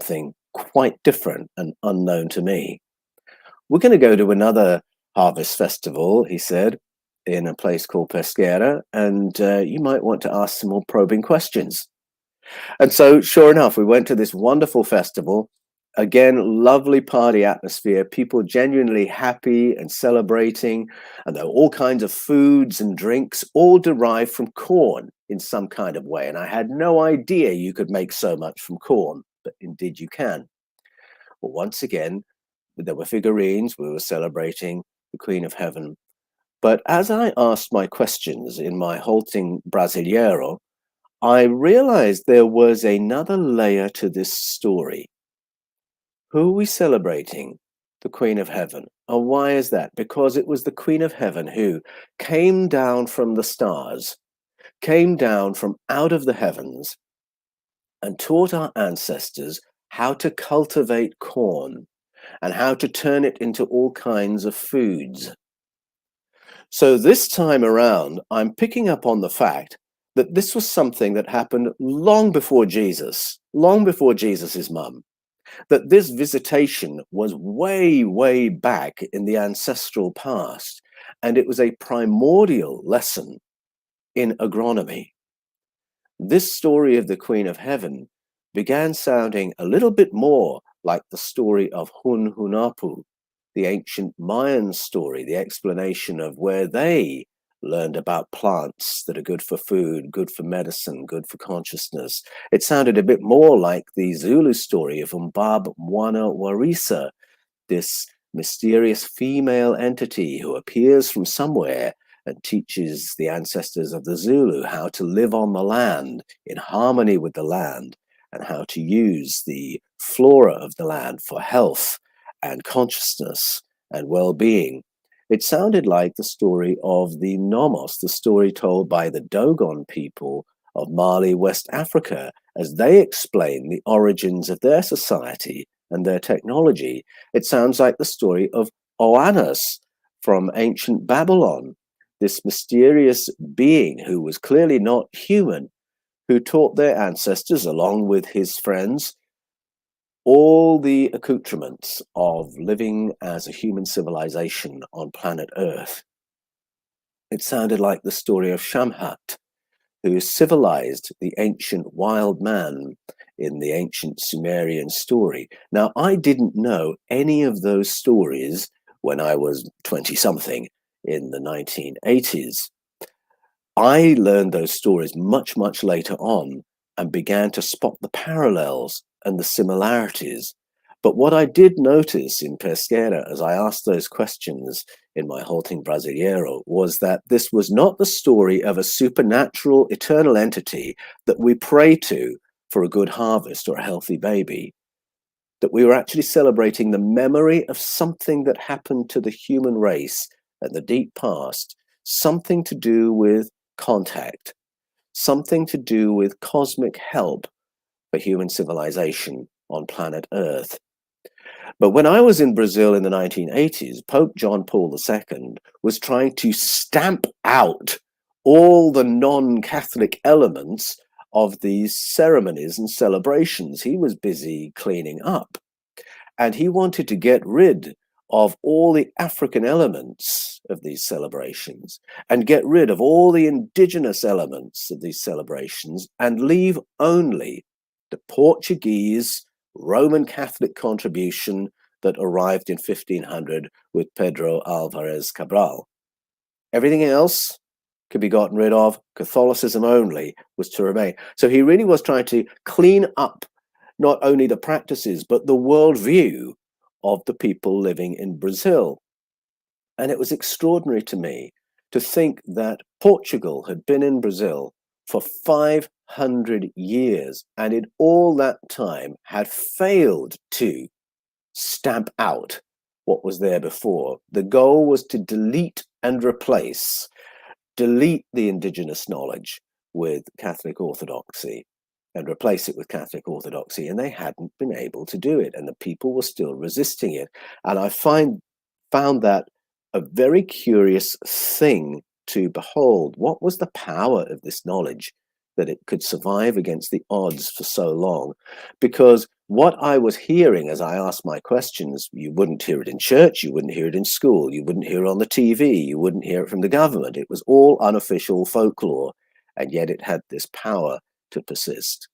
something quite different and unknown to me. We're going to go to another harvest festival, he said, in a place called Pesquera, and you might want to ask some more probing questions. And so, sure enough, we went to this wonderful festival. Again, lovely party atmosphere, people genuinely happy and celebrating. And there were all kinds of foods and drinks, all derived from corn in some kind of way. And I had no idea you could make so much from corn, but indeed you can. Well, once again, there were figurines. We were celebrating the Queen of Heaven. But as I asked my questions in my halting Brasileiro, I realized there was another layer to this story. Who are we celebrating? The Queen of Heaven. And why is that? Because it was the Queen of Heaven who came down from the stars, came down from out of the heavens, and taught our ancestors how to cultivate corn and how to turn it into all kinds of foods. So this time around, I'm picking up on the fact that this was something that happened long before Jesus, long before Jesus's mum. That this visitation was way, way back in the ancestral past, and it was a primordial lesson in agronomy. This story of the Queen of Heaven began sounding a little bit more like the story of Hun Hunahpu, the ancient Mayan story, the explanation of where they learned about plants that are good for food, good for medicine, good for consciousness. It sounded a bit more like the Zulu story of Umbab Mwana Warisa, this mysterious female entity who appears from somewhere and teaches the ancestors of the Zulu how to live on the land in harmony with the land and how to use the flora of the land for health and consciousness and well-being. It sounded like the story of the Nomos, the story told by the Dogon people of Mali, West Africa, as they explain the origins of their society and their technology. It sounds like the story of Oannes from ancient Babylon, this mysterious being who was clearly not human, who taught their ancestors, along with his friends, all the accoutrements of living as a human civilization on planet Earth. It sounded like the story of Shamhat, who civilized the ancient wild man in the ancient Sumerian story. Now, I didn't know any of those stories when I was 20-something in the 1980s. I learned those stories much, much later on and began to spot the parallels and the similarities. But what I did notice in Pesquera as I asked those questions in my halting Brasileiro was that this was not the story of a supernatural eternal entity that we pray to for a good harvest or a healthy baby, that we were actually celebrating the memory of something that happened to the human race in the deep past, something to do with contact, something to do with cosmic help for human civilization on planet Earth. But when I was in Brazil in the 1980s, Pope John Paul II was trying to stamp out all the non-Catholic elements of these ceremonies and celebrations. He was busy cleaning up, and he wanted to get rid of all the African elements of these celebrations and get rid of all the indigenous elements of these celebrations and leave only the Portuguese Roman Catholic contribution that arrived in 1500 with Pedro Álvares Cabral. Everything else could be gotten rid of. Catholicism only was to remain. So he really was trying to clean up not only the practices, but the worldview of the people living in Brazil. And it was extraordinary to me to think that Portugal had been in Brazil for 500 years, and in all that time had failed to stamp out what was there before. The goal was to delete and replace, delete the indigenous knowledge with Catholic orthodoxy and replace it with Catholic orthodoxy, and they hadn't been able to do it, and the people were still resisting it. And I found that a very curious thing to behold. What was the power of this knowledge that it could survive against the odds for so long, because what I was hearing as I asked my questions, you wouldn't hear it in church, you wouldn't hear it in school, you wouldn't hear it on the TV, you wouldn't hear it from the government. It was all unofficial folklore, and yet it had this power to persist.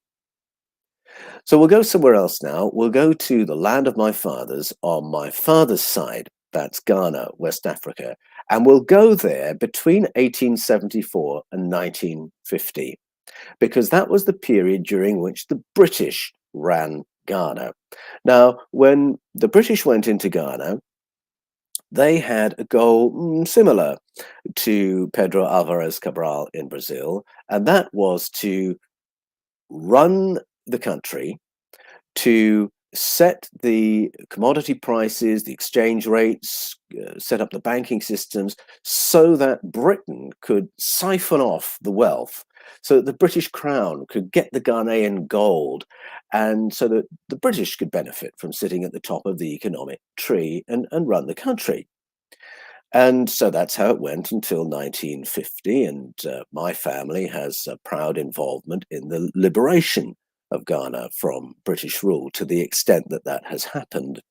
So we'll go somewhere else now. We'll go to the land of my fathers on my father's side. That's Ghana, West Africa. And we'll go there between 1874 and 1950, because that was the period during which the British ran Ghana. Now, when the British went into Ghana, they had a goal similar to Pedro Alvarez Cabral in Brazil, and that was to run the country, to set the commodity prices, the exchange rates, set up the banking systems so that Britain could siphon off the wealth, so that the British Crown could get the Ghanaian gold, and so that the British could benefit from sitting at the top of the economic tree and run the country. And so that's how it went until 1950, and my family has a proud involvement in the liberation of Ghana from British rule, to the extent that that has happened.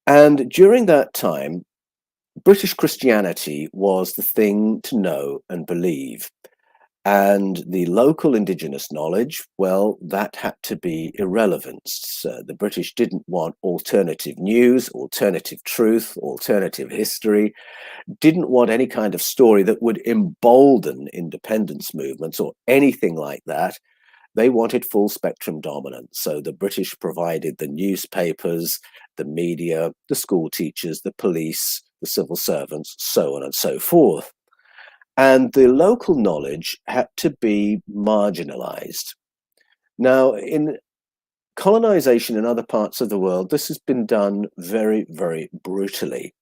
And during that time, British Christianity was the thing to know and believe. And the local indigenous knowledge, well, that had to be irrelevant. So the British didn't want alternative news, alternative truth, alternative history, didn't want any kind of story that would embolden independence movements or anything like that. They wanted full spectrum dominance. So the British provided the newspapers, the media, the school teachers, the police, the civil servants, so on and so forth. And the local knowledge had to be marginalized. Now, in colonization in other parts of the world, this has been done very, very brutally.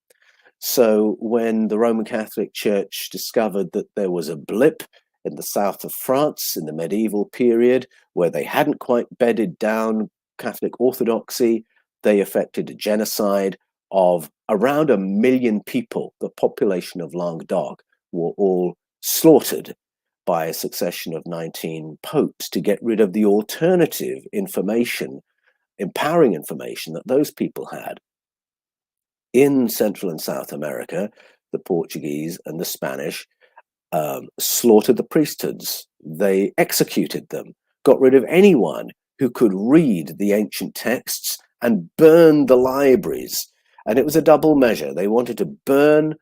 So when the Roman Catholic Church discovered that there was a blip in the south of France in the medieval period, where they hadn't quite bedded down Catholic orthodoxy, they effected a genocide of around 1 million people. The population of Languedoc were all slaughtered by a succession of 19 popes to get rid of the alternative information, empowering information that those people had. In Central and South America, the Portuguese and the Spanish slaughtered the priesthoods. They executed them, got rid of anyone who could read the ancient texts, and burned the libraries. And it was a double measure. They wanted to burn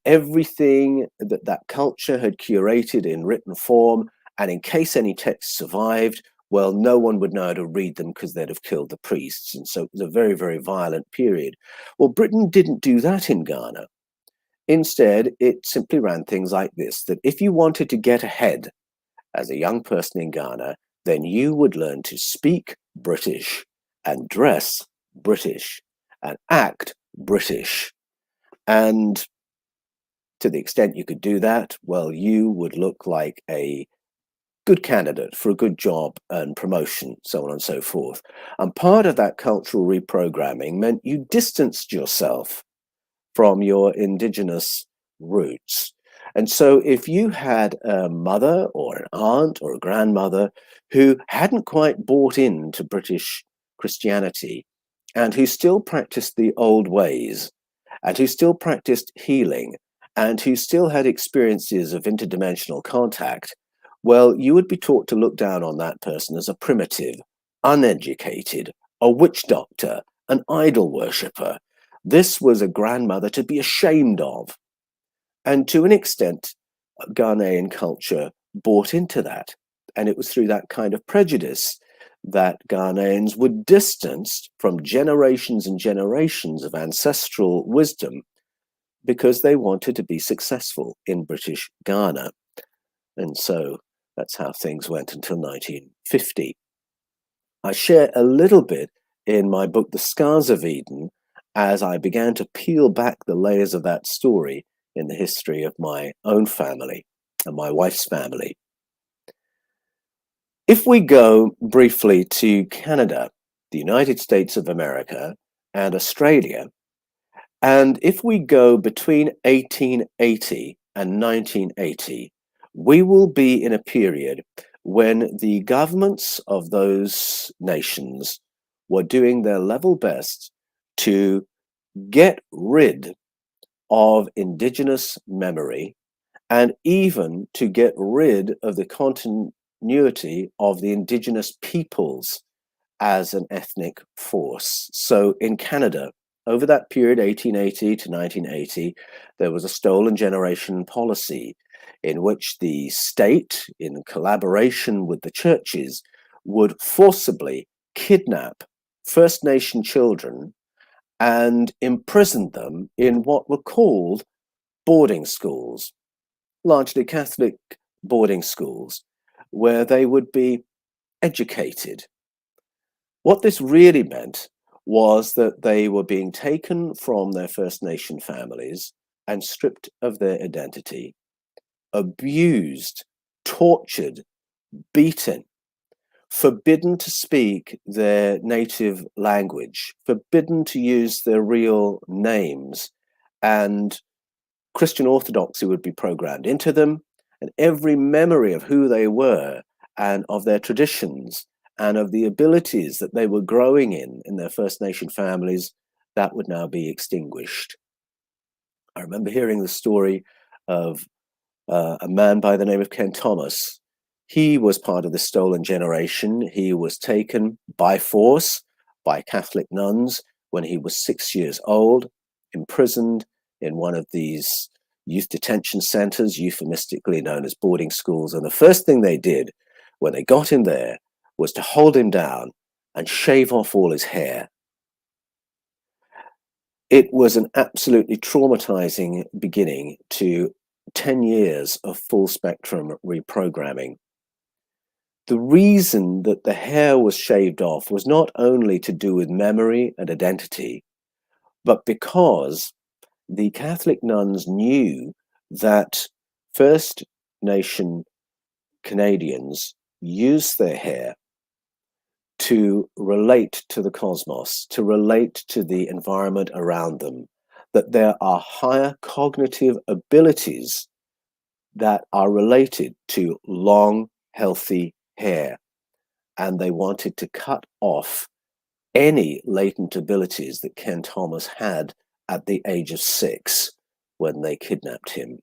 everything that that culture had curated in written form, and in case any texts survived, well, no one would know how to read them because they'd have killed the priests. And so it was a very, very violent period. Well, Britain didn't do that in Ghana. Instead, it simply ran things like this, that if you wanted to get ahead as a young person in Ghana, then you would learn to speak British and dress British and act British. And to the extent you could do that, well, you would look like a good candidate for a good job and promotion, so on and so forth. And part of that cultural reprogramming meant you distanced yourself from your indigenous roots. And so if you had a mother or an aunt or a grandmother who hadn't quite bought into British Christianity, and who still practiced the old ways, and who still practiced healing, and who still had experiences of interdimensional contact, well, you would be taught to look down on that person as a primitive, uneducated, a witch doctor, an idol worshipper. This was a grandmother to be ashamed of. And to an extent, Ghanaian culture bought into that. And it was through that kind of prejudice that Ghanaians were distanced from generations and generations of ancestral wisdom, because they wanted to be successful in British Ghana. And so that's how things went until 1950. I share a little bit in my book, The Scars of Eden, as I began to peel back the layers of that story in the history of my own family and my wife's family. If we go briefly to Canada, the United States of America, and Australia, and if we go between 1880 and 1980, We will be in a period when the governments of those nations were doing their level best to get rid of Indigenous memory and even to get rid of the continuity of the Indigenous peoples as an ethnic force. So in Canada, over that period, 1880 to 1980, there was a stolen generation policy in which the state, in collaboration with the churches, would forcibly kidnap First Nation children and imprison them in what were called boarding schools, largely Catholic boarding schools, where they would be educated. What this really meant was that they were being taken from their First Nation families and stripped of their identity, abused, tortured, beaten, forbidden to speak their native language, forbidden to use their real names, and Christian orthodoxy would be programmed into them, and every memory of who they were and of their traditions and of the abilities that they were growing in their First Nation families, that would now be extinguished. I remember hearing the story of a man by the name of Ken Thomas. He was part of the stolen generation. He was taken by force by Catholic nuns when he was 6 years old, imprisoned in one of these youth detention centers, euphemistically known as boarding schools. And the first thing they did when they got him there was to hold him down and shave off all his hair. It was an absolutely traumatizing beginning to 10 years of full spectrum reprogramming. The reason that the hair was shaved off was not only to do with memory and identity, but because the Catholic nuns knew that First Nation Canadians used their hair to relate to the cosmos, to relate to the environment around them, that there are higher cognitive abilities that are related to long, healthy hair. And they wanted to cut off any latent abilities that Ken Thomas had at the age of 6 when they kidnapped him.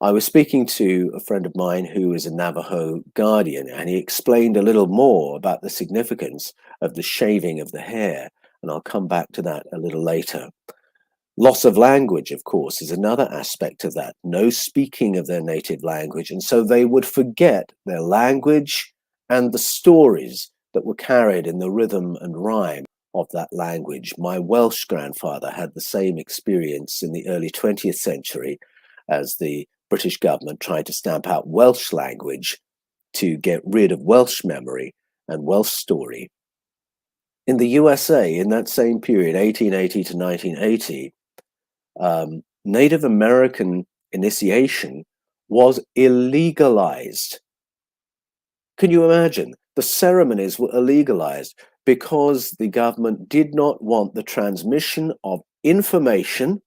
I was speaking to a friend of mine who is a Navajo guardian, and he explained a little more about the significance of the shaving of the hair, and I'll come back to that a little later. Loss of language, of course, is another aspect of that. No speaking of their native language, and so they would forget their language and the stories that were carried in the rhythm and rhyme of that language. My Welsh grandfather had the same experience in the early 20th century as the British government tried to stamp out Welsh language to get rid of Welsh memory and Welsh story. In the USA, in that same period, 1880 to 1980, Native American initiation was illegalized. Can you imagine? The ceremonies were illegalized because the government did not want the transmission of information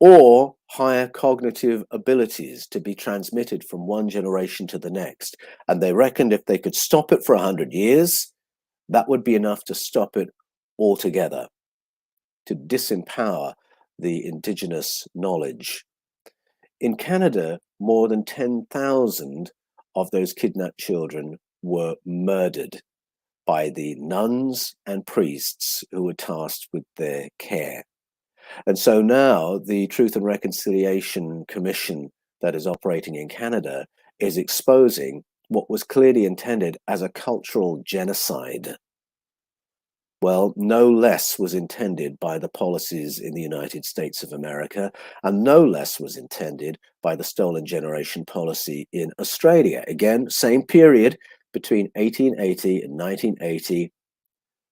or higher cognitive abilities to be transmitted from one generation to the next. And they reckoned if they could stop it for 100 years, that would be enough to stop it altogether, to disempower the Indigenous knowledge. In Canada, more than 10,000 of those kidnapped children were murdered by the nuns and priests who were tasked with their care. And so now the Truth and Reconciliation Commission that is operating in Canada is exposing what was clearly intended as a cultural genocide. Well, no less was intended by the policies in the United States of America, and no less was intended by the stolen generation policy in Australia. Again, same period between 1880 and 1980,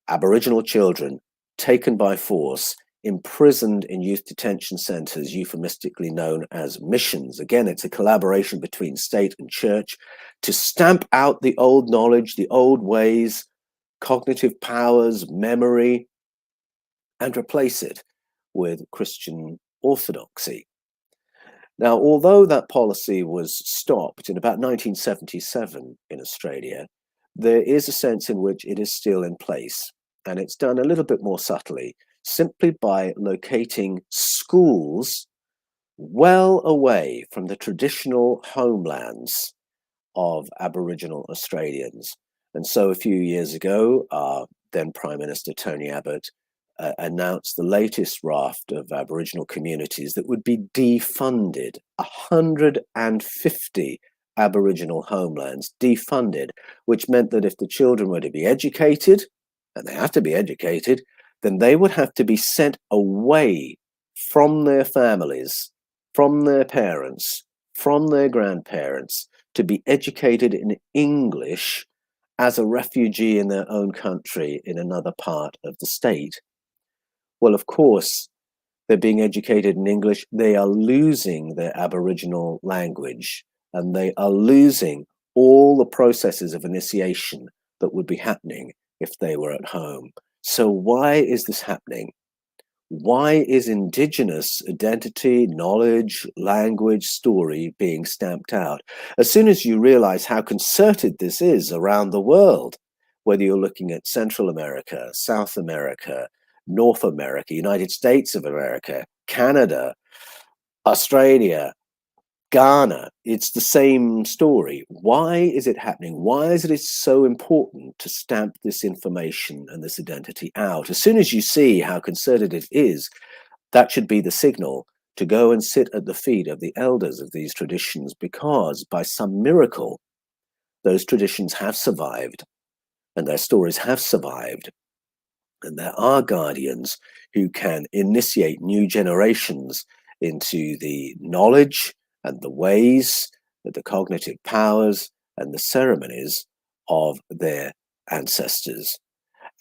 Aboriginal children taken by force, imprisoned in youth detention centers, euphemistically known as missions. Again, it's a collaboration between state and church to stamp out the old knowledge, the old ways, cognitive powers, memory, and replace it with Christian orthodoxy. Now, although that policy was stopped in about 1977 in Australia, there is a sense in which it is still in place, and it's done a little bit more subtly, simply by locating schools well away from the traditional homelands of Aboriginal Australians. And so a few years ago, then Prime Minister Tony Abbott announced the latest raft of Aboriginal communities that would be defunded. 150 Aboriginal homelands defunded, which meant that if the children were to be educated, and they have to be educated, then they would have to be sent away from their families, from their parents, from their grandparents, to be educated in English as a refugee in their own country in another part of the state. Well, of course, they're being educated in English. They are losing their Aboriginal language, and they are losing all the processes of initiation that would be happening if they were at home. So why is this happening? Why is Indigenous identity, knowledge, language, story being stamped out? As soon as you realize how concerted this is around the world, whether you're looking at Central America, South America, North America, United States of America, Canada, Australia, Ghana, it's the same story. Why is it happening? Why is it so important to stamp this information and this identity out? As soon as you see how concerted it is, that should be the signal to go and sit at the feet of the elders of these traditions, because by some miracle, those traditions have survived and their stories have survived. And there are guardians who can initiate new generations into the knowledge and the ways, the cognitive powers and the ceremonies of their ancestors.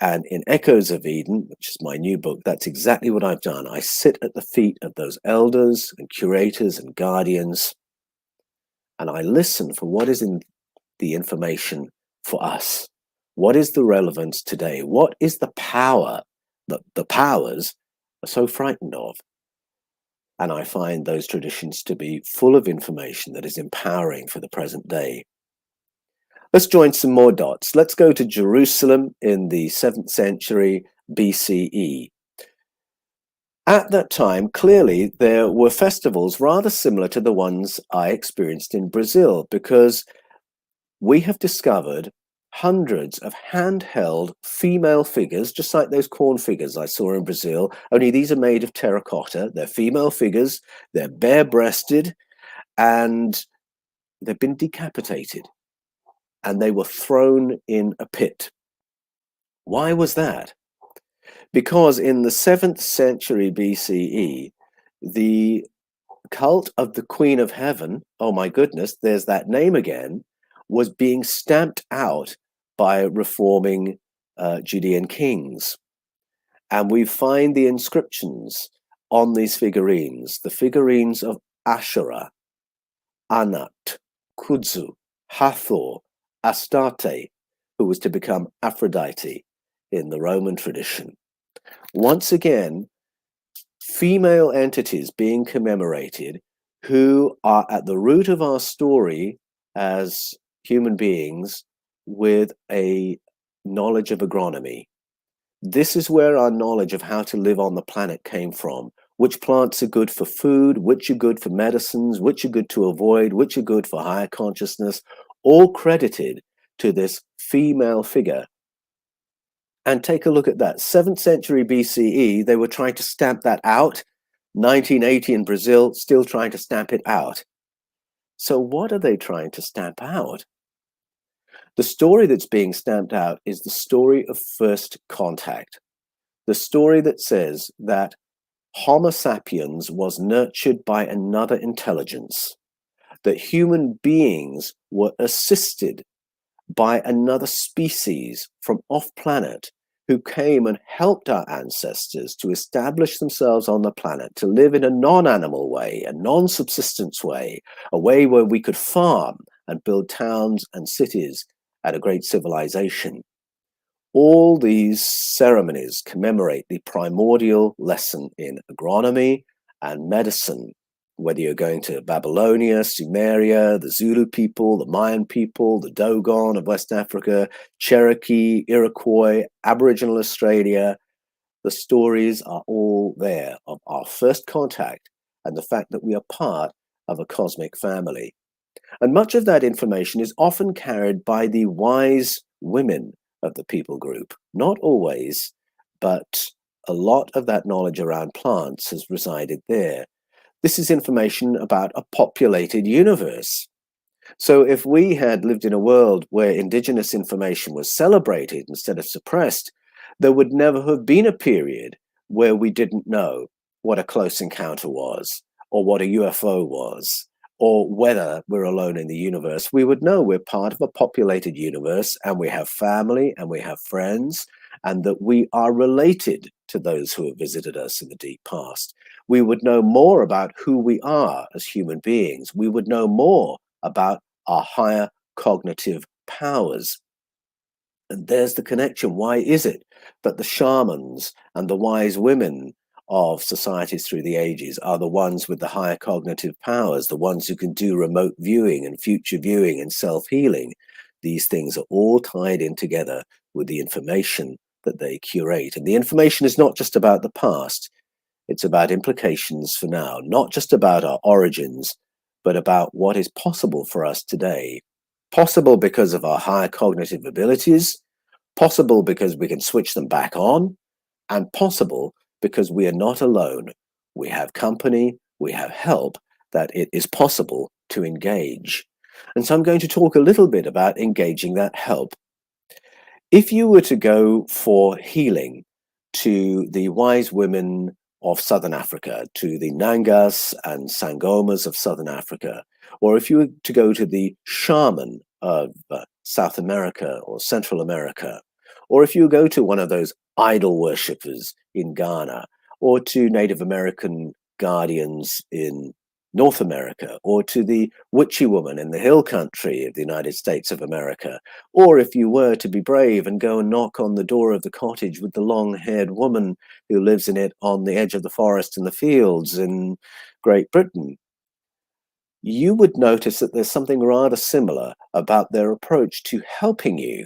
And in Echoes of Eden, which is my new book, that's exactly what I've done. I sit at the feet of those elders and curators and guardians, and I listen for what is in the information for us. What is the relevance today? What is the power that the powers are so frightened of? And I find those traditions to be full of information that is empowering for the present day. Let's join some more dots. Let's go to Jerusalem in the 7th century BCE. At that time, clearly, there were festivals rather similar to the ones I experienced in Brazil, because we have discovered hundreds of handheld female figures, just like those corn figures I saw in Brazil, only these are made of terracotta. They're female figures, they're bare-breasted, and they've been decapitated, and they were thrown in a pit. Why was that? Because in the 7th century BCE, the cult of the Queen of Heaven, oh my goodness, there's that name again, was being stamped out by reforming Judean kings. And we find the inscriptions on these figurines, the figurines of Asherah, Anat, Kudzu, Hathor, Astarte, who was to become Aphrodite in the Roman tradition. Once again, female entities being commemorated who are at the root of our story as human beings with a knowledge of agronomy. This is where our knowledge of how to live on the planet came from. Which plants are good for food, which are good for medicines, which are good to avoid, which are good for higher consciousness, all credited to this female figure. And take a look at that. 7th century BCE, they were trying to stamp that out. 1980 in Brazil, still trying to stamp it out. So what are they trying to stamp out? The story that's being stamped out is the story of first contact. The story that says that Homo sapiens was nurtured by another intelligence, that human beings were assisted by another species from off-planet who came and helped our ancestors to establish themselves on the planet, to live in a non-animal way, a non-subsistence way, a way where we could farm and build towns and cities at a great civilization. All these ceremonies commemorate the primordial lesson in agronomy and medicine whether you're going to Babylonia, Sumeria, the Zulu people, the Mayan people, the Dogon of West Africa, Cherokee, Iroquois, Aboriginal Australia, the stories are all there of our first contact and the fact that we are part of a cosmic family. And much of that information is often carried by the wise women of the people group. Not always, but a lot of that knowledge around plants has resided there. This is information about a populated universe. So if we had lived in a world where Indigenous information was celebrated instead of suppressed, there would never have been a period where we didn't know what a close encounter was, or what a UFO was, or whether we're alone in the universe. We would know we're part of a populated universe, and we have family, and we have friends, and that we are related to those who have visited us in the deep past. We would know more about who we are as human beings. We would know more about our higher cognitive powers. And there's the connection. Why is it that the shamans and the wise women of societies through the ages are the ones with the higher cognitive powers, the ones who can do remote viewing and future viewing and self-healing? These things are all tied in together with the information that they curate. And the information is not just about the past, it's about implications for now, not just about our origins, but about what is possible for us today. Possible because of our higher cognitive abilities, possible because we can switch them back on, and possible because we are not alone. We have company, we have help, that it is possible to engage. And so I'm going to talk a little bit about engaging that help. If you were to go for healing to the wise women of Southern Africa, to the Nangas and Sangomas of Southern Africa, or if you were to go to the shaman of South America or Central America, or if you go to one of those idol worshippers in Ghana, or to Native American guardians in North America, or to the witchy woman in the hill country of the United States of America, or if you were to be brave and go and knock on the door of the cottage with the long-haired woman who lives in it on the edge of the forest and the fields in Great Britain, you would notice that there's something rather similar about their approach to helping you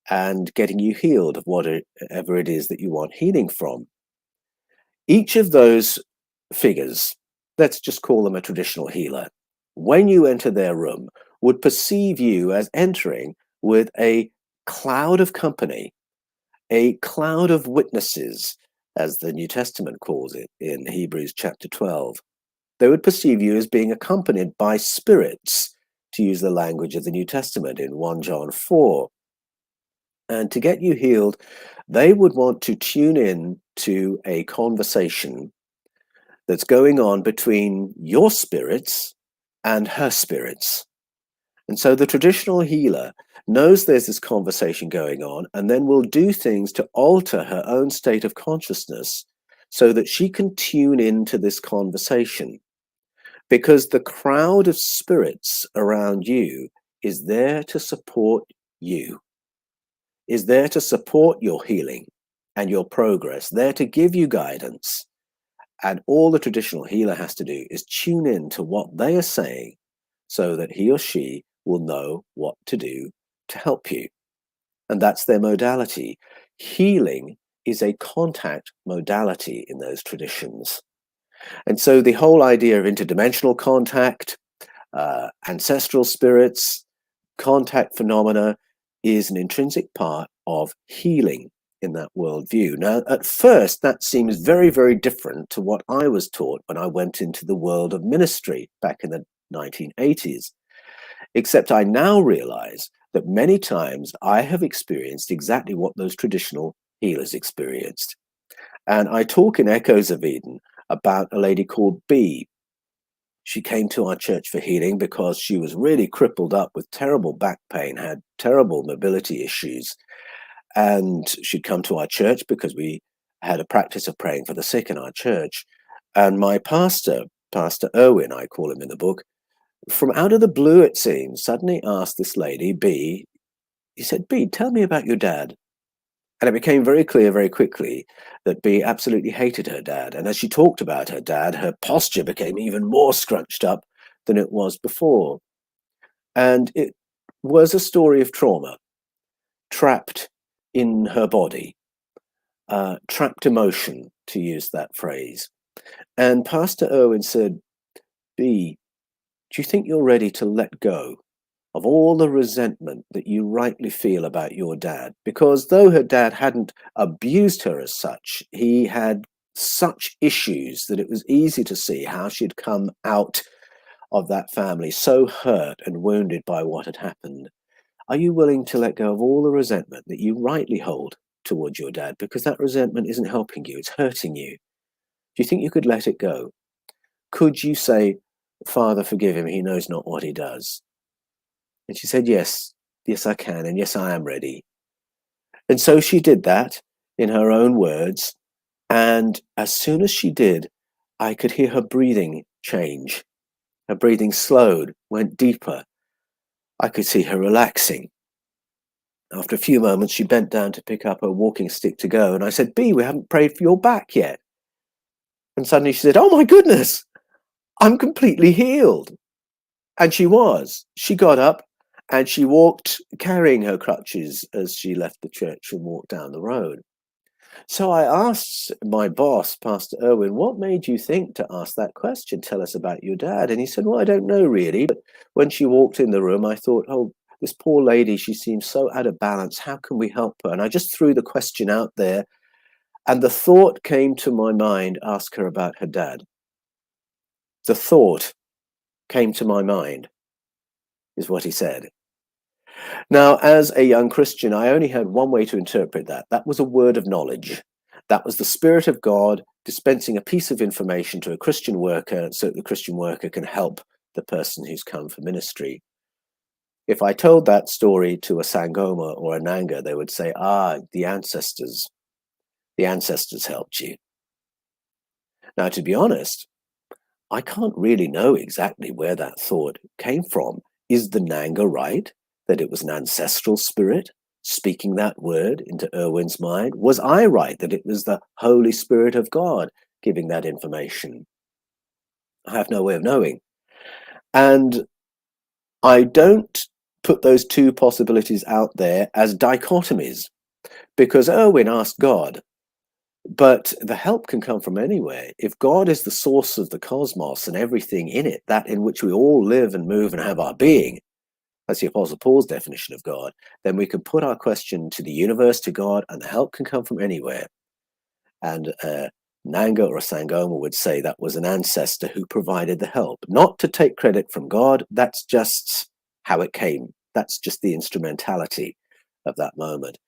and getting you healed of whatever it is that you want healing from. Each of those figures, let's just call them a traditional healer, when you enter their room, would perceive you as entering with a cloud of company, a cloud of witnesses, as the New Testament calls it in Hebrews chapter 12. They would perceive you as being accompanied by spirits, to use the language of the New Testament in 1 John 4. And to get you healed, they would want to tune in to a conversation that's going on between your spirits and her spirits. And so the traditional healer knows there's this conversation going on, and then will do things to alter her own state of consciousness so that she can tune into this conversation. Because the crowd of spirits around you is there to support you, is there to support your healing and your progress, there to give you guidance. And all the traditional healer has to do is tune in to what they are saying so that he or she will know what to do to help you. And that's their modality. Healing is a contact modality in those traditions. And so the whole idea of interdimensional contact, ancestral spirits, contact phenomena is an intrinsic part of healing in that worldview. Now, at first, that seems very, very different to what I was taught when I went into the world of ministry back in the 1980s. Except I now realize that many times I have experienced exactly what those traditional healers experienced. And I talk in Echoes of Eden about a lady called Bee. She came to our church for healing because she was really crippled up with terrible back pain, had terrible mobility issues. And she'd come to our church because we had a practice of praying for the sick in our church. And my pastor, Pastor Irwin, I call him in the book, from out of the blue, it seems, suddenly asked this lady, B, he said, B, tell me about your dad. And it became very clear very quickly that Bee absolutely hated her dad. And as she talked about her dad, her posture became even more scrunched up than it was before. And it was a story of trauma, trapped in her body, trapped emotion, to use that phrase. And Pastor Irwin said, Bee, do you think you're ready to let go of all the resentment that you rightly feel about your dad? Because though her dad hadn't abused her as such, he had such issues that it was easy to see how she'd come out of that family so hurt and wounded by what had happened. Are you willing to let go of all the resentment that you rightly hold towards your dad? Because that resentment isn't helping you, it's hurting you. Do you think you could let it go? Could you say, Father, forgive him, he knows not what he does? And she said, yes, I can, and yes, I am ready. And so she did that in her own words. And as soon as she did, I could hear her breathing change. Her breathing slowed, went deeper. I could see her relaxing. After a few moments, she bent down to pick up her walking stick to go. And I said, Bee, we haven't prayed for your back yet. And suddenly she said, oh my goodness, I'm completely healed. And she was. She got up and she walked carrying her crutches as she left the church and walked down the road. So I asked my boss, Pastor Irwin, what made you think to ask that question? Tell us about your dad. And he said, well, I don't know really. But when she walked in the room, I thought, oh, this poor lady, she seems so out of balance. How can we help her? And I just threw the question out there. And the thought came to my mind, ask her about her dad. The thought came to my mind, is what he said. Now, as a young Christian, I only had one way to interpret that. That was a word of knowledge. That was the Spirit of God dispensing a piece of information to a Christian worker so that the Christian worker can help the person who's come for ministry. If I told that story to a Sangoma or a Nanga, they would say, the ancestors helped you. Now, to be honest, I can't really know exactly where that thought came from. Is the Nanga right that it was an ancestral spirit speaking that word into Irwin's mind? Was I right that it was the Holy Spirit of God giving that information? I have no way of knowing. And I don't put those two possibilities out there as dichotomies, because Irwin asked God, but the help can come from anywhere. If God is the source of the cosmos and everything in it, that in which we all live and move and have our being, that's the Apostle Paul's definition of God, then we can put our question to the universe, to God, and the help can come from anywhere. And Nanga or a Sangoma would say that was an ancestor who provided the help. Not to take credit from God, that's just how it came. That's just the instrumentality of that moment.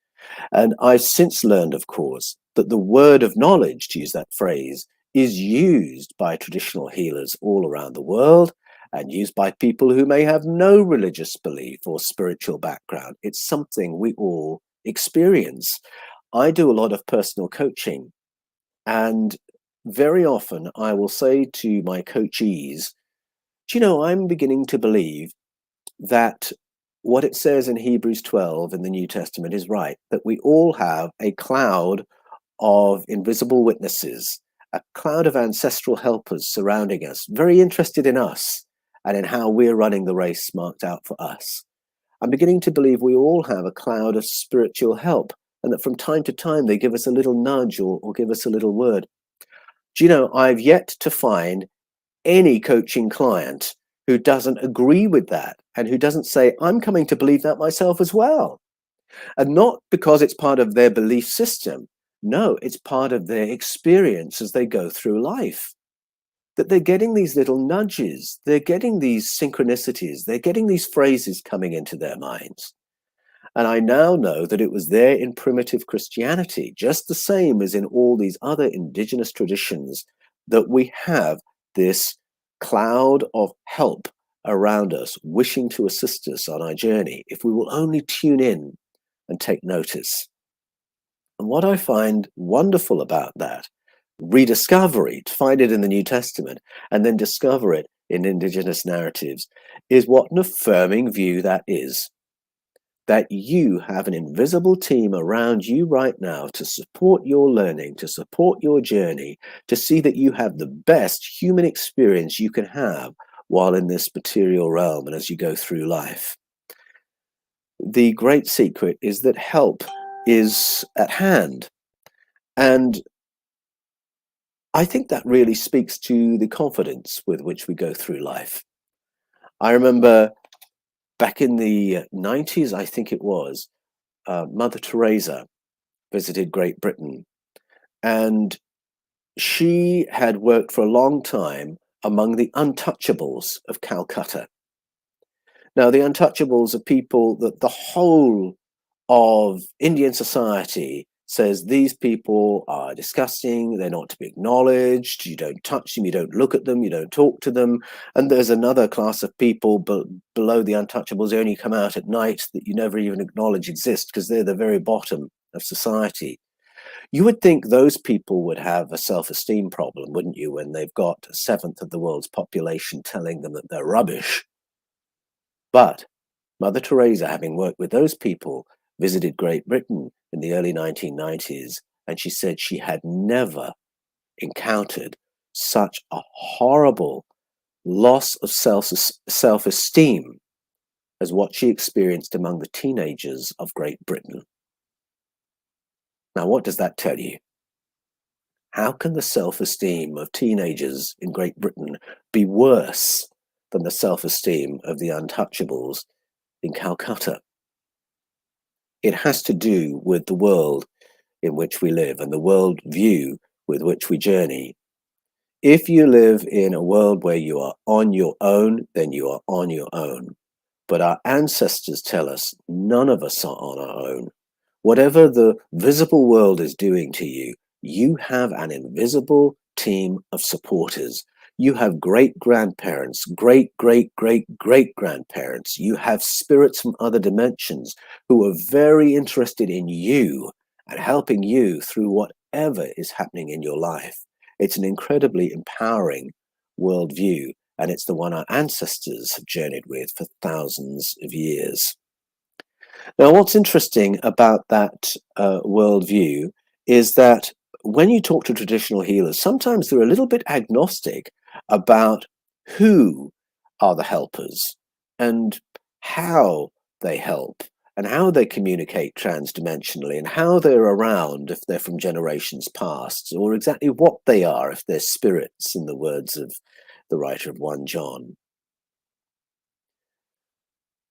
And I've since learned, of course, that the word of knowledge, to use that phrase, is used by traditional healers all around the world and used by people who may have no religious belief or spiritual background. It's something we all experience. I do a lot of personal coaching, and very often I will say to my coachees, do you know, I'm beginning to believe that what it says in Hebrews 12 in the New Testament is right, that we all have a cloud of invisible witnesses, a cloud of ancestral helpers surrounding us, very interested in us and in how we're running the race marked out for us. I'm beginning to believe we all have a cloud of spiritual help, and that from time to time they give us a little nudge or give us a little word. Do you know, I've yet to find any coaching client who doesn't agree with that and who doesn't say, I'm coming to believe that myself as well. And not because it's part of their belief system. No, it's part of their experience as they go through life. That they're getting these little nudges, they're getting these synchronicities, they're getting these phrases coming into their minds. And I now know that it was there in primitive Christianity, just the same as in all these other indigenous traditions, that we have this cloud of help around us, wishing to assist us on our journey, if we will only tune in and take notice. And what I find wonderful about that rediscovery, to find it in the New Testament and then discover it in indigenous narratives, is what an affirming view that is. that you have an invisible team around you right now to support your learning, to support your journey, to see that you have the best human experience you can have while in this material realm and as you go through life. The great secret is that help is at hand. And I think that really speaks to the confidence with which we go through life. I remember back in the 90s, I think it was, Mother Teresa visited Great Britain, and she had worked for a long time among the untouchables of Calcutta. Now, the untouchables are people that the whole of Indian society says these people are disgusting, they're not to be acknowledged, you don't touch them, you don't look at them, you don't talk to them. And there's another class of people below the untouchables who only come out at night that you never even acknowledge exist because they're the very bottom of society. You would think those people would have a self-esteem problem, wouldn't you, when they've got a seventh of the world's population telling them that they're rubbish. But Mother Teresa, having worked with those people, visited Great Britain in the early 1990s, and she said she had never encountered such a horrible loss of self-esteem as what she experienced among the teenagers of Great Britain. Now, what does that tell you? How can the self-esteem of teenagers in Great Britain be worse than the self-esteem of the untouchables in Calcutta? It has to do with the world in which we live and the world view with which we journey. If you live in a world where you are on your own, then you are on your own. But our ancestors tell us none of us are on our own. Whatever the visible world is doing to you, you have an invisible team of supporters. You have great-grandparents, great-great-great-great-grandparents. You have spirits from other dimensions who are very interested in you and helping you through whatever is happening in your life. It's an incredibly empowering worldview, and it's the one our ancestors have journeyed with for thousands of years. Now, what's interesting about that worldview is that when you talk to traditional healers, sometimes they're a little bit agnostic about who are the helpers and how they help and how they communicate transdimensionally and how they're around if they're from generations past, or exactly what they are if they're spirits, in the words of the writer of 1 John.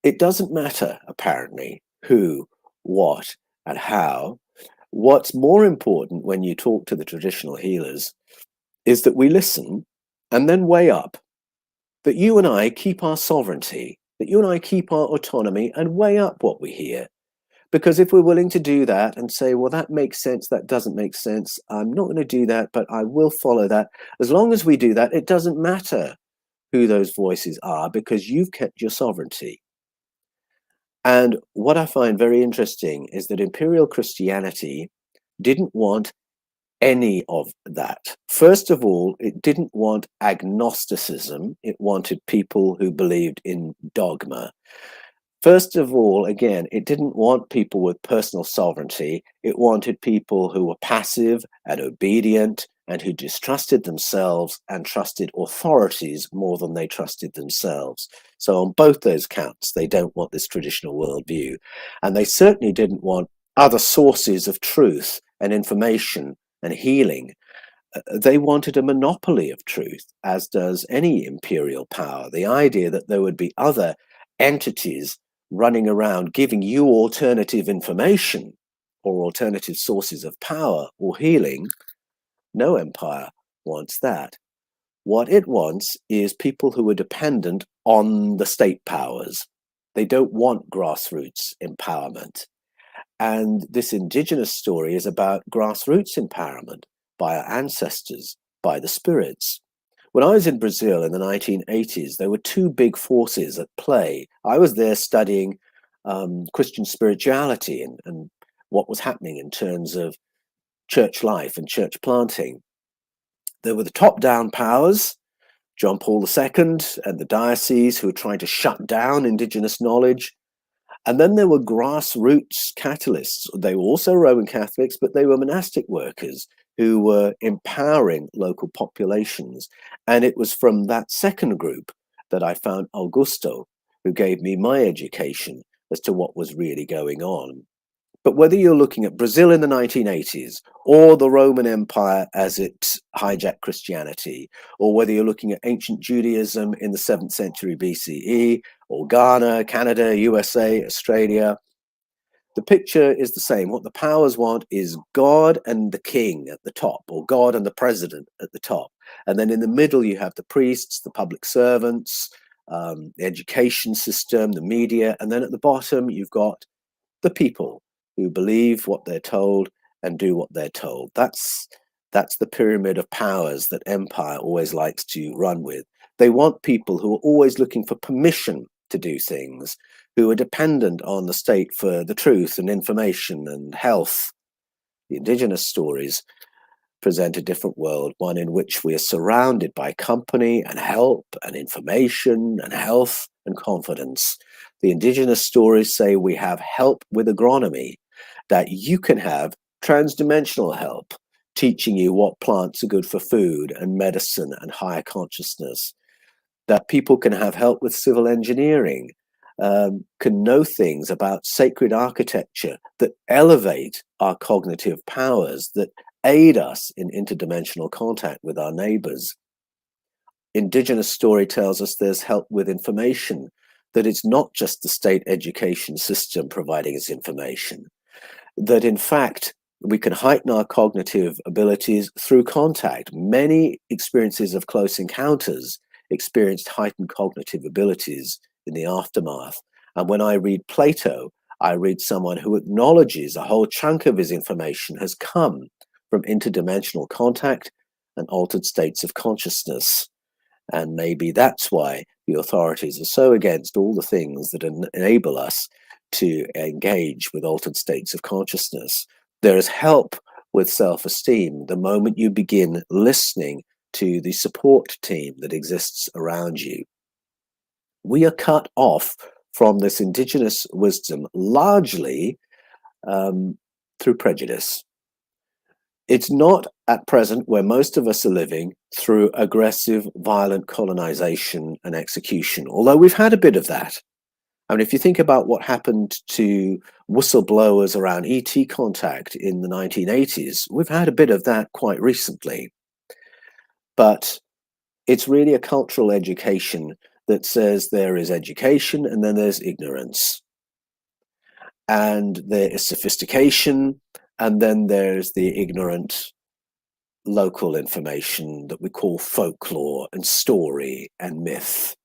It doesn't matter, apparently, who, what, and how. What's more important when you talk to the traditional healers is that we listen and then weigh up, that you and I keep our sovereignty, that you and I keep our autonomy and weigh up what we hear. Because if we're willing to do that and say, well, that makes sense, that doesn't make sense, I'm not going to do that, but I will follow that. As long as we do that, it doesn't matter who those voices are because you've kept your sovereignty. And what I find very interesting is that Imperial Christianity didn't want any of that. First of all, it didn't want agnosticism. It wanted people who believed in dogma. First of all, again, it didn't want people with personal sovereignty. It wanted people who were passive and obedient and who distrusted themselves and trusted authorities more than they trusted themselves. So on both those counts, they don't want this traditional worldview. And they certainly didn't want other sources of truth and information and healing. They wanted a monopoly of truth, as does any imperial power. The idea that there would be other entities running around giving you alternative information or alternative sources of power or healing, no empire wants that. What it wants is people who are dependent on the state powers. They don't want grassroots empowerment. And this Indigenous story is about grassroots empowerment by our ancestors, by the spirits. When I was in Brazil in the 1980s, there were two big forces at play. I was there studying Christian spirituality and what was happening in terms of church life and church planting. There were the top-down powers, John Paul II and the diocese, who were trying to shut down Indigenous knowledge. And then there were grassroots catalysts. They were also Roman Catholics, but they were monastic workers who were empowering local populations. And it was from that second group that I found Augusto, who gave me my education as to what was really going on. But whether you're looking at Brazil in the 1980s or the Roman Empire as it hijacked Christianity, or whether you're looking at ancient Judaism in the 7th century BCE, or Ghana, Canada, USA, Australia, the picture is the same. What the powers want is God and the king at the top, or God and the president at the top. And then in the middle, you have the priests, the public servants, the education system, the media. And then at the bottom, you've got the people who believe what they're told and do what they're told. That's the pyramid of powers that empire always likes to run with. They want people who are always looking for permission to do things, who are dependent on the state for the truth and information and health. The Indigenous stories present a different world, one in which we are surrounded by company and help and information and health and confidence. The Indigenous stories say we have help with agronomy, that you can have transdimensional help, teaching you what plants are good for food and medicine and higher consciousness, that people can have help with civil engineering, can know things about sacred architecture that elevate our cognitive powers, that aid us in interdimensional contact with our neighbors. Indigenous story tells us there's help with information, that it's not just the state education system providing us information, that in fact we can heighten our cognitive abilities through contact. Many experiences of close encounters experienced heightened cognitive abilities in the aftermath. And when I read Plato, I read someone who acknowledges a whole chunk of his information has come from interdimensional contact and altered states of consciousness. And maybe that's why the authorities are so against all the things that enable us to engage with altered states of consciousness. There is help with self-esteem the moment you begin listening to the support team that exists around you. We are cut off from this indigenous wisdom largely through prejudice. It's not at present where most of us are living through aggressive, violent colonization and execution, although we've had a bit of that. I mean, if you think about what happened to whistleblowers around ET contact in the 1980s, we've had a bit of that quite recently. But it's really a cultural education that says there is education and then there's ignorance. And there is sophistication, and then there's the ignorant local information that we call folklore and story and myth.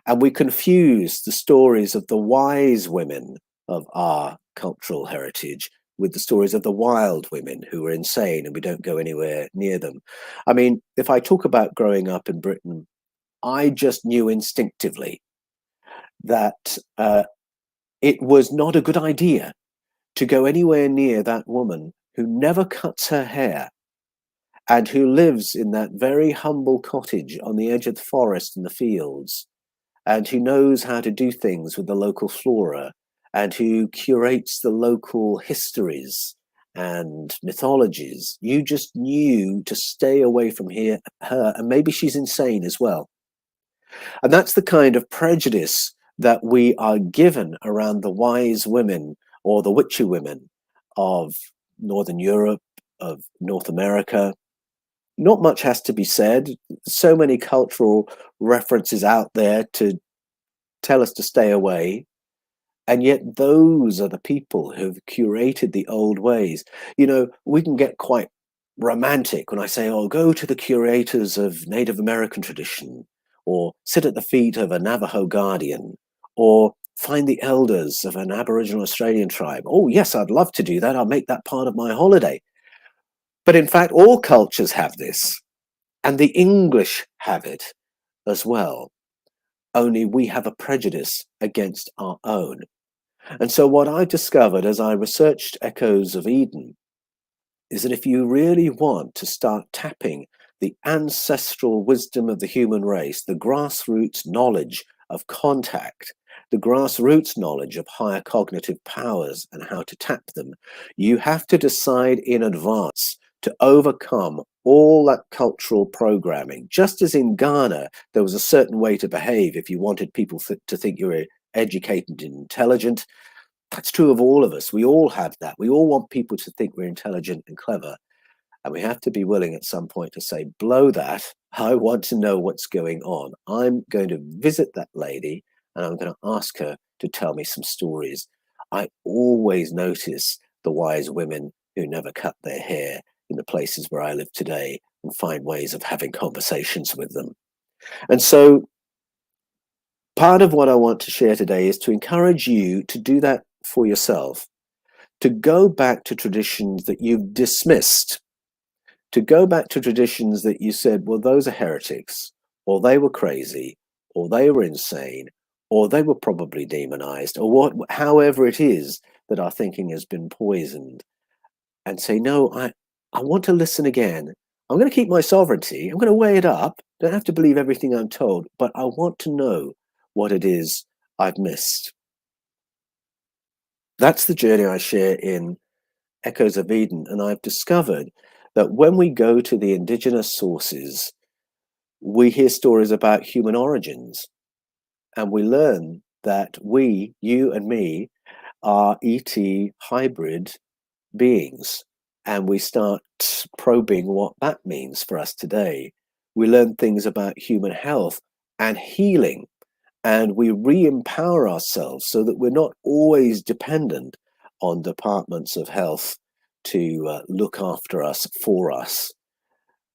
And we confuse the stories of the wise women of our cultural heritage with the stories of the wild women who are insane and we don't go anywhere near them. I mean, if I talk about growing up in Britain, I just knew instinctively that it was not a good idea to go anywhere near that woman who never cuts her hair and who lives in that very humble cottage on the edge of the forest and the fields, and who knows how to do things with the local flora, and who curates the local histories and mythologies. You just knew to stay away from her, and maybe she's insane as well. And that's the kind of prejudice that we are given around the wise women or the witchy women of Northern Europe, of North America. Not much has to be said. So many cultural references out there to tell us to stay away. And yet those are the people who've curated the old ways. You know, we can get quite romantic when I say, oh, go to the curators of Native American tradition, or sit at the feet of a Navajo guardian, or find the elders of an Aboriginal Australian tribe. Oh, yes, I'd love to do that. I'll make that part of my holiday. But in fact, all cultures have this, and the English have it as well. Only we have a prejudice against our own. And so what I discovered as I researched Echoes of Eden is that if you really want to start tapping the ancestral wisdom of the human race, the grassroots knowledge of contact the grassroots knowledge of higher cognitive powers and how to tap them, you have to decide in advance to overcome all that cultural programming. Just as in Ghana, there was a certain way to behave if you wanted people to think you were educated and intelligent. That's true of all of us. We all have that. We all want people to think we're intelligent and clever. And we have to be willing at some point to say, blow that. I want to know what's going on. I'm going to visit that lady and I'm going to ask her to tell me some stories. I always notice the wise women who never cut their hair in the places where I live today and find ways of having conversations with them. And so part of what I want to share today is to encourage you to do that for yourself, to go back to traditions that you've dismissed, to go back to traditions that you said, well, those are heretics, or they were crazy, or they were insane, or they were probably demonized, or however it is that our thinking has been poisoned, and say, no, I want to listen again. I'm going to keep my sovereignty. I'm going to weigh it up. Don't have to believe everything I'm told, but I want to know what it is I've missed. That's the journey I share in Echoes of Eden, and I've discovered that when we go to the indigenous sources, we hear stories about human origins, and we learn that we, you and me, are ET hybrid beings, and we start probing what that means for us today. We learn things about human health and healing, and we re-empower ourselves so that we're not always dependent on departments of health to look after us, for us.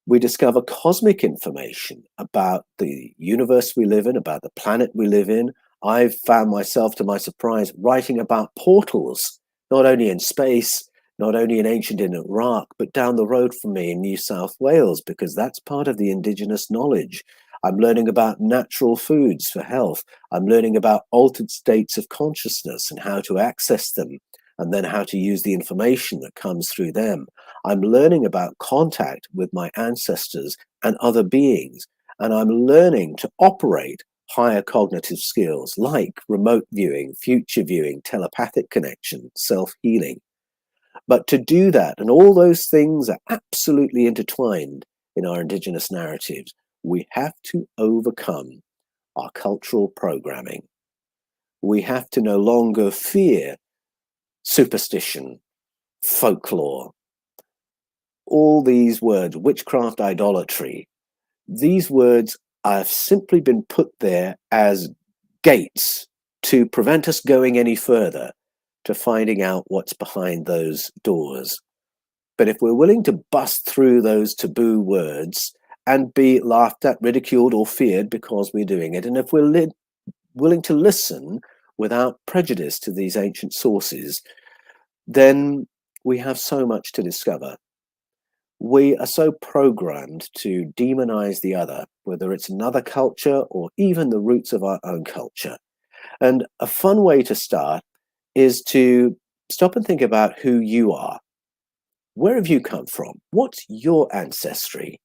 We discover cosmic information about the universe we live in, about the planet we live in. I've found myself, to my surprise, writing about portals, not only in space, not only in ancient Iraq, but down the road from me in New South Wales, because that's part of the indigenous knowledge. I'm learning about natural foods for health. I'm learning about altered states of consciousness and how to access them, and then how to use the information that comes through them. I'm learning about contact with my ancestors and other beings, and I'm learning to operate higher cognitive skills like remote viewing, future viewing, telepathic connection, self-healing. But to do that, and all those things are absolutely intertwined in our indigenous narratives, we have to overcome our cultural programming. We have to no longer fear superstition, folklore, all these words, witchcraft, idolatry. These words have simply been put there as gates to prevent us going any further, to finding out what's behind those doors. But if we're willing to bust through those taboo words and be laughed at, ridiculed, or feared because we're doing it, and if we're willing to listen without prejudice to these ancient sources, then we have so much to discover. We are so programmed to demonize the other, whether it's another culture or even the roots of our own culture. And a fun way to start is to stop and think about who you are. Where have you come from? What's your ancestry?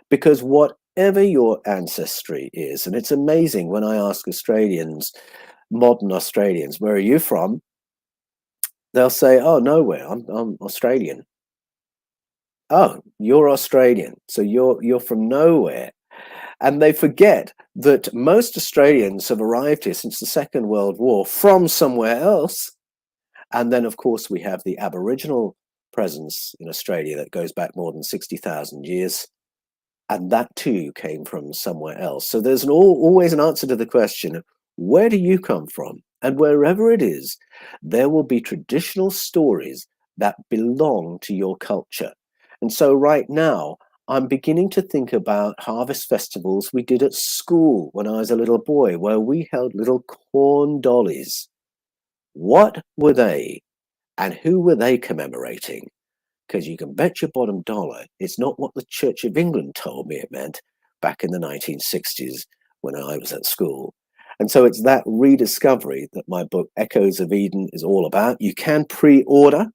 Because whatever your ancestry is, and it's amazing when I ask Australians, modern Australians, where are you from? They'll say, oh, nowhere, I'm Australian. Oh, you're Australian, so you're from nowhere. And they forget that most Australians have arrived here since the Second World War from somewhere else. And then, of course, we have the Aboriginal presence in Australia that goes back more than 60,000 years. And that too came from somewhere else. So there's always an answer to the question, where do you come from? And wherever it is, there will be traditional stories that belong to your culture. And so right now, I'm beginning to think about harvest festivals we did at school when I was a little boy, where we held little corn dollies. What were they, and who were they commemorating? Because you can bet your bottom dollar it's not what the Church of England told me it meant back in the 1960s when I was at school. And so it's that rediscovery that my book Echoes of Eden is all about. You can pre-order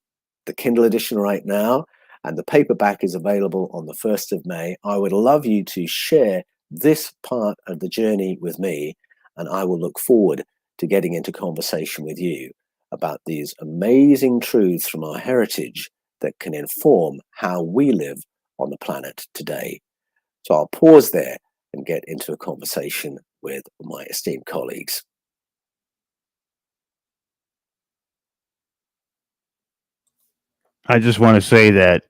the Kindle edition right now, and the paperback is available on the 1st of May. I would love you to share this part of the journey with me, and I will look forward to getting into conversation with you about these amazing truths from our heritage that can inform how we live on the planet today. So I'll pause there and get into a conversation with my esteemed colleagues. I just want to say that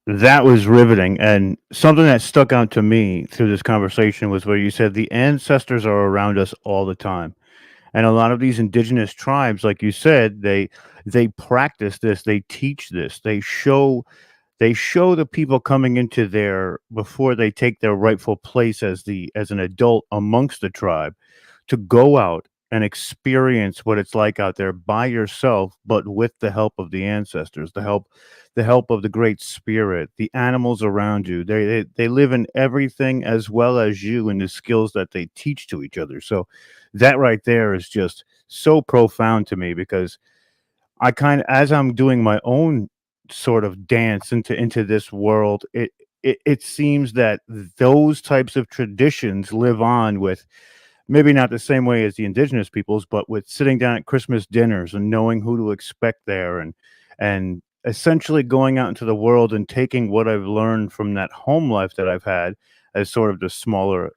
that was riveting, and something that stuck out to me through this conversation was where you said the ancestors are around us all the time. And a lot of these indigenous tribes, like you said, they practice this, they teach this, they show the people coming into their before they take their rightful place as an adult amongst the tribe to go out and experience what it's like out there by yourself, but with the help of the ancestors, the help of the great spirit, the animals around you. They live in everything as well as you in the skills that they teach to each other. So that right there is just so profound to me, because I kind of, as I'm doing my own sort of dance into this world, it seems that those types of traditions live on with maybe not the same way as the indigenous peoples, but with sitting down at Christmas dinners and knowing who to expect there, and essentially going out into the world and taking what I've learned from that home life that I've had as sort of the smaller,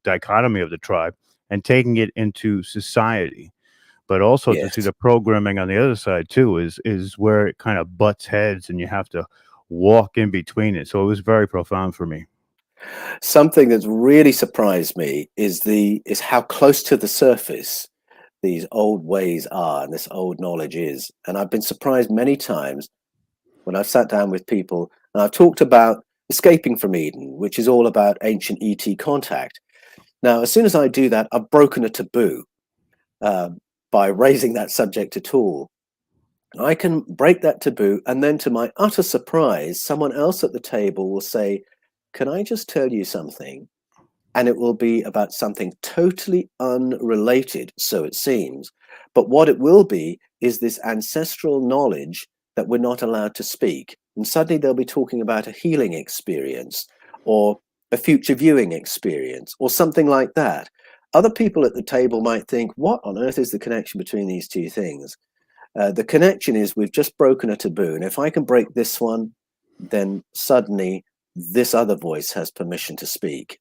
dichotomy of the tribe, and taking it into society. But also to see Yes. the programming on the other side too is where it kind of butts heads and you have to walk in between it. So it was very profound for me. Something that's really surprised me is how close to the surface these old ways are and this old knowledge is. And I've been surprised many times when I've sat down with people and I've talked about escaping from Eden, which is all about ancient ET contact. Now, as soon as I do that, I've broken a taboo uh, by raising that subject at all. I can break that taboo, and then to my utter surprise, someone else at the table will say, "Can I just tell you something?" And it will be about something totally unrelated, so it seems. But what it will be is this ancestral knowledge that we're not allowed to speak. And suddenly they'll be talking about a healing experience or a future viewing experience or something like that. Other people at the table might think, what on earth is the connection between these two things? The connection is we've just broken a taboo. And if I can break this one, then suddenly this other voice has permission to speak.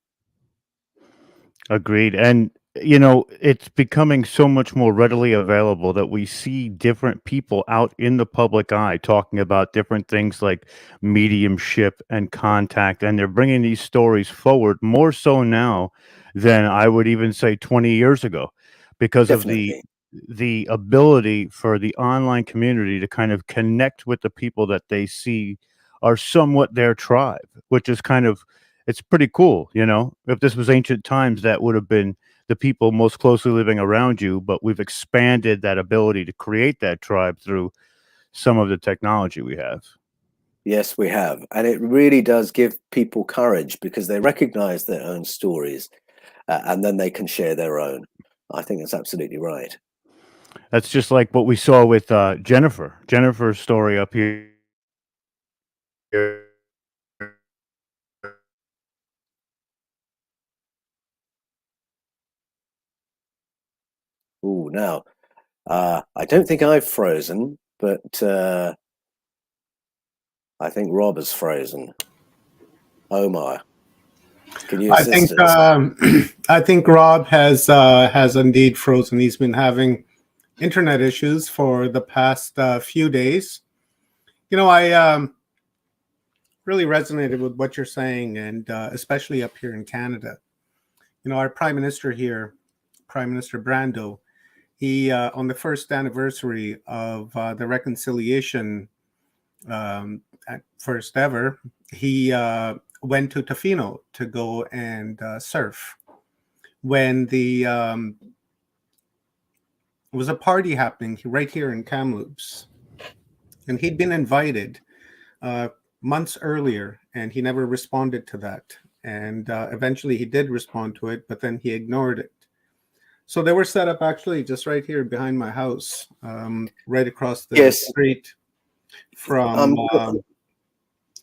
Agreed. And it's becoming so much more readily available that we see different people out in the public eye talking about different things like mediumship and contact, and they're bringing these stories forward more so now than I would even say 20 years ago, because of the Definitely. the ability for the online community to kind of connect with the people that they see are somewhat their tribe, which is kind of, it's pretty cool. If this was ancient times, that would have been the people most closely living around you, but we've expanded that ability to create that tribe through some of the technology we have. Yes, we have. And it really does give people courage because they recognize their own stories and then they can share their own. I think that's absolutely right. That's just like what we saw with Jennifer's story up here. Oh, now, I don't think I've frozen, but I think Rob has frozen. Omar, can you I assist think us? I think Rob has indeed frozen. He's been having internet issues for the past few days. I really resonated with what you're saying, and especially up here in Canada. Our Prime Minister here, Prime Minister Brando, he on the first anniversary of the reconciliation, at first ever, he went to Tofino to go and surf. When the was a party happening right here in Kamloops, and he'd been invited uh, months earlier, and he never responded to that. And eventually, he did respond to it, but then he ignored it. So they were set up actually just right here behind my house, right across the Yes, street from I'm,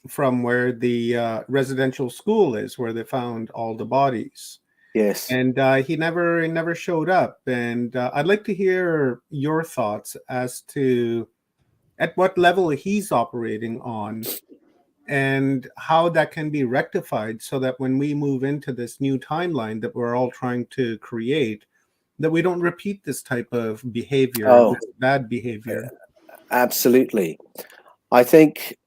from where the residential school is, where they found all the bodies. Yes. and he never showed up. And I'd like to hear your thoughts as to at what level he's operating on, and how that can be rectified, so that when we move into this new timeline that we're all trying to create, that we don't repeat this type of behavior, Oh, this bad behavior. absolutely. I think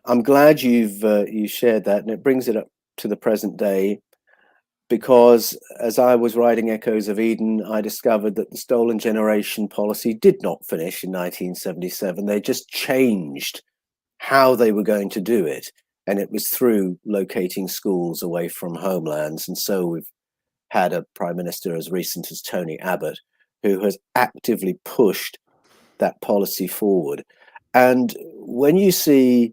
I'm glad you shared that, and it brings it up to the present day, because as I was writing Echoes of Eden, I discovered that the stolen generation policy did not finish in 1977. They just changed how they were going to do it, and it was through locating schools away from homelands. And so we've had a prime minister as recent as Tony Abbott, who has actively pushed that policy forward. And when you see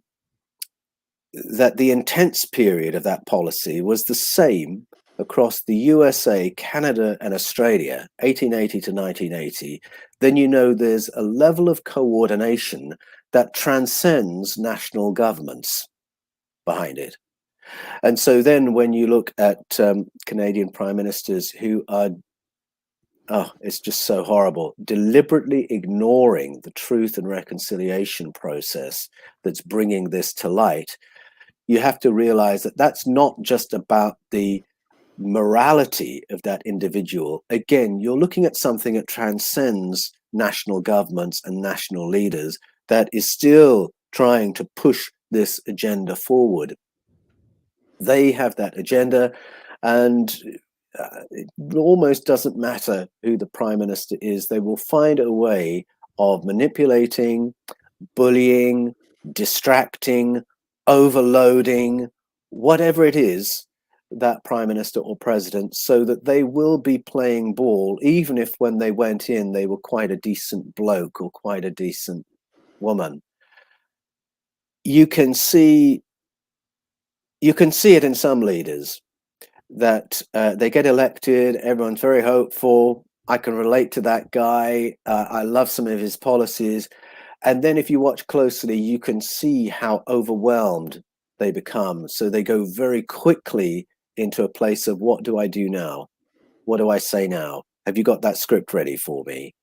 that the intense period of that policy was the same across the USA, Canada, and Australia, 1880 to 1980, then you know there's a level of coordination that transcends national governments behind it. And so then when you look at Canadian prime ministers who are, oh, it's just so horrible, deliberately ignoring the truth and reconciliation process that's bringing this to light, you have to realize that that's not just about the morality of that individual. Again, you're looking at something that transcends national governments and national leaders, that is still trying to push this agenda forward. They have that agenda, and it almost doesn't matter who the prime minister is. They will find a way of manipulating, bullying, distracting, overloading, whatever it is, that prime minister or president, so that they will be playing ball, even if when they went in, they were quite a decent bloke or quite a decent woman. You can see it in some leaders that they get elected, everyone's very hopeful. I can relate to that guy. I love some of his policies. And then if you watch closely, you can see how overwhelmed they become. So they go very quickly into a place of, what do I do now? What do I say now? Have you got that script ready for me?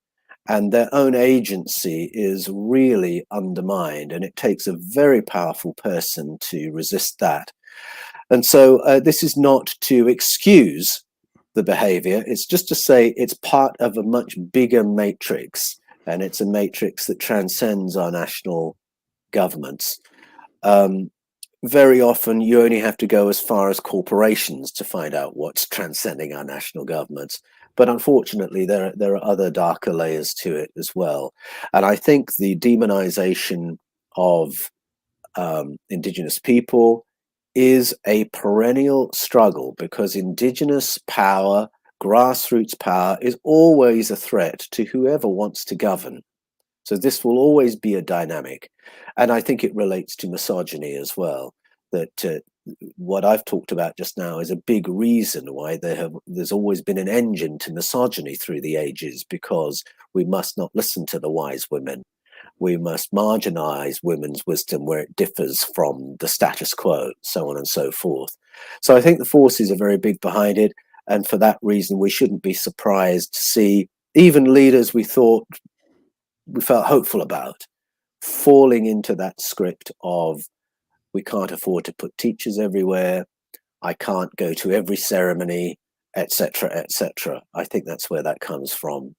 And their own agency is really undermined, and it takes a very powerful person to resist that. And so this is not to excuse the behavior. It's just to say it's part of a much bigger matrix, and it's a matrix that transcends our national governments. Very often you only have to go as far as corporations to find out what's transcending our national governments. But unfortunately, there are other darker layers to it as well. And I think the demonization of Indigenous people is a perennial struggle, because Indigenous power, grassroots power, is always a threat to whoever wants to govern. So this will always be a dynamic. And I think it relates to misogyny as well, that what I've talked about just now is a big reason why there's always been an engine to misogyny through the ages, because we must not listen to the wise women. We must marginalize women's wisdom where it differs from the status quo, so on and so forth. So I think the forces are very big behind it. And for that reason, we shouldn't be surprised to see even leaders we felt hopeful about falling into that script of, we can't afford to put teachers everywhere, I can't go to every ceremony, etc., etc. I think that's where that comes from.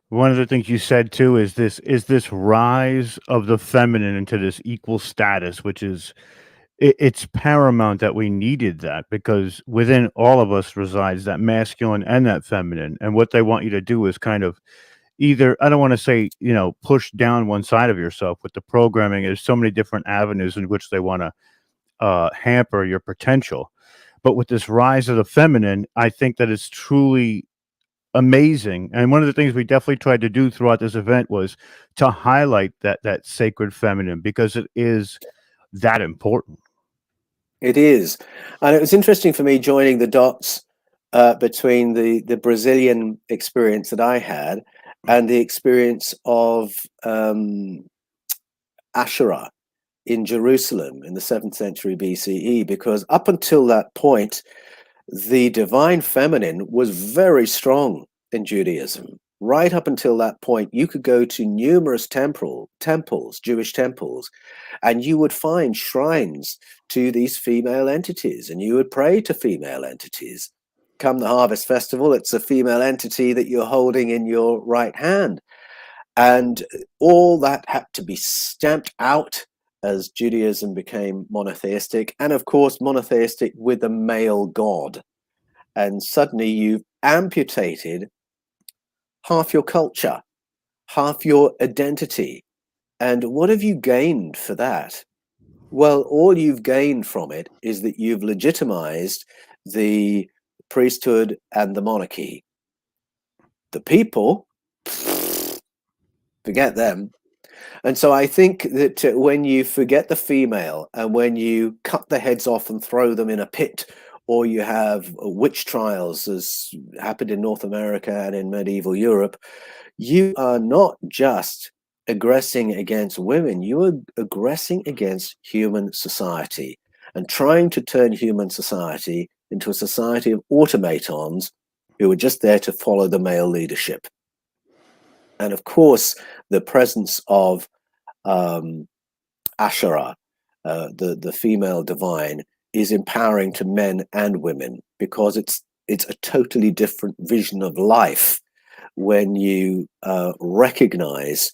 One of the things you said too is this rise of the feminine into this equal status, which is it's paramount that we needed that, because within all of us resides that masculine and that feminine, and what they want you to do is kind of either, I don't want to say, push down one side of yourself with the programming. There's so many different avenues in which they want to hamper your potential. But with this rise of the feminine, I think that it's truly amazing. And one of the things we definitely tried to do throughout this event was to highlight that sacred feminine, because it is that important. It is. And it was interesting for me joining the dots between the Brazilian experience that I had and the experience of Asherah in Jerusalem in the 7th century BCE, because up until that point, The divine feminine was very strong in Judaism. Right up until that point, you could go to numerous temples, Jewish temples, and you would find shrines to these female entities, and you would pray to female entities. Come the harvest festival, it's a female entity that you're holding in your right hand. And all that had to be stamped out as Judaism became monotheistic, and of course, monotheistic with a male god. And suddenly you've amputated half your culture, half your identity. And what have you gained for that? Well, all you've gained from it is that you've legitimized the priesthood and the monarchy. The people, forget them. And so I think that when you forget the female and when you cut the heads off and throw them in a pit, or you have witch trials, as happened in North America and in medieval Europe, you are not just aggressing against women, you are aggressing against human society and trying to turn human society into a society of automatons who are just there to follow the male leadership. And of course, the presence of Asherah, the female divine, is empowering to men and women, because it's a totally different vision of life when you recognize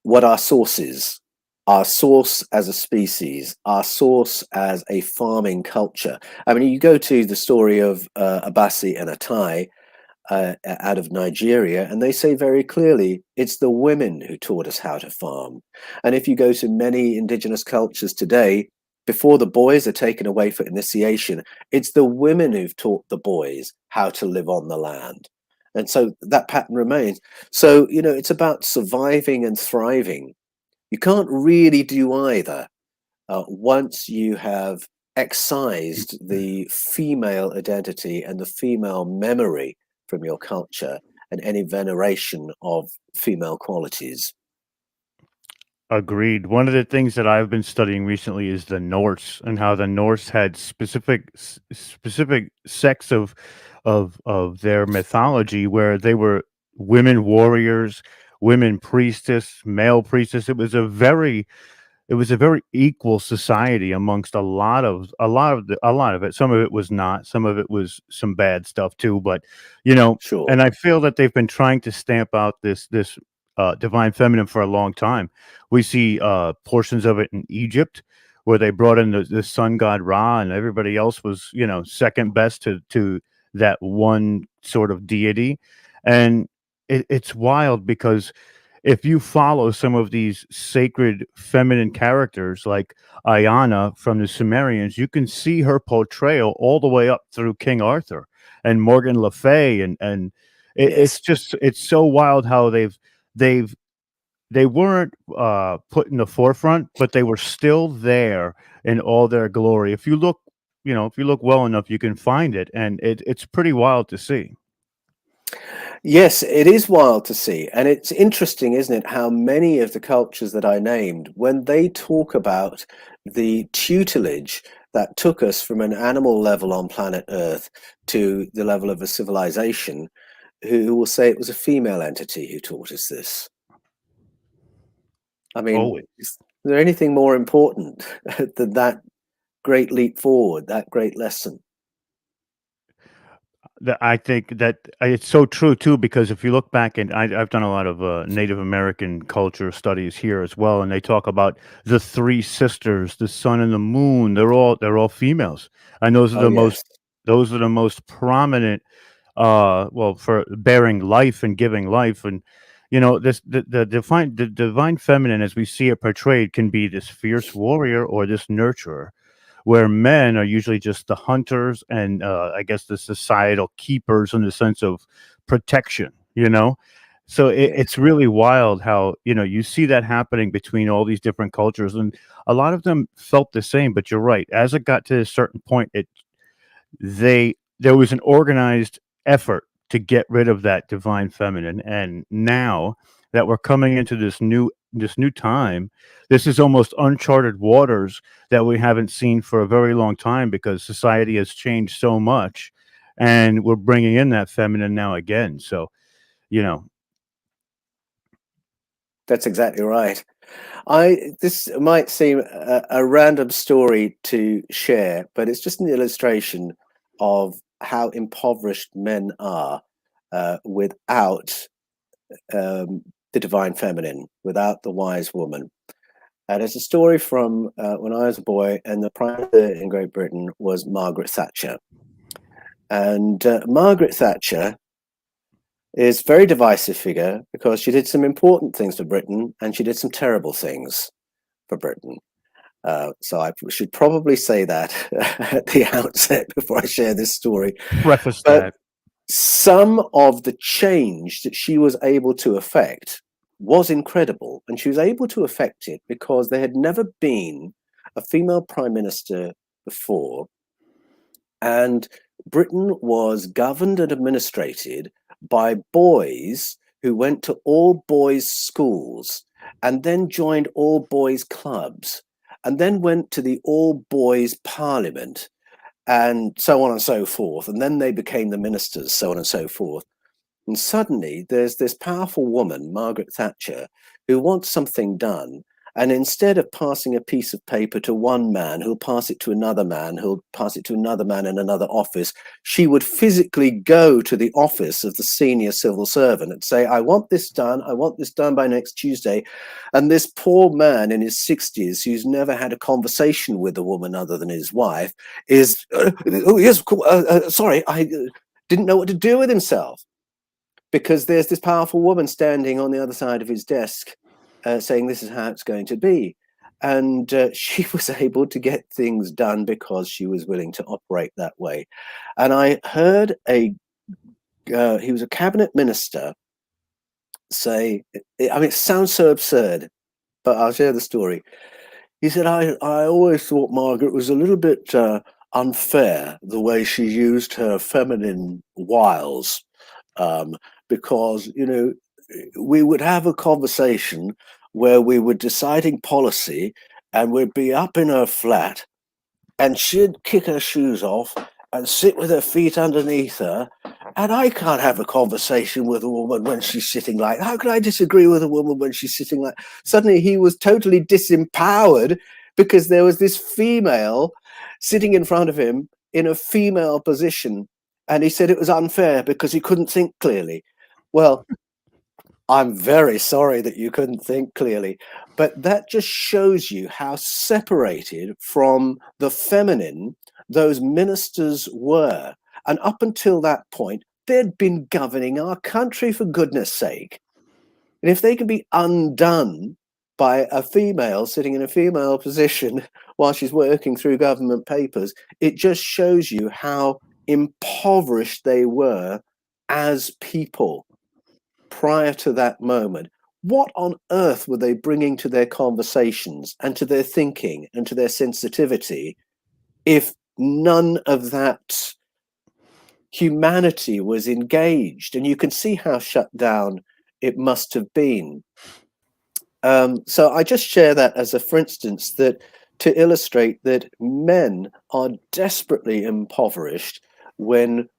what our source is, our source as a species, our source as a farming culture. I mean, you go to the story of Abasi and Atai, out of Nigeria, and they say very clearly it's the women who taught us how to farm. And if you go to many indigenous cultures today, before the boys are taken away for initiation, it's the women who've taught the boys how to live on the land. And so that pattern remains. So, it's about surviving and thriving. You can't really do either once you have excised the female identity and the female memory from your culture and any veneration of female qualities. Agreed. One of the things that I've been studying recently is the Norse, and how the Norse had specific sects of their mythology where they were women warriors, women priestess, male priestess. It was a very equal society amongst a lot of it. Some of it was not. Some of it was some bad stuff too. But Sure. and I feel that they've been trying to stamp out this divine feminine for a long time. We see portions of it in Egypt, where they brought in the sun god Ra, and everybody else was second best to that one sort of deity. And it's wild, because if you follow some of these sacred feminine characters like Ayana from the Sumerians, you can see her portrayal all the way up through King Arthur and Morgan Le Fay, and Yes. it's so wild how they've they weren't put in the forefront, but they were still there in all their glory. If you look well enough, you can find it, and it's pretty wild to see. Yes, it is wild to see. And it's interesting, isn't it, how many of the cultures that I named, when they talk about the tutelage that took us from an animal level on planet Earth to the level of a civilization, who will say it was a female entity who taught us this. I mean, Always. is there anything more important than that great leap forward, that great lesson? I think that it's so true too, because if you look back, and I've done a lot of Native American culture studies here as well, and they talk about the three sisters, the sun and the moon. They're all females, and those are Oh, the most yes. those are the most prominent. Well, for bearing life and giving life, and the divine feminine, as we see it portrayed, can be this fierce warrior or this nurturer, where men are usually just the hunters and I guess the societal keepers in the sense of protection. So it's Yes. really wild how you see that happening between all these different cultures, and a lot of them felt the same. But you're right, as it got to a certain point, there was an organized effort to get rid of that divine feminine, and now that we're coming into this new time. This is almost uncharted waters that we haven't seen for a very long time because society has changed so much, and we're bringing in that feminine now again. So, you know, That's exactly right. This might seem a random story to share, but it's just an illustration of how impoverished men are without the divine feminine, without the wise woman. And it's a story from when I was a boy, and the Prime Minister in Great Britain was Margaret Thatcher. And Margaret Thatcher is a very divisive figure because she did some important things for Britain and she did some terrible things for Britain. So I should probably say that at the outset before I share this story. preface But that. some of the change that she was able to effect was incredible, and she was able to effect it because there had never been a female prime minister before, and Britain was governed and administrated by boys who went to all boys schools and then joined all boys clubs and then went to the all boys parliament and so on and so forth, and then they became the ministers, so on and so forth. And suddenly there's this powerful woman, Margaret Thatcher, who wants something done. And instead of passing a piece of paper to one man who'll pass it to another man, who'll pass it to another man in another office, she would physically go to the office of the senior civil servant and say, I want this done by next Tuesday. And this poor man in his 60s, who's never had a conversation with a woman other than his wife, is, oh yes, sorry, I didn't know what to do with himself. Because there's this powerful woman standing on the other side of his desk saying this is how it's going to be. And she was able to get things done because she was willing to operate that way. And I heard he was a cabinet minister say, I mean, it sounds so absurd, but I'll share the story. He said, I always thought Margaret was a little bit unfair the way she used her feminine wiles. Because, you know, we would have a conversation where we were deciding policy and we'd be up in her flat and she'd kick her shoes off and sit with her feet underneath her. And I can't have a conversation with a woman when she's sitting like, how can I disagree with a woman when she's sitting like? Suddenly he was totally disempowered because there was this female sitting in front of him in a female position. And he said it was unfair because he couldn't think clearly. Well, I'm very sorry that you couldn't think clearly, but that just shows you how separated from the feminine those ministers were. And up until that point, they'd been governing our country, for goodness sake. And if they can be undone by a female sitting in a female position while she's working through government papers, it just shows you how impoverished they were as people prior to that moment. What on earth were they bringing to their conversations and to their thinking and to their sensitivity if none of that humanity was engaged? And you can see how shut down it must have been. So I just share that as a for instance, that to illustrate that men are desperately impoverished when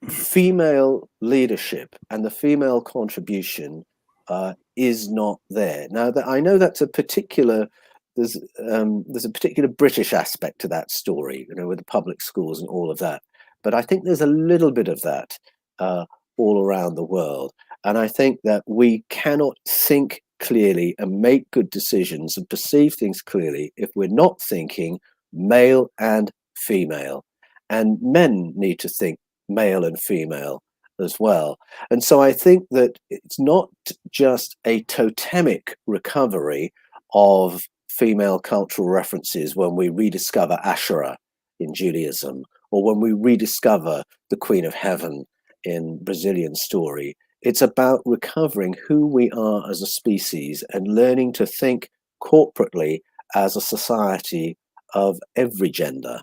female leadership and the female contribution is not there. Now, that I know that's a particular there's a particular British aspect to that story, you know, with the public schools and all of that. But I think there's a little bit of that all around the world, and I think that we cannot think clearly and make good decisions and perceive things clearly if we're not thinking male and female. And men need to think male and female as well. And so I think that it's not just a totemic recovery of female cultural references when we rediscover Asherah in Judaism, or when we rediscover the Queen of Heaven in Brazilian story. It's about recovering who we are as a species and learning to think corporately as a society of every gender.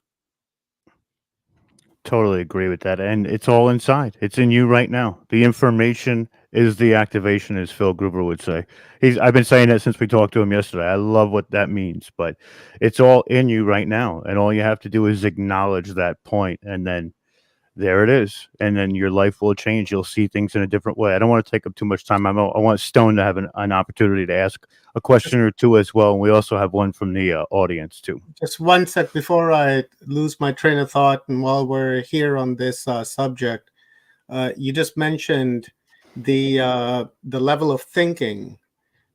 Totally agree with that. And it's all inside. It's in you right now. The information is the activation, as Phil Gruber would say. I've been saying that since we talked to him yesterday. I love what that means, but it's all in you right now, and all you have to do is acknowledge that point, and then there it is, and then your life will change. You'll see things in a different way. I don't want to take up too much time. I want Stone to have an opportunity to ask a question or two as well, and we also have one from the audience too. Just one sec before I lose my train of thought, and while we're here on this subject, you just mentioned the level of thinking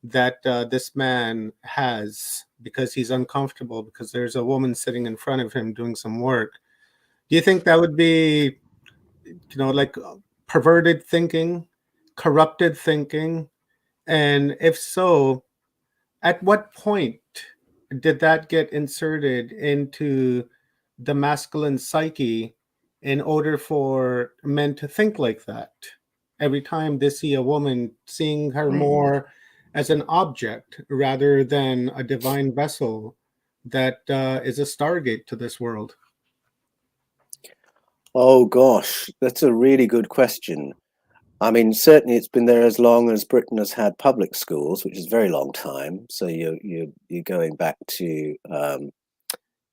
that this man has because he's uncomfortable because there's a woman sitting in front of him doing some work. Do you think that would be, like perverted thinking, corrupted thinking? And if so, at what point did that get inserted into the masculine psyche in order for men to think like that? Every time they see a woman, seeing her more as an object rather than a divine vessel that is a stargate to this world. Oh gosh, that's a really good question. I mean, certainly it's been there as long as Britain has had public schools, which is a very long time. So you're going back to the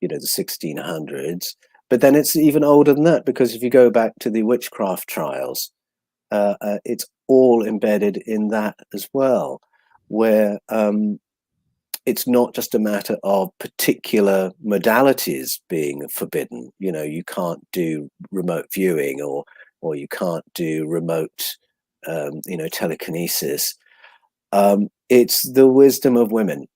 1600s. But then it's even older than that, because if you go back to the witchcraft trials, it's all embedded in that as well, where it's not just a matter of particular modalities being forbidden. You can't do remote viewing, or you can't do remote telekinesis. It's the wisdom of women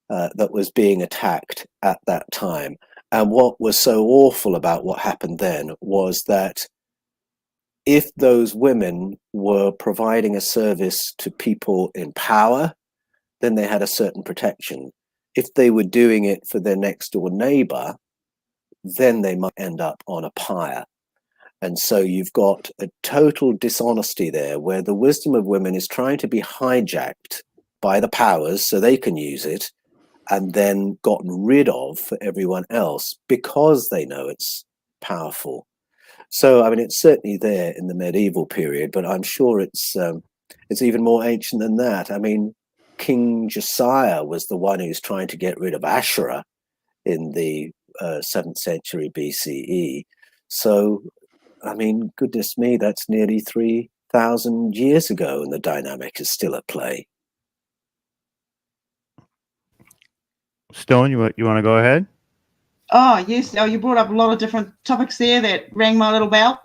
that was being attacked at that time. And what was so awful about what happened then was that if those women were providing a service to people in power, then they had a certain protection. If they were doing it for their next door neighbor, then they might end up on a pyre. And so you've got a total dishonesty there, where the wisdom of women is trying to be hijacked by the powers so they can use it, and then gotten rid of for everyone else because they know it's powerful. So, I mean, it's certainly there in the medieval period, but I'm sure it's even more ancient than that. I mean, King Josiah was the one who's trying to get rid of Asherah in the 7th century BCE. So, I mean, goodness me, that's nearly 3,000 years ago, and the dynamic is still at play. Stone, you want to go ahead? Oh, yes. Oh, you brought up a lot of different topics there that rang my little bell.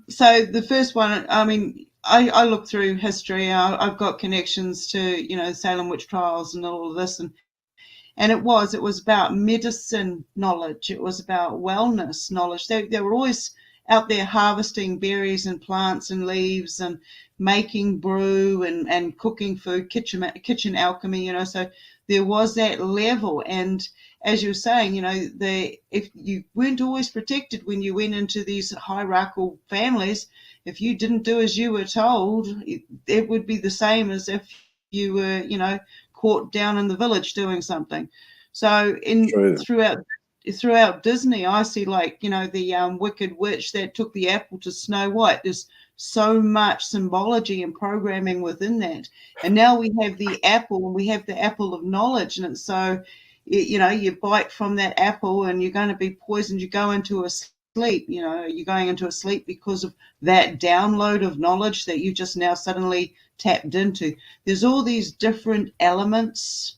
So the first one, I mean, I look through history. I've got connections to, Salem witch trials and all of this. And it was about medicine knowledge. It was about wellness knowledge. They were always out there harvesting berries and plants and leaves and making brew and cooking food, kitchen alchemy, so there was that level. And as you were saying, if you weren't always protected when you went into these hierarchical families, if you didn't do as you were told, it would be the same as if you were, caught down in the village doing something. So throughout Disney, I see the Wicked Witch that took the apple to Snow White. There's so much symbology and programming within that. And now we have the apple, and we have the apple of knowledge. And it's so, you bite from that apple and you're going to be poisoned. You go into a sleep, you're going into a sleep because of that download of knowledge that you just now suddenly tapped into. There's all these different elements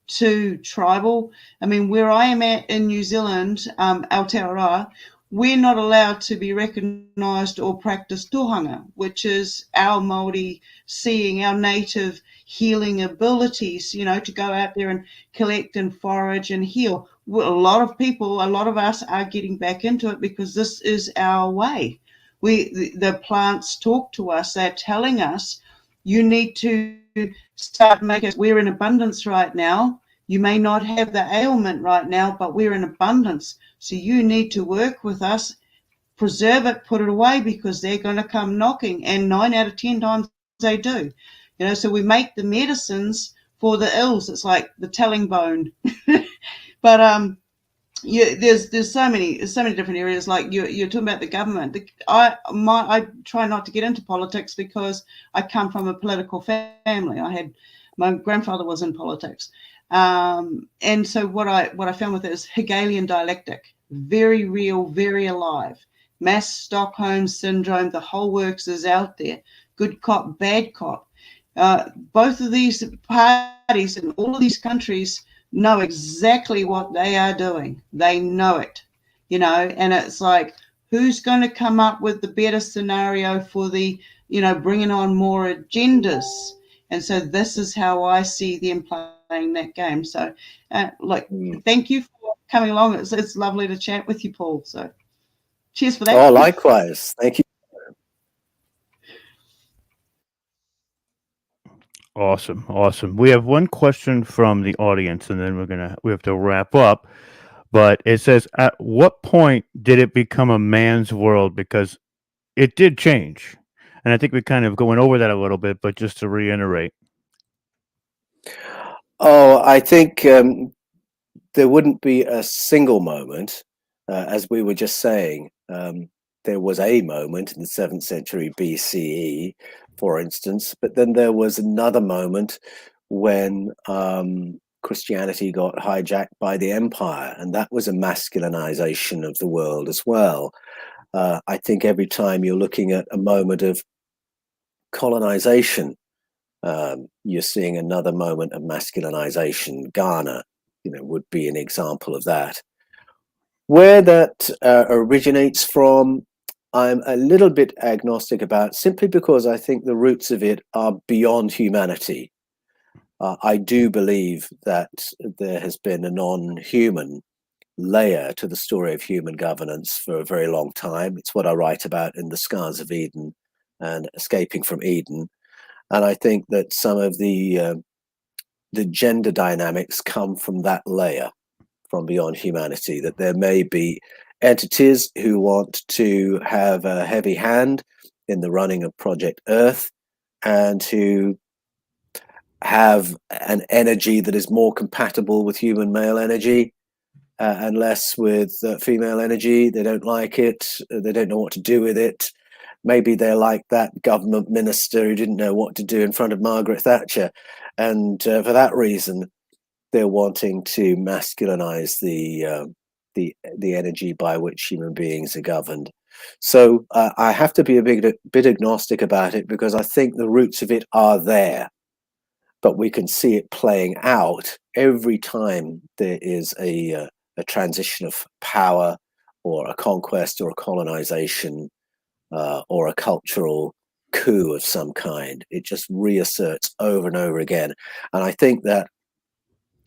to tribal. I mean, where I am at in New Zealand, Aotearoa, we're not allowed to be recognised or practice tohanga, which is our Māori seeing, our native healing abilities, to go out there and collect and forage and heal. A lot of us are getting back into it because this is our way. The plants talk to us. They're telling us, you need to start making, we're in abundance right now. You may not have the ailment right now, but we're in abundance. So you need to work with us, preserve it, put it away, because they're going to come knocking. And 9 out of 10 times they do. So we make the medicines for the ills. It's like the telling bone. But there's so many different areas. Like you're talking about the government. I try not to get into politics because I come from a political family. My grandfather was in politics, and so what I found with it is Hegelian dialectic, very real, very alive. Mass Stockholm syndrome, the whole works is out there. Good cop, bad cop. Both of these parties in all of these countries know exactly what they are doing. They know it, and it's like, who's going to come up with the better scenario for the, bringing on more agendas? And so this is how I see them playing that game. So, thank you for coming along. It's lovely to chat with you, Paul. So, cheers for that. Oh, likewise. Thank you. Awesome. We have one question from the audience, and then we have to wrap up. But it says, at what point did it become a man's world? Because it did change, and I think we kind of going over that a little bit. But just to reiterate, Oh, I think there wouldn't be a single moment, as we were just saying. There was a moment in the 7th century BCE, for instance, but then there was another moment when Christianity got hijacked by the empire, and that was a masculinization of the world as well. I think every time you're looking at a moment of colonization, you're seeing another moment of masculinization. Ghana, would be an example of that. Where that originates from, I'm a little bit agnostic about, simply because I think the roots of it are beyond humanity. I do believe that there has been a non-human layer to the story of human governance for a very long time. It's what I write about in The Scars of Eden and Escaping from Eden. And I think that some of the gender dynamics come from that layer, from beyond humanity, that there may be entities who want to have a heavy hand in the running of Project Earth and who have an energy that is more compatible with human male energy and less with female energy. They don't like it. They don't know what to do with it. Maybe they're like that government minister who didn't know what to do in front of Margaret Thatcher. And for that reason, they're wanting to masculinize the energy by which human beings are governed. So I have to be a bit agnostic about it, because I think the roots of it are there, but we can see it playing out every time there is a transition of power, or a conquest, or a colonization, or a cultural coup of some kind. It just reasserts over and over again. And I think that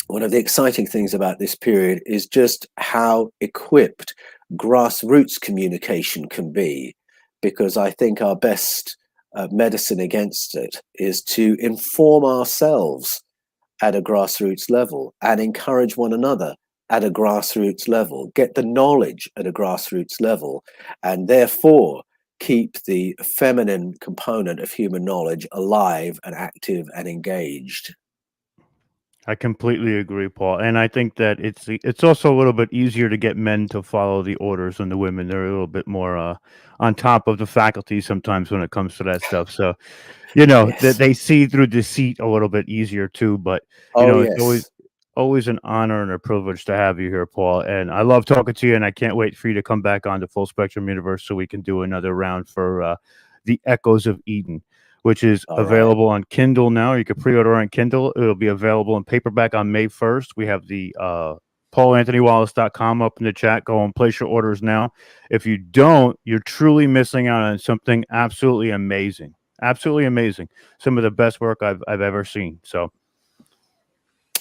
one of the exciting things about this period is just how equipped grassroots communication can be, because I think our best medicine against it is to inform ourselves at a grassroots level and encourage one another at a grassroots level, get the knowledge at a grassroots level, and therefore keep the feminine component of human knowledge alive and active and engaged. I completely agree, Paul, and I think that it's also a little bit easier to get men to follow the orders than the women. They're a little bit more on top of the faculty sometimes when it comes to that stuff. So, that Yes. they see through deceit a little bit easier too. But Oh, it's yes. always an honor and a privilege to have you here, Paul. And I love talking to you, and I can't wait for you to come back on the Full Spectrum Universe so we can do another round for the Echoes of Eden, which is All right. available on Kindle now. You can pre-order on Kindle. It'll be available in paperback on May 1st. We have the paulanthonywallace.com up in the chat. Go and place your orders now. If you don't, you're truly missing out on something absolutely amazing. Absolutely amazing. Some of the best work I've ever seen. So,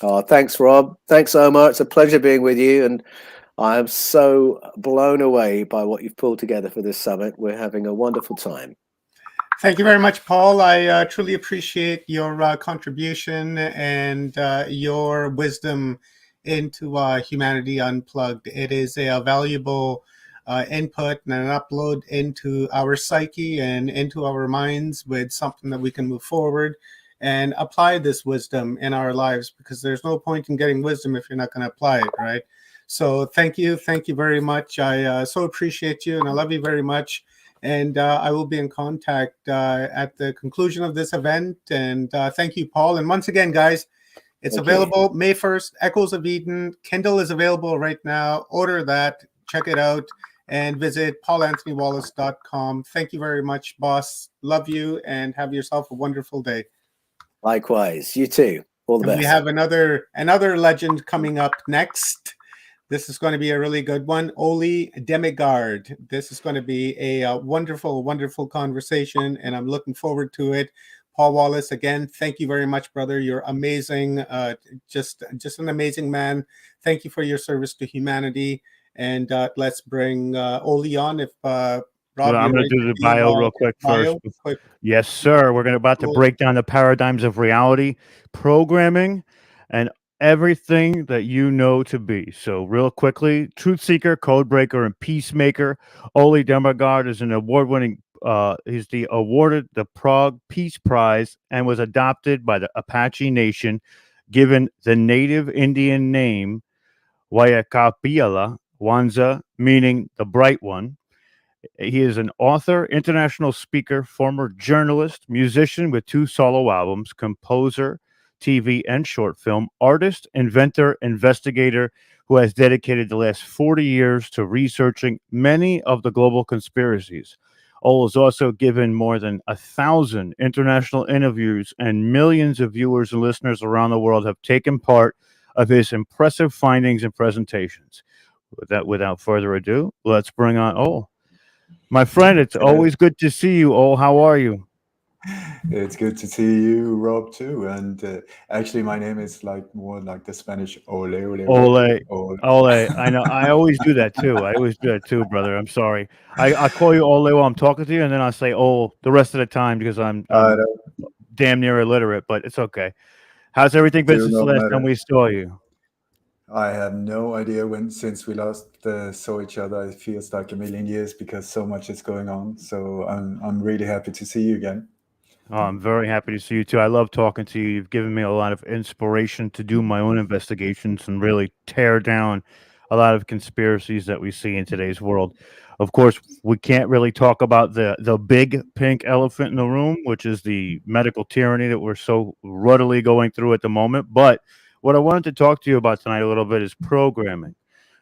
oh, thanks, Rob. Thanks, Omar. It's a pleasure being with you, and I am so blown away by what you've pulled together for this summit. We're having a wonderful time. Thank you very much, Paul. I truly appreciate your contribution and your wisdom into Humanity Unplugged. It is a valuable input and an upload into our psyche and into our minds, with something that we can move forward and apply this wisdom in our lives, because there's no point in getting wisdom if you're not going to apply it, right? So thank you very much. I so appreciate you, and I love you very much. And I will be in contact at the conclusion of this event. And thank you, Paul. And once again, guys, it's Thank available May 1st. Echoes of Eden. Kindle is available right now. Order that. Check it out. And visit paulanthonywallace.com. Thank you very much, boss. Love you, and have yourself a wonderful day. Likewise, you too. All the And best. we have another legend coming up next. This is going to be a really good one. Oli Demigard. This is going to be a wonderful, wonderful conversation, and I'm looking forward to it. Paul Wallace, again, thank you very much, brother. You're amazing. Just an amazing man. Thank you for your service to humanity. And let's bring Oli on. If Rob, Well, I'm going to do the bio real quick first. Quick. Yes, sir. We're about to break down the paradigms of reality, programming, and everything that you know to be. So real quickly, truth seeker, code breaker, and peacemaker. Oli Demigard is an award-winning, he's awarded the Prague Peace Prize and was adopted by the Apache Nation, given the native Indian name Wayakapiala Wanza, meaning the bright one. He is an author, international speaker, former journalist, musician with 2 solo albums, composer, TV and short film, artist, inventor, investigator, who has dedicated the last 40 years to researching many of the global conspiracies. Ol has also given more than 1,000 international interviews, and millions of viewers and listeners around the world have taken part of his impressive findings and presentations. Without further ado, let's bring on Ol. My friend, it's always good to see you, Ol. How are you? It's good to see you, Rob, too. And actually, my name is more like the Spanish ole, ole, Ole. ole. Ole. I know. I always do that too. Brother. I'm sorry. I call you Ole while I'm talking to you, and then I say Ol the rest of the time because I'm damn near illiterate, but it's okay. How's everything been since the last time we saw you? I have no idea since we last saw each other. It feels like a million years because so much is going on. So I'm really happy to see you again. Oh, I'm very happy to see you too. I love talking to you. You've given me a lot of inspiration to do my own investigations and really tear down a lot of conspiracies that we see in today's world. Of course, we can't really talk about the big pink elephant in the room, which is the medical tyranny that we're so ruddily going through at the moment. But what I wanted to talk to you about tonight a little bit is programming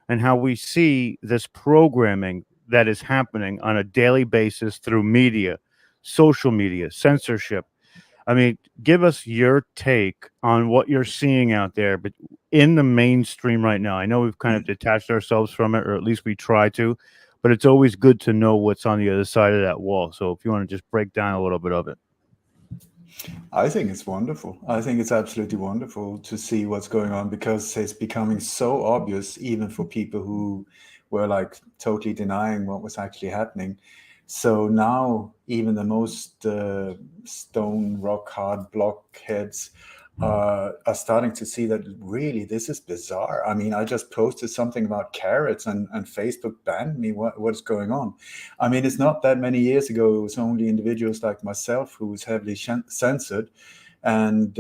and how we see this programming that is happening on a daily basis through media, social media, censorship. I mean, give us your take on what you're seeing out there, but in the mainstream right now. I know we've kind of detached ourselves from it, or at least we try to, but it's always good to know what's on the other side of that wall. So if you want to just break down a little bit of it. I think it's wonderful. I think it's absolutely wonderful to see what's going on because it's becoming so obvious, even for people who were totally denying what was actually happening. So now even the most stone rock hard blockheads are starting to see that really this is bizarre. I mean, I just posted something about carrots and Facebook banned me. What's going on? I mean, it's not that many years ago. It was only individuals like myself who was heavily censored. And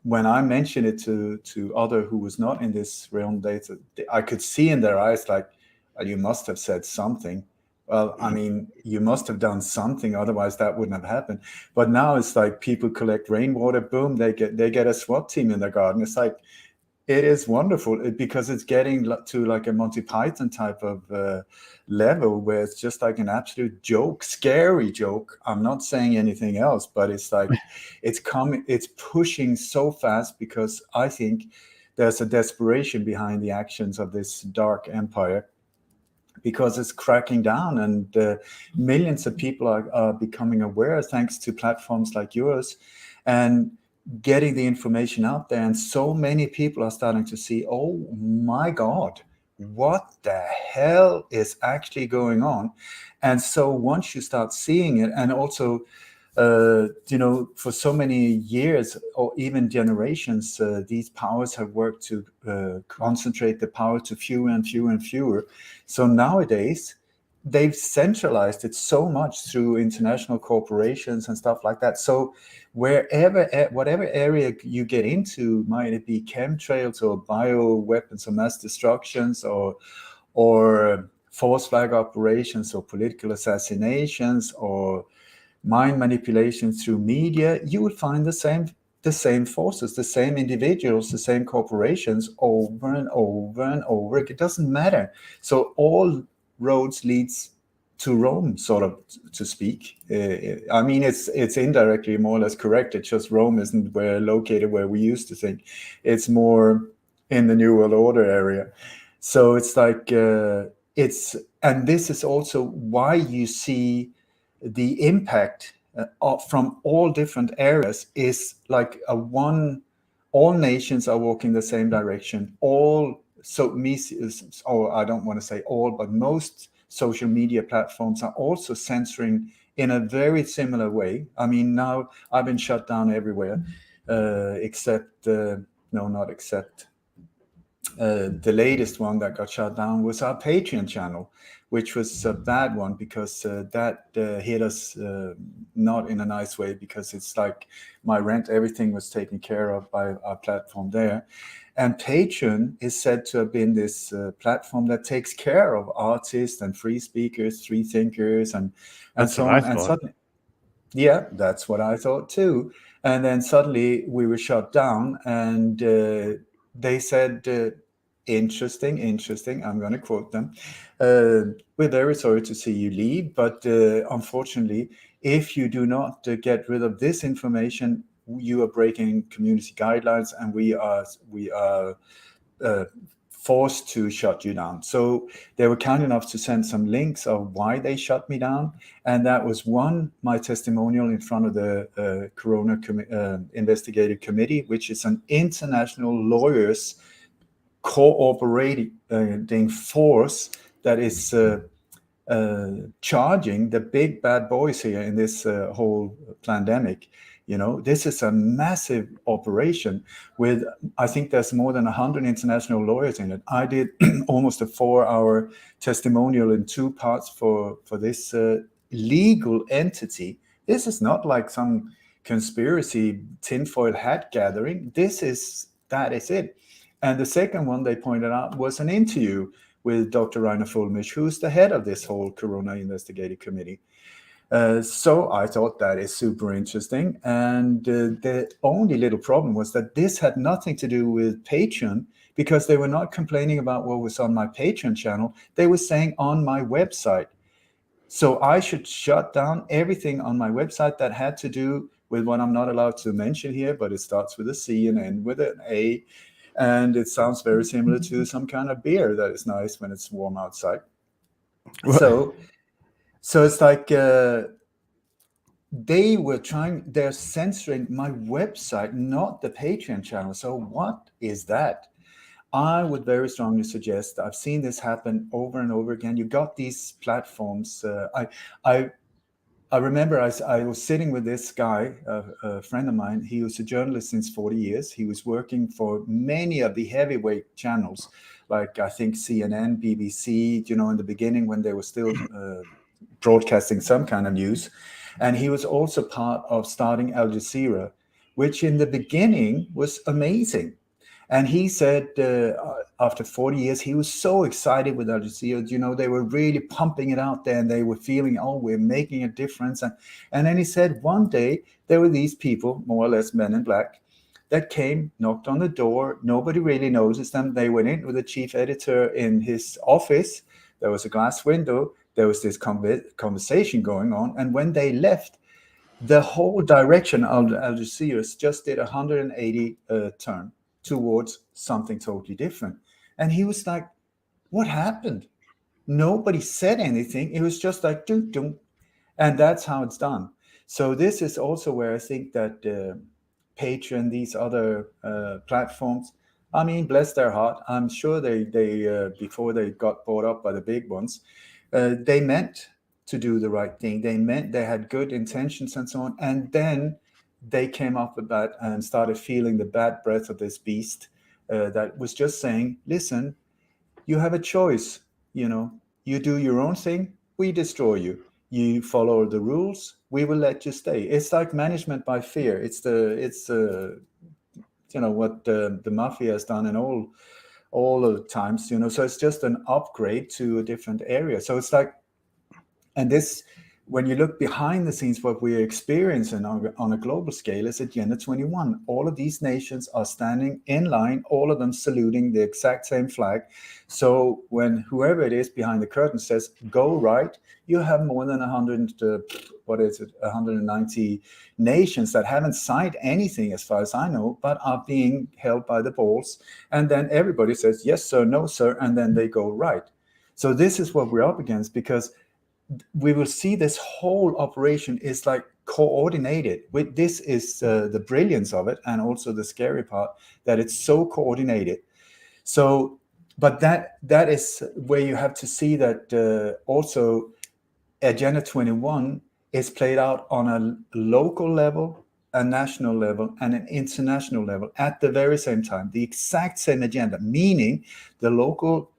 when I mentioned it to other who was not in this realm, I could see in their eyes you must have said something. Well, I mean, you must have done something, otherwise that wouldn't have happened. But now it's like people collect rainwater, boom, they get a SWAT team in their garden. It's like, it is wonderful because it's getting to like a Monty Python type of level where it's just like an absolute joke, scary joke. I'm not saying anything else, but it's like it's pushing so fast because I think there's a desperation behind the actions of this dark empire, because it's cracking down and millions of people are becoming aware thanks to platforms like yours and getting the information out there. And so many people are starting to see, oh my God, what the hell is actually going on? And so once you start seeing it, and also, for so many years or even generations, these powers have worked to concentrate the power to fewer and fewer and fewer. So nowadays, they've centralized it so much through international corporations and stuff like that. So whatever area you get into, might it be chemtrails or bioweapons or mass destructions or false flag operations or political assassinations or mind manipulation through media, you would find the same forces, the same individuals, the same corporations over and over and over. It doesn't matter. So all roads leads to Rome, sort of, to speak. I mean, it's indirectly more or less correct. It's just Rome isn't located where we used to think. It's more in the New World Order area. So it's like and this is also why you see the impact from all different areas is like all nations are walking the same direction. Or I don't want to say all, but most social media platforms are also censoring in a very similar way. I mean, now I've been shut down everywhere, except not except. The latest one that got shut down was our Patreon channel, which was a bad one because that hit us not in a nice way, because it's like my rent, everything was taken care of by our platform there. And Patreon is said to have been this platform that takes care of artists and free speakers, free thinkers, and so on. And suddenly, yeah, that's what I thought too. And then suddenly we were shut down, and they said, interesting, I'm going to quote them. We're very sorry to see you leave, but unfortunately, if you do not get rid of this information, you are breaking community guidelines, and we are forced to shut you down. So they were kind enough to send some links of why they shut me down. And that was my testimonial in front of the Corona Investigative Committee, which is an international lawyers cooperating force that is charging the big bad boys here in this whole pandemic. This is a massive operation with, I think there's more than 100 international lawyers in it. I did almost a 4-hour testimonial in 2 parts for this legal entity. This is not like some conspiracy tinfoil hat gathering. That is it. And the second one they pointed out was an interview with Dr. Rainer Fulmich, who's the head of this whole Corona Investigative Committee. So I thought that is super interesting. And the only little problem was that this had nothing to do with Patreon, because they were not complaining about what was on my Patreon channel. They were saying on my website. So I should shut down everything on my website that had to do with what I'm not allowed to mention here, but it starts with a C and ends with an A. And it sounds very similar to some kind of beer that is nice when it's warm outside. So it's like they're censoring my website, not the Patreon channel. So what is that? I would very strongly suggest, I've seen this happen over and over again. You got these platforms. I remember I was sitting with this guy, a friend of mine. He was a journalist since 40 years. He was working for many of the heavyweight channels, like I think CNN, BBC, in the beginning when they were still broadcasting some kind of news. And he was also part of starting Al Jazeera, which in the beginning was amazing. And he said after 40 years, he was so excited with Al Jazeera. They were really pumping it out there, and they were feeling, we're making a difference. And then he said one day there were these people, more or less men in black, that came, knocked on the door. Nobody really noticed them. They went in with the chief editor in his office. There was a glass window. There was this conversation going on. And when they left, the whole direction of Al Jazeera just did 180 turn towards something totally different. And he was like, what happened? Nobody said anything. It was just like, dun, dun. And that's how it's done. So this is also where I think that Patreon, these other platforms, I mean, bless their heart. I'm sure they before they got bought up by the big ones, they meant to do the right thing. They had good intentions and so on. And then they came up with that and started feeling the bad breath of this beast that was just saying, listen, you have a choice. You do your own thing, we destroy you. You follow the rules, we will let you stay. It's like management by fear. It's what the mafia has done in all the times. So it's just an upgrade to a different area. So it's like, and this, when you look behind the scenes, what we're experiencing on a global scale is Agenda 21. All of these nations are standing in line, all of them saluting the exact same flag. So when whoever it is behind the curtain says, go right, you have more than 190 nations that haven't signed anything, as far as I know, but are being held by the balls. And then everybody says, yes, sir, no, sir, and then they go right. So this is what we're up against, because we will see this whole operation is like coordinated. This is the brilliance of it, and also the scary part, that it's so coordinated. So, but that is where you have to see that also Agenda 21 is played out on a local level, a national level, and an international level at the very same time. The exact same agenda, meaning the local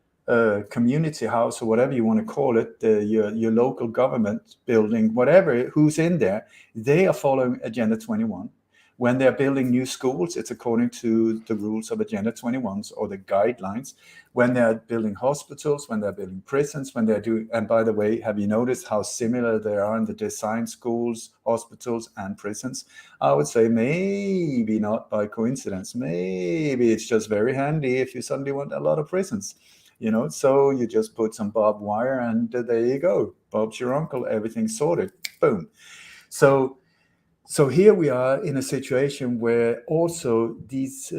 community house, or whatever you want to call it, your local government building, whatever, who's in there, they are following Agenda 21. When they're building new schools, it's according to the rules of Agenda 21s, or the guidelines. When they're building hospitals, when they're building prisons, when they're doing, and by the way, have you noticed how similar they are in the design, schools, hospitals, and prisons? I would say maybe not by coincidence. Maybe it's just very handy if you suddenly want a lot of prisons. So you just put some barbed wire, and there you go. Bob's your uncle, everything's sorted. Boom. So here we are in a situation where also this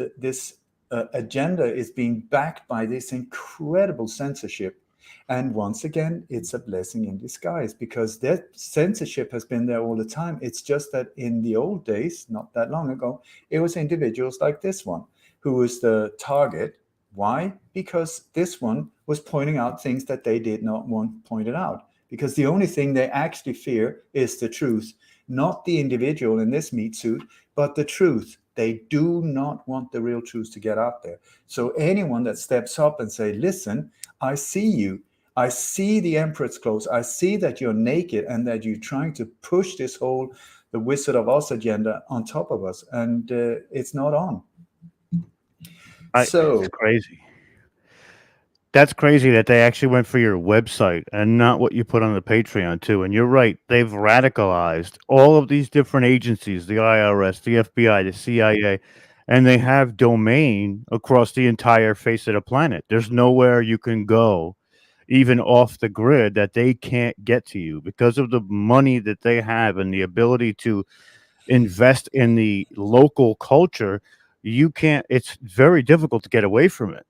agenda is being backed by this incredible censorship. And once again, it's a blessing in disguise, because that censorship has been there all the time. It's just that in the old days, not that long ago, it was individuals like this one who was the target. Why? Because this one was pointing out things that they did not want pointed out. Because the only thing they actually fear is the truth, not the individual in this meat suit, but the truth. They do not want the real truth to get out there. So anyone that steps up and say, listen, I see you. I see the Emperor's clothes. I see that you're naked and that you're trying to push this whole, the Wizard of Oz agenda on top of us. And it's not on. It's crazy. That's crazy that they actually went for your website and not what you put on the Patreon too. And you're right, they've radicalized all of these different agencies, the IRS, the FBI, the CIA, and they have domain across the entire face of the planet. There's nowhere you can go, even off the grid, that they can't get to you because of the money that they have and the ability to invest in the local culture. You can't, it's very difficult to get away from it.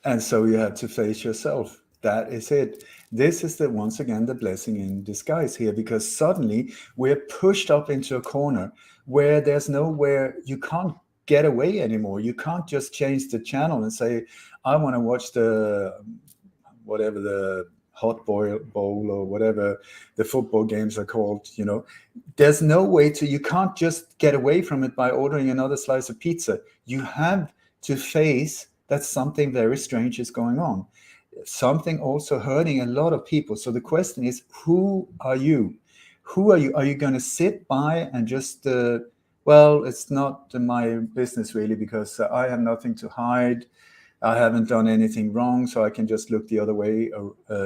And so you have to face yourself. That is it. This is once again, the blessing in disguise here, because suddenly we're pushed up into a corner where there's nowhere, you can't get away anymore. You can't just change the channel and say, I want to watch the hot bowl or whatever the football games are called. There's no way you can't just get away from it by ordering another slice of pizza. You have to face that something very strange is going on. Something also hurting a lot of people. So the question is, who are you? Who are you? Are you going to sit by and just, it's not my business really, because I have nothing to hide. I haven't done anything wrong, so I can just look the other way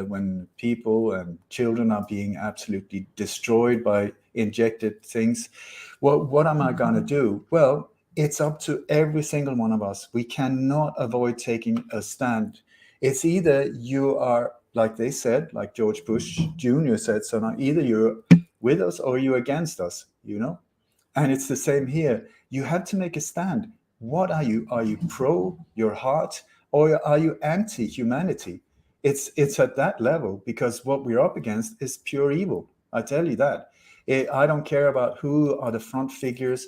when people and children are being absolutely destroyed by injected things. What am I going to do? Well, it's up to every single one of us. We cannot avoid taking a stand. It's either you are, like they said, like George Bush Jr. said, so now either you're with us or you're against us, And it's the same here. You have to make a stand. What are you? Are you pro your heart, or are you anti-humanity? It's at that level, because what we're up against is pure evil. I tell you that. I don't care about who are the front figures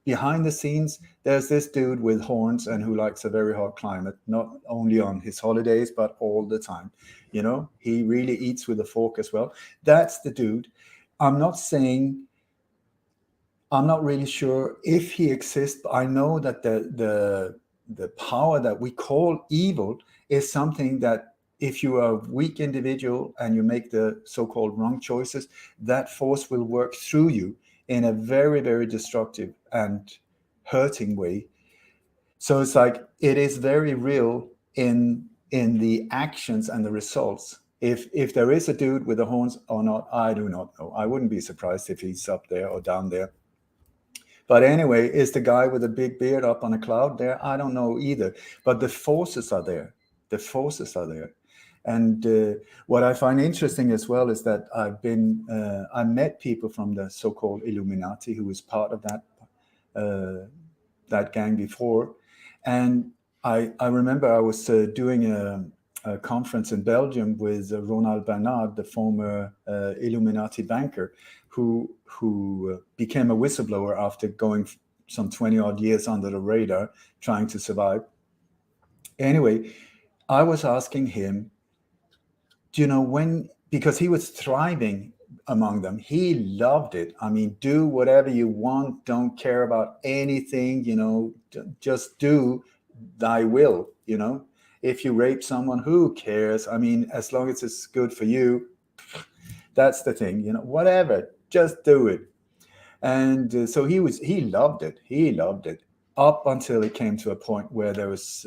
behind the scenes. There's this dude with horns and who likes a very hot climate, not only on his holidays, but all the time. He really eats with a fork as well. That's the dude. I'm not really sure if he exists, but I know that the power that we call evil is something that if you are a weak individual and you make the so-called wrong choices, that force will work through you in a very, very destructive and hurting way. So it's like it is very real in the actions and the results. If there is a dude with the horns or not, I do not know. I wouldn't be surprised if he's up there or down there. But anyway, is the guy with a big beard up on a cloud there? I don't know either. But the forces are there. The forces are there. And what I find interesting as well is that I met people from the so-called Illuminati who was part of that gang before. And I remember I was doing a conference in Belgium with Ronald Bernard, the former Illuminati banker, who became a whistleblower after going some 20 odd years under the radar, trying to survive. Anyway, I was asking him, because he was thriving among them. He loved it. I mean, do whatever you want. Don't care about anything, just do thy will, If you rape someone, who cares? I mean, as long as it's good for you, that's the thing, whatever, just do it. And so he loved it. He loved it up until it came to a point where there was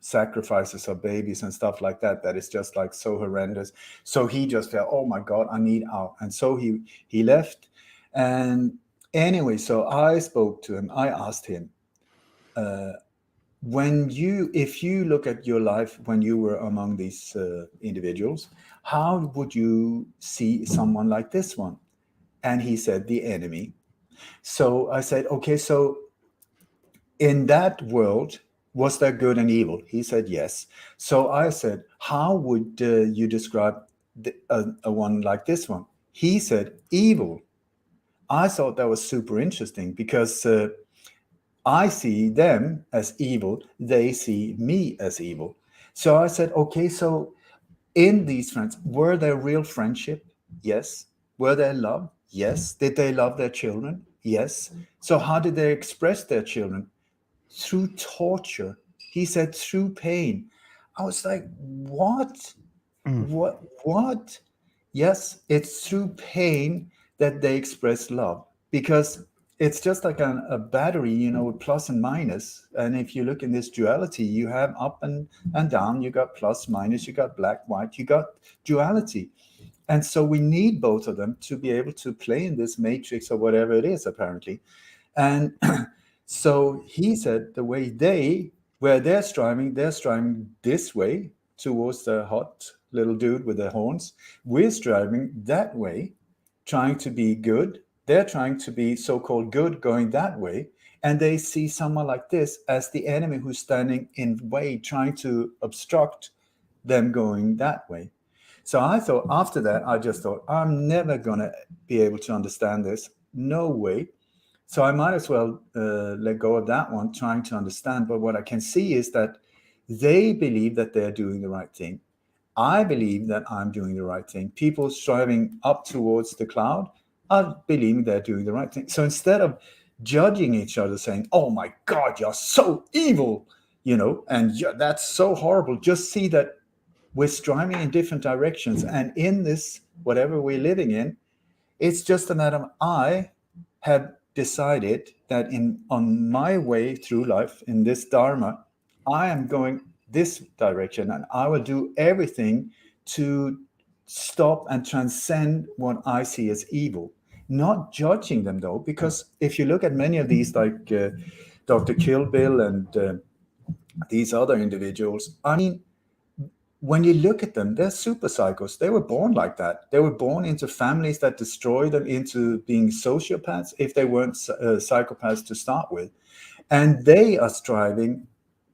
sacrifices of babies and stuff like that is just like so horrendous. So he just felt, oh my God, I need out. And so he left. And anyway, so I spoke to him. I asked him, if you look at your life when you were among these individuals, how would you see someone like this one? And he said, the enemy. So I said, okay, so in that world, was there good and evil? He said, yes. So I said, how would you describe a one like this one? He said, evil. I thought that was super interesting because I see them as evil. They see me as evil. So I said, okay, so in these friends, were there real friendship? Yes. Were there love? Yes. Did they love their children? Yes. So how did they express their children? Through torture. He said through pain. I was like, what? What? Yes, it's through pain that they express love, because it's just like a battery, with plus and minus. And if you look in this duality, you have up and down, you got plus, minus, you got black, white, you got duality. And so we need both of them to be able to play in this matrix or whatever it is, apparently. And so he said the way they're striving this way towards the hot little dude with the horns. We're striving that way, trying to be good. They're trying to be so-called good, going that way. And they see someone like this as the enemy who's standing in the way, trying to obstruct them going that way. So I thought, after that, I just thought, I'm never going to be able to understand this. No way. So I might as well let go of that one, trying to understand. But what I can see is that they believe that they're doing the right thing. I believe that I'm doing the right thing. People striving up towards the cloud are believing they're doing the right thing. So instead of judging each other, saying, oh my God, you're so evil, and that's so horrible, just see that we're striving in different directions. And in this, whatever we're living in, it's just a matter of I have decided that on my way through life, in this Dharma, I am going this direction, and I will do everything to stop and transcend what I see as evil. Not judging them, though, because if you look at many of these, like Dr. Kill Bill and these other individuals, I mean, when you look at them, they're super psychos. They were born like that. They were born into families that destroy them into being sociopaths if they weren't psychopaths to start with. And they are striving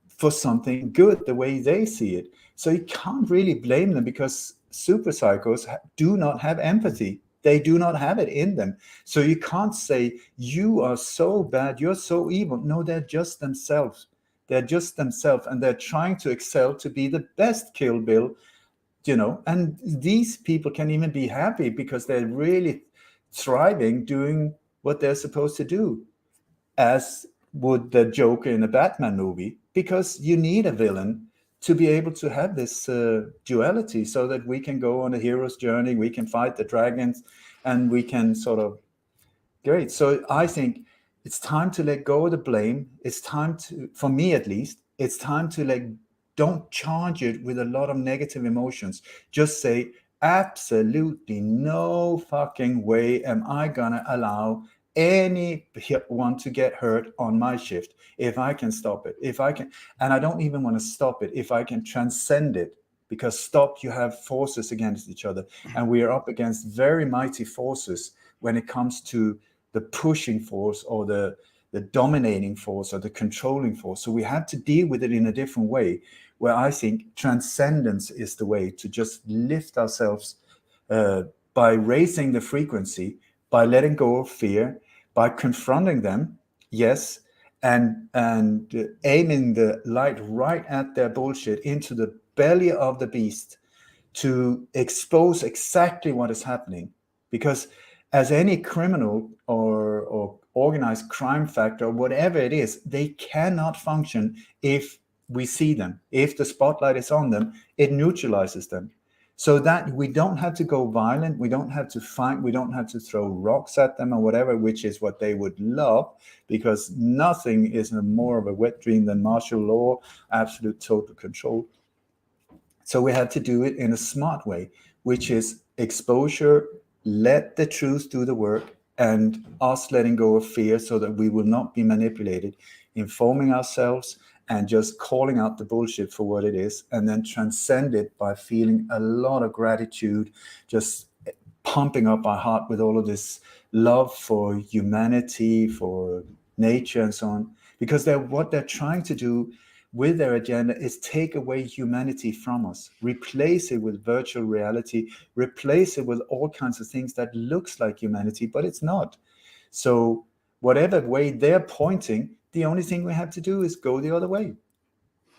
for something good the way they see it. So you can't really blame them, because super psychos do not have empathy. They do not have it in them. So you can't say, you are so bad, you're so evil. No, they're just themselves. They're just themselves, and they're trying to excel to be the best Kill Bill, and these people can even be happy because they're really thriving doing what they're supposed to do, as would the Joker in a Batman movie, because you need a villain to be able to have this duality, so that we can go on a hero's journey, we can fight the dragons, and we can sort of great. So I think it's time to let go of the blame. It's time to, for me at least, it's time to don't charge it with a lot of negative emotions. Just say, absolutely no fucking way am I gonna allow anyone to get hurt on my shift. If I can stop it, if I can, and I don't even want to stop it, if I can transcend it, because stop, you have forces against each other, and we are up against very mighty forces when it comes to the pushing force, or the dominating force, or the controlling force. So we have to deal with it in a different way, where I think transcendence is the way to just lift ourselves by raising the frequency, by letting go of fear, by confronting them, yes, and aiming the light right at their bullshit, into the belly of the beast, to expose exactly what is happening. Because as any criminal or organized crime factor, or whatever it is, they cannot function if we see them. If the spotlight is on them, it neutralizes them. So that we don't have to go violent, we don't have to fight, we don't have to throw rocks at them or whatever, which is what they would love, because nothing is more of a wet dream than martial law, absolute total control. So we have to do it in a smart way, which is exposure, let the truth do the work, and us letting go of fear, so that we will not be manipulated, informing ourselves and just calling out the bullshit for what it is, and then transcend it by feeling a lot of gratitude, just pumping up our heart with all of this love for humanity, for nature, and so on. Because what they're trying to do with their agenda is take away humanity from us, replace it with virtual reality, replace it with all kinds of things that looks like humanity, but it's not. So whatever way they're pointing, the only thing we have to do is go the other way.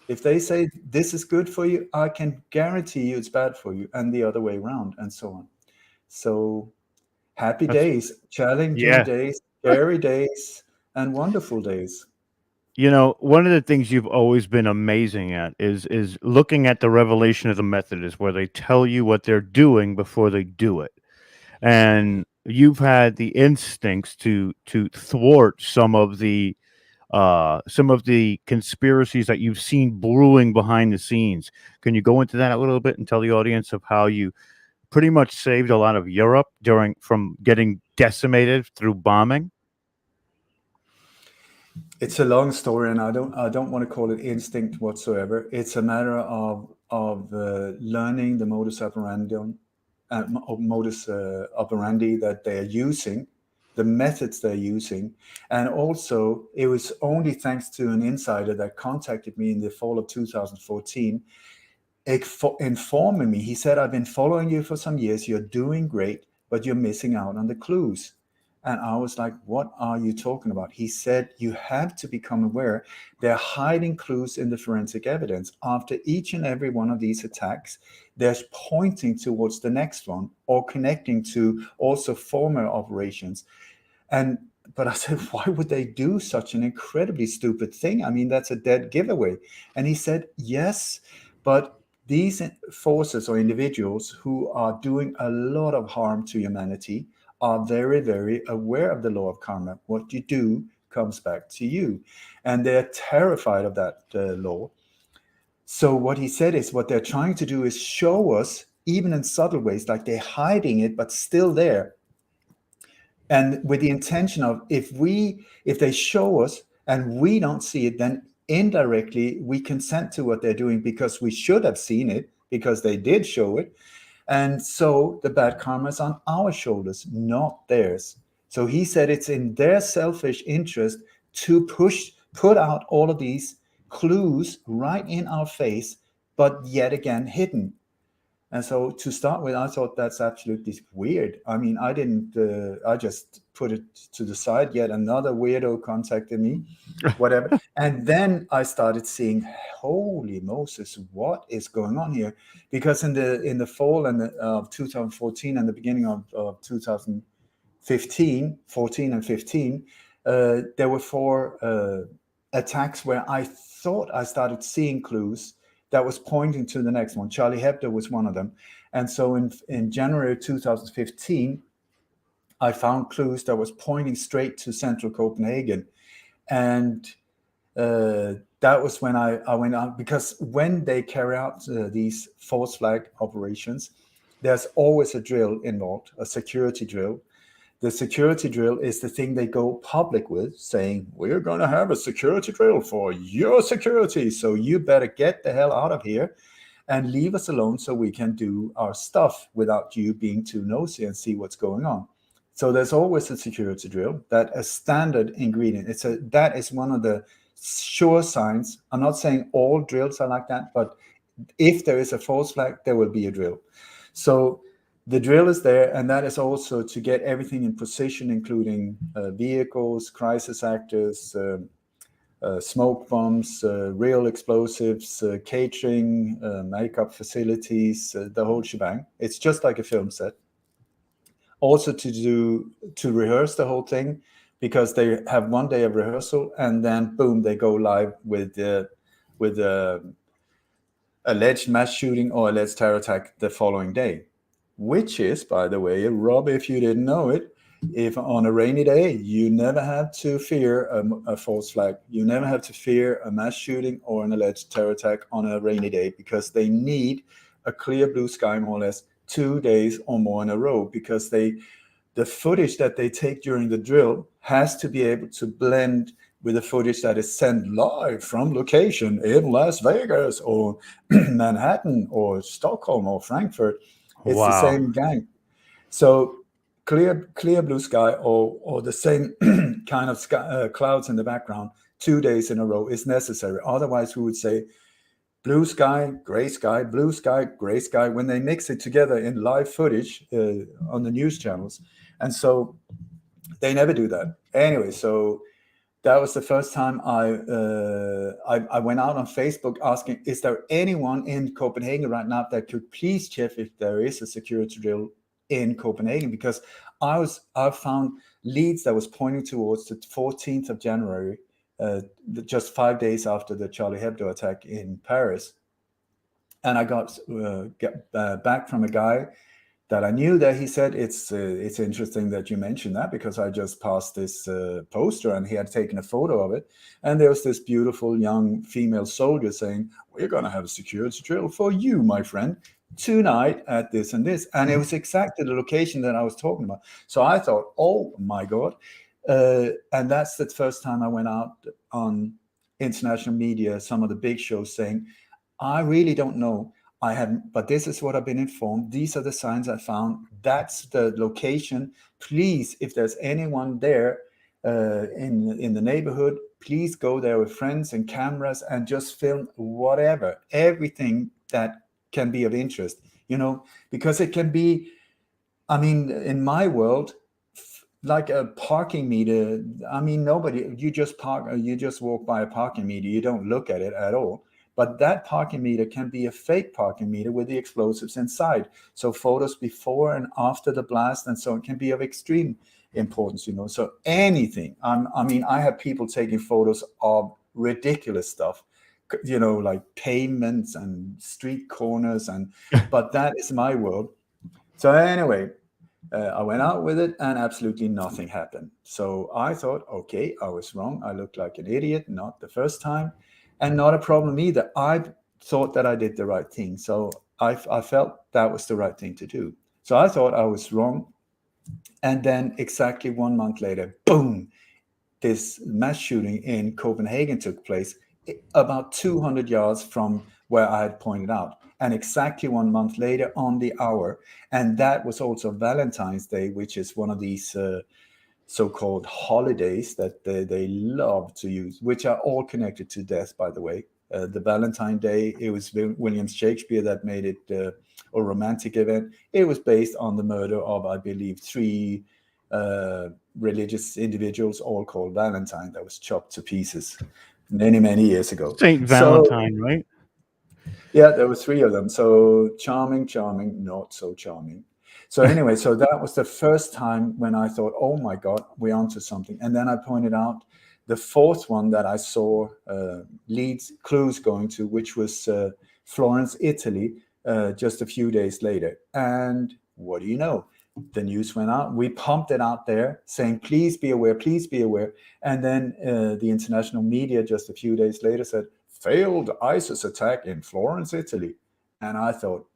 If they say this is good for you, I can guarantee you it's bad for you, and the other way around, and so on. So happy days, challenging days, scary days, and wonderful days. You know, one of the things you've always been amazing at is looking at the revelation of the Methodists, where they tell you what they're doing before they do it. And you've had the instincts to thwart some of the conspiracies that you've seen brewing behind the scenes. Can you go into that a little bit and tell the audience of how you pretty much saved a lot of Europe from getting decimated through bombing? It's a long story, and I don't want to call it instinct whatsoever. It's a matter of learning the modus operandi that they are using, the methods they're using. And also, it was only thanks to an insider that contacted me in the fall of 2014, informing me. He said, I've been following you for some years, you're doing great, but you're missing out on the clues. And I was like, what are you talking about? He said, you have to become aware. They're hiding clues in the forensic evidence. After each and every one of these attacks, they're pointing towards the next one, or connecting to also former operations. But I said, why would they do such an incredibly stupid thing? I mean, that's a dead giveaway. And he said, yes, but these forces or individuals who are doing a lot of harm to humanity are very, very aware of the law of karma. What you do comes back to you. And they're terrified of that law. So what he said is, what they're trying to do is show us, even in subtle ways, like they're hiding it, but still there. And with the intention of, if they show us and we don't see it, then indirectly we consent to what they're doing, because we should have seen it, because they did show it. And so the bad karma is on our shoulders, not theirs. So he said it's in their selfish interest to put out all of these clues right in our face, but yet again hidden. And so to start with, I thought that's absolutely weird. I mean, I just put it to the side. Yet another weirdo contacted me, whatever. And then I started seeing, holy Moses, what is going on here? Because in the fall of 2014 and the beginning of 2015, 14 and 15, there were 4 attacks where I thought I started seeing clues that was pointing to the next one. Charlie Hebdo was one of them. And so in January 2015, I found clues that was pointing straight to central Copenhagen. And that was when I went out, because when they carry out these false flag operations, there's always a drill involved, a security drill. The security drill is the thing they go public with, saying, we're going to have a security drill for your security, so you better get the hell out of here and leave us alone so we can do our stuff without you being too nosy and see what's going on. So there's always a security drill, that a standard ingredient. That is one of the sure signs. I'm not saying all drills are like that, but if there is a false flag, there will be a drill. So the drill is there, and that is also to get everything in position, including vehicles, crisis actors, smoke bombs, real explosives, catering, makeup facilities, the whole shebang. It's just like a film set. Also to rehearse the whole thing, because they have one day of rehearsal and then boom, they go live with alleged mass shooting or alleged terror attack the following day. Which is, by the way, Rob, if you didn't know it, if on a rainy day, you never have to fear a false flag. You never have to fear a mass shooting or an alleged terror attack on a rainy day, because they need a clear blue sky, more or less, 2 days or more in a row, because the footage that they take during the drill has to be able to blend with the footage that is sent live from location in Las Vegas or Manhattan or Stockholm or Frankfurt. It's the same gang. So clear blue sky or the same kind of sky, clouds in the background 2 days in a row is necessary. Otherwise, we would say blue sky, gray sky, blue sky, gray sky, when they mix it together in live footage on the news channels. And so they never do that. Anyway, so that was the first time I went out on Facebook asking, is there anyone in Copenhagen right now that could please check if there is a security drill in Copenhagen? Because I found leads that was pointing towards the 14th of January, just 5 days after the Charlie Hebdo attack in Paris. And I got back from a guy that I knew, that he said, it's interesting that you mentioned that, because I just passed this poster and he had taken a photo of it. And there was this beautiful young female soldier saying, we're going to have a security drill for you, my friend, tonight at this and this. And it was exactly the location that I was talking about. So I thought, oh my God. And that's the first time I went out on international media, some of the big shows, saying, I really don't know. I haven't, but this is what I've been informed. These are the signs I found. That's the location. Please, if there's anyone there in the neighborhood, please go there with friends and cameras and just film whatever, everything that can be of interest, because it can be, I mean, in my world, like a parking meter. I mean, you just walk by a parking meter, you don't look at it at all. But that parking meter can be a fake parking meter with the explosives inside. So photos before and after the blast and so on can be of extreme importance, So anything. I mean, I have people taking photos of ridiculous stuff, like pavements and street corners, but that is my world. So anyway, I went out with it and absolutely nothing happened. So I thought, okay, I was wrong. I looked like an idiot, not the first time. And not a problem either. I thought that I did the right thing. So I felt that was the right thing to do. So I thought I was wrong. And then exactly 1 month later, boom, this mass shooting in Copenhagen took place about 200 yards from where I had pointed out. And exactly 1 month later on the hour. And that was also Valentine's Day, which is one of these so-called holidays that they love to use, which are all connected to death, by the way. The Valentine Day, it was William Shakespeare that made it a romantic event. It was based on the murder of, I believe, 3 religious individuals, all called Valentine, that was chopped to pieces many, many years ago. Saint Valentine, right? Yeah, there were 3 of them. So charming, not so charming. So anyway, so that was the first time when I thought, oh my God, we're onto something. And then I pointed out the 4th one that I saw clues going to, which was Florence, Italy, just a few days later. And what do you know? The news went out. We pumped it out there saying, please be aware, please be aware. And then the international media just a few days later said, failed ISIS attack in Florence, Italy. And I thought,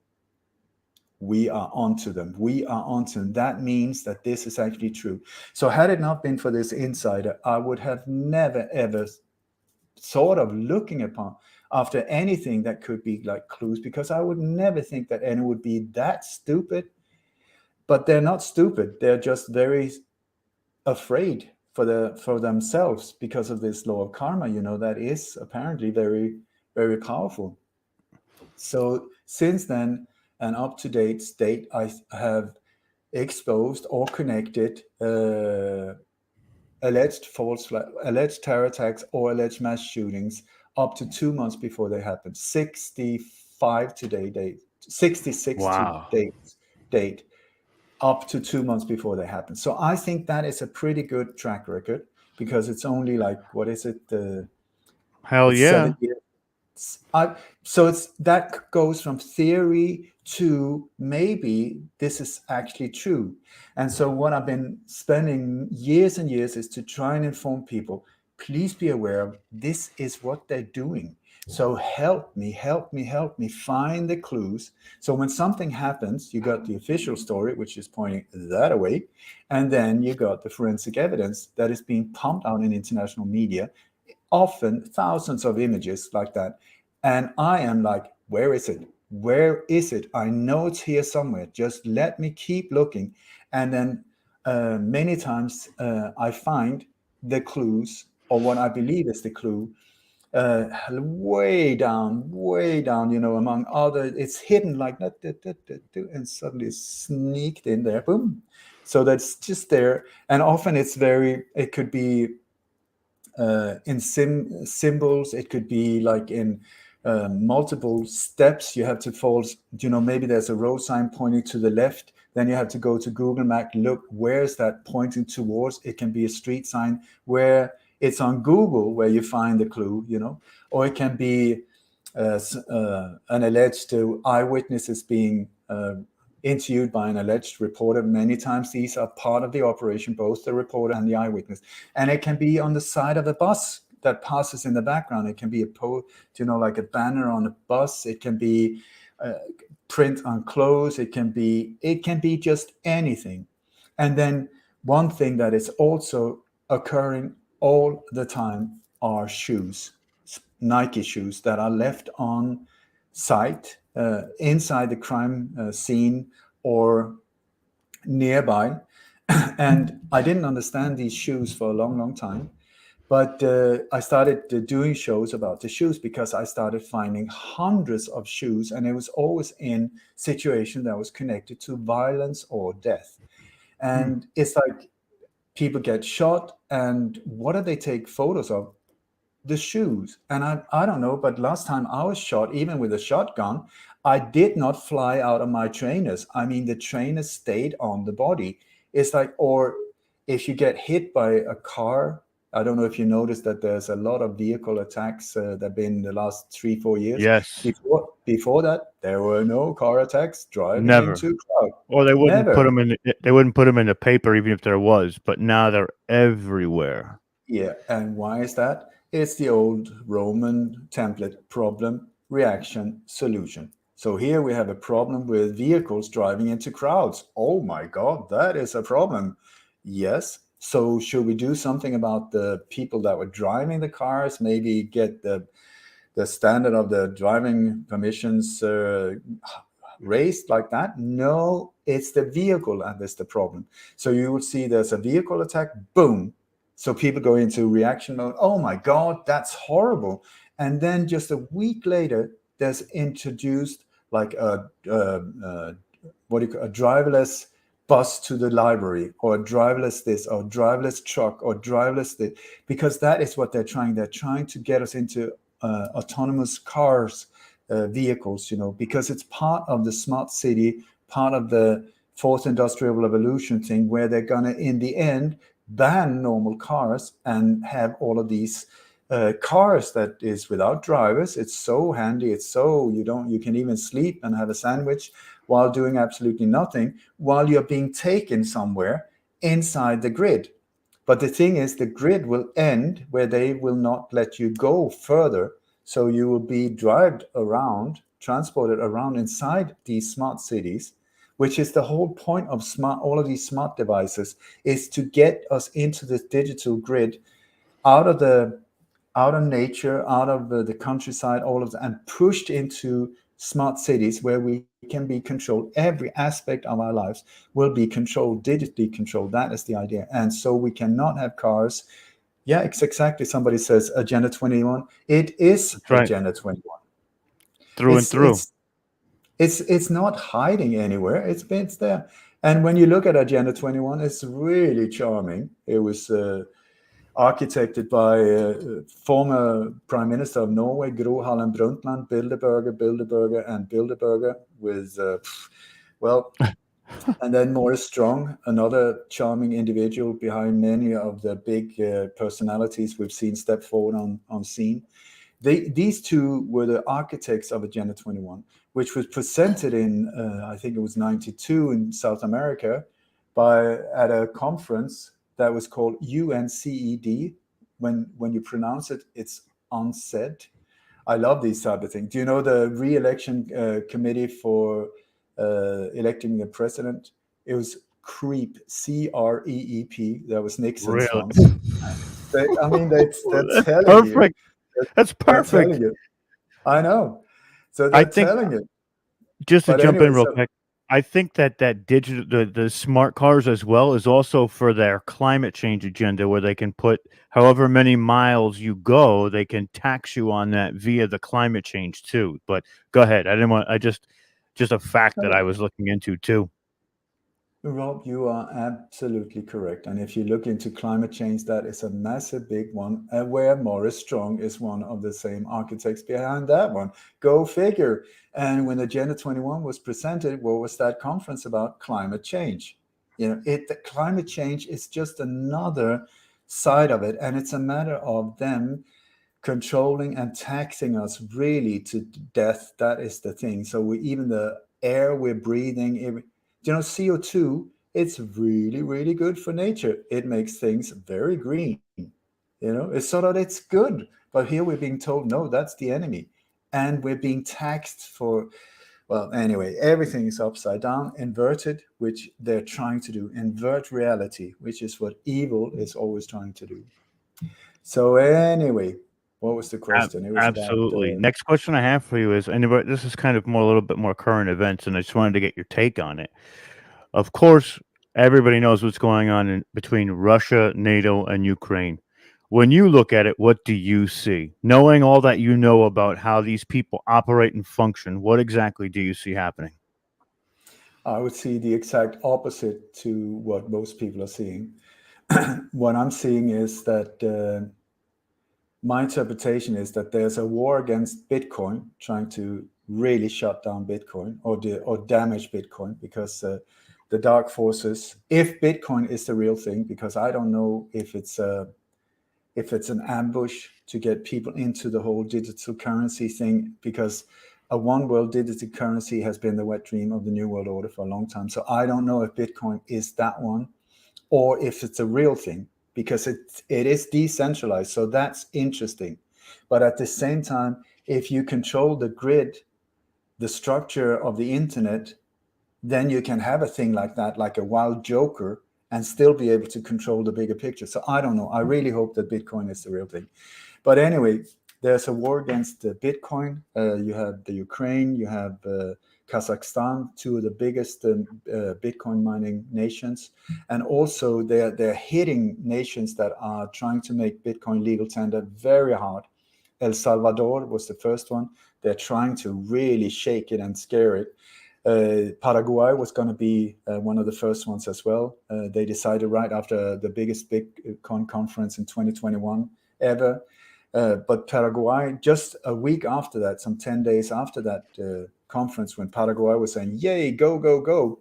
we are onto them. We are onto them. That means that this is actually true. So had it not been for this insider, I would have never, ever thought of looking upon after anything that could be like clues, because I would never think that anyone would be that stupid. But they're not stupid. They're just very afraid for themselves because of this law of karma, that is apparently very, very powerful. So since then, an up-to-date state, I have exposed or connected alleged terror attacks or alleged mass shootings up to 2 months before they happened. 66 Wow. to date, up to 2 months before they happen. So I think that is a pretty good track record, because it's only like, what is it? Hell It's yeah. 7 years. So that goes from theory to maybe this is actually true. And so what I've been spending years and years is to try and inform people, please be aware of this is what they're doing. So help me find the clues. So when something happens, you got the official story, which is pointing that way. And then you got the forensic evidence that is being pumped out in international media, often thousands of images like that. And I am like, where is it? Where is it? I know it's here somewhere. Just let me keep looking. And then many times I find the clues, or what I believe is the clue, way down, among other, it's hidden like that, and suddenly it's sneaked in there, boom. So that's just there. And often it could be in symbols, it could be like in multiple steps. You have to follow, maybe there's a road sign pointing to the left, then you have to go to Google Map, look, where's that pointing towards? It can be a street sign where it's on Google where you find the clue, or it can be an alleged eyewitnesses being interviewed by an alleged reporter. Many times these are part of the operation, both the reporter and the eyewitness. And it can be on the side of a bus that passes in the background. It can be like a banner on a bus. It can be print on clothes. It can be just anything. And then one thing that is also occurring all the time are shoes, Nike shoes that are left on site, inside the crime scene or nearby. And I didn't understand these shoes for a long, long time. But I started doing shows about the shoes because I started finding hundreds of shoes, and it was always in situation that was connected to violence or death. And it's like people get shot, and what do they take photos of? The shoes. And I don't know, but last time I was shot, even with a shotgun, I did not fly out of my trainers. I mean, the trainers stayed on the body. It's like, or if you get hit by a car, I don't know if you noticed that there's a lot of vehicle attacks that have been in the last 3-4 years. Yes. Before that, there were no car attacks driving Never. into crowd. Or they wouldn't Never. put them in. They wouldn't put them in the paper, even if there was. But now they're everywhere. Yeah, and why is that? It's the old Roman template: problem, reaction, solution. So here we have a problem with vehicles driving into crowds. Oh my God, that is a problem. Yes. So should we do something about the people that were driving the cars? Maybe get the standard of the driving permissions raised like that? No, it's the vehicle that is the problem. So you will see there's a vehicle attack, boom. So people go into reaction mode. Oh my God, that's horrible. And then just a week later, there's introduced like a driverless bus to the library, or a driverless this, or driverless truck, or driverless this, because that is what they're trying. They're trying to get us into autonomous cars, vehicles, because it's part of the smart city, part of the fourth industrial revolution thing, where they're gonna, in the end, ban normal cars and have all of these cars that is without drivers. It's so handy. It's so you can even sleep and have a sandwich while doing absolutely nothing, while you're being taken somewhere inside the grid. But the thing is, the grid will end where they will not let you go further. So you will be transported around inside these smart cities, which is the whole point of all of these smart devices, is to get us into this digital grid, out of nature, out of the countryside, all of that, and pushed into smart cities where we can be controlled. Every aspect of our lives will be controlled, digitally controlled. That is the idea. And so we cannot have cars. Yeah, it's exactly. Somebody says Agenda 21. It is That's right. Agenda 21. Through and through. It's not hiding anywhere. It's there. And when you look at Agenda 21, it's really charming. It was architected by former Prime Minister of Norway, Gro Harlem Brundtland, Bilderberger, and Bilderberger, with, and then Morris Strong, another charming individual behind many of the big personalities we've seen step forward on scene. These two were the architects of Agenda 21, which was presented in, I think it was 92 in South America, at a conference that was called UNCED. When you pronounce it, it's UNCED. I love these type of things. Do you know the re-election committee for electing the president? It was CREEP, CREEP. That was Nixon's Really? response. I mean, they're telling perfect. you. That's perfect. They're telling you. I know. So they're telling you. Just to But jump anyway, in real quick, I think that digital, the smart cars as well, is also for their climate change agenda, where they can put however many miles you go, they can tax you on that via the climate change too. But go ahead. Just a fact that I was looking into too. Rob, you are absolutely correct. And if you look into climate change, that is a massive big one, where Morris Strong is one of the same architects behind that one. Go figure. And when Agenda 21 was presented, what was that conference about? Climate change. The climate change is just another side of it. And it's a matter of them controlling and taxing us really to death. That is the thing. So even the air we're breathing, CO2, it's really, really good for nature. It makes things very green. It's so that it's good. But here we're being told, no, that's the enemy. And we're being taxed for, well, anyway, everything is upside down, inverted, which they're trying to do. Invert reality, which is what evil is always trying to do. So anyway, what was the question? It was absolutely. about, Next question I have for you is, this is kind of a little bit more current events, and I just wanted to get your take on it. Of course, everybody knows what's going on between Russia, NATO, and Ukraine. When you look at it, what do you see? Knowing all that you know about how these people operate and function, what exactly do you see happening? I would see the exact opposite to what most people are seeing. What I'm seeing is that my interpretation is that there's a war against Bitcoin, trying to really shut down Bitcoin or damage Bitcoin, because the dark forces, if Bitcoin is the real thing, because I don't know if it's an ambush to get people into the whole digital currency thing, because a one world digital currency has been the wet dream of the New World Order for a long time. So I don't know if Bitcoin is that one, or if it's a real thing, because it is decentralized. So that's interesting. But at the same time, if you control the grid, the structure of the internet, then you can have a thing like that, like a wild joker, and still be able to control the bigger picture. So I don't know. I really hope that Bitcoin is the real thing. But anyway, there's a war against Bitcoin. You have the Ukraine, you have Kazakhstan, two of the biggest Bitcoin mining nations. And also they're hitting nations that are trying to make Bitcoin legal tender very hard. El Salvador was the first one. They're trying to really shake it and scare it. Paraguay was going to be one of the first ones as well. They decided right after the biggest Bitcoin conference in 2021 ever. But Paraguay, just a week after that, some 10 days after that conference, when Paraguay was saying, yay, go, go, go,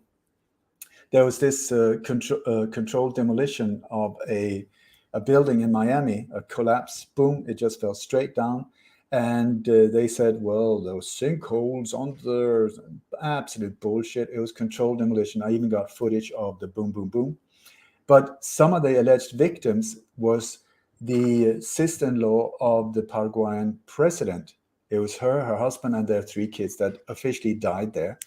there was this controlled demolition of a a building in Miami, a collapse, boom, it just fell straight down. And they said, well, those sinkholes under, absolute bullshit. It was controlled demolition. I even got footage of the boom, boom, boom. But some of the alleged victims was the sister-in-law of the Paraguayan president. It was her husband, and their 3 kids that officially died there.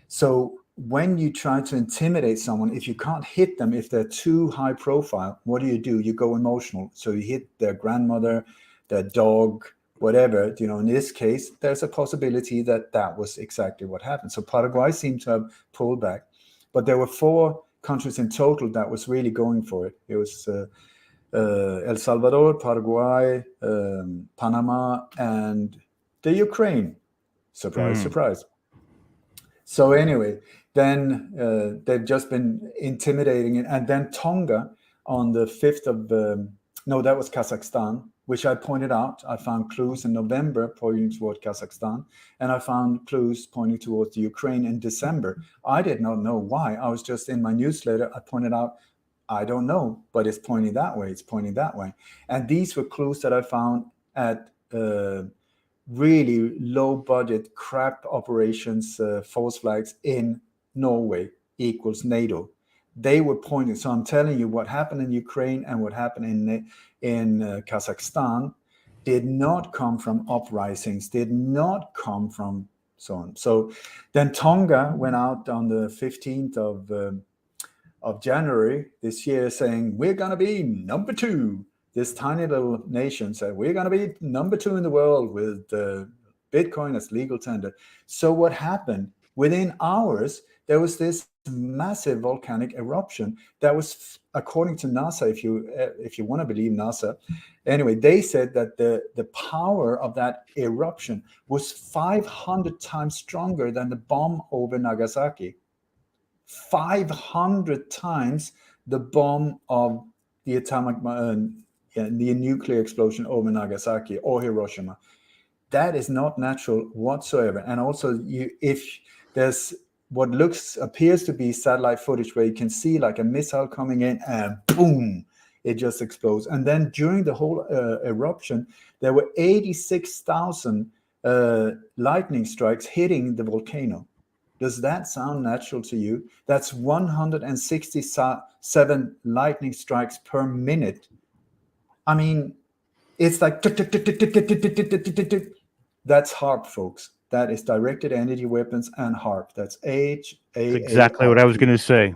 So when you try to intimidate someone, if you can't hit them, if they're too high profile, what do? You go emotional. So you hit their grandmother, their dog, whatever. In this case, there's a possibility that was exactly what happened. So Paraguay seemed to have pulled back, but there were 4 countries in total that was really going for it. It was El Salvador, Paraguay, Panama, and the Ukraine. Surprise, surprise. So anyway, then they've just been intimidating it. And then Tonga on the 5th of, that was Kazakhstan, which I pointed out. I found clues in November pointing toward Kazakhstan, and I found clues pointing towards the Ukraine in December. I did not know why. I was just in my newsletter. I pointed out, I don't know, but it's pointing that way. It's pointing that way. And these were clues that I found at really low budget crap operations, false flags in Norway equals NATO. They were pointing. So I'm telling you, what happened in Ukraine and what happened in Kazakhstan did not come from uprisings, did not come from so on. So then Tonga went out on the 15th of January this year saying, we're going to be number 2. This tiny little nation said, we're going to be number 2 in the world with Bitcoin as legal tender. So what happened? Within hours, there was this massive volcanic eruption that was, according to NASA, if you want to believe NASA, anyway, they said that the power of that eruption was 500 times stronger than the bomb over Nagasaki. 500 times the bomb of the atomic, the nuclear explosion over Nagasaki or Hiroshima. That is not natural whatsoever. And also, if there's what appears to be satellite footage where you can see like a missile coming in and boom, it just explodes. And then during the whole eruption, there were 86,000 lightning strikes hitting the volcano. Does that sound natural to you? That's 167 lightning strikes per minute. I mean, it's like that's HARP, folks. That is directed energy weapons and HARP. That's exactly what I was going to say.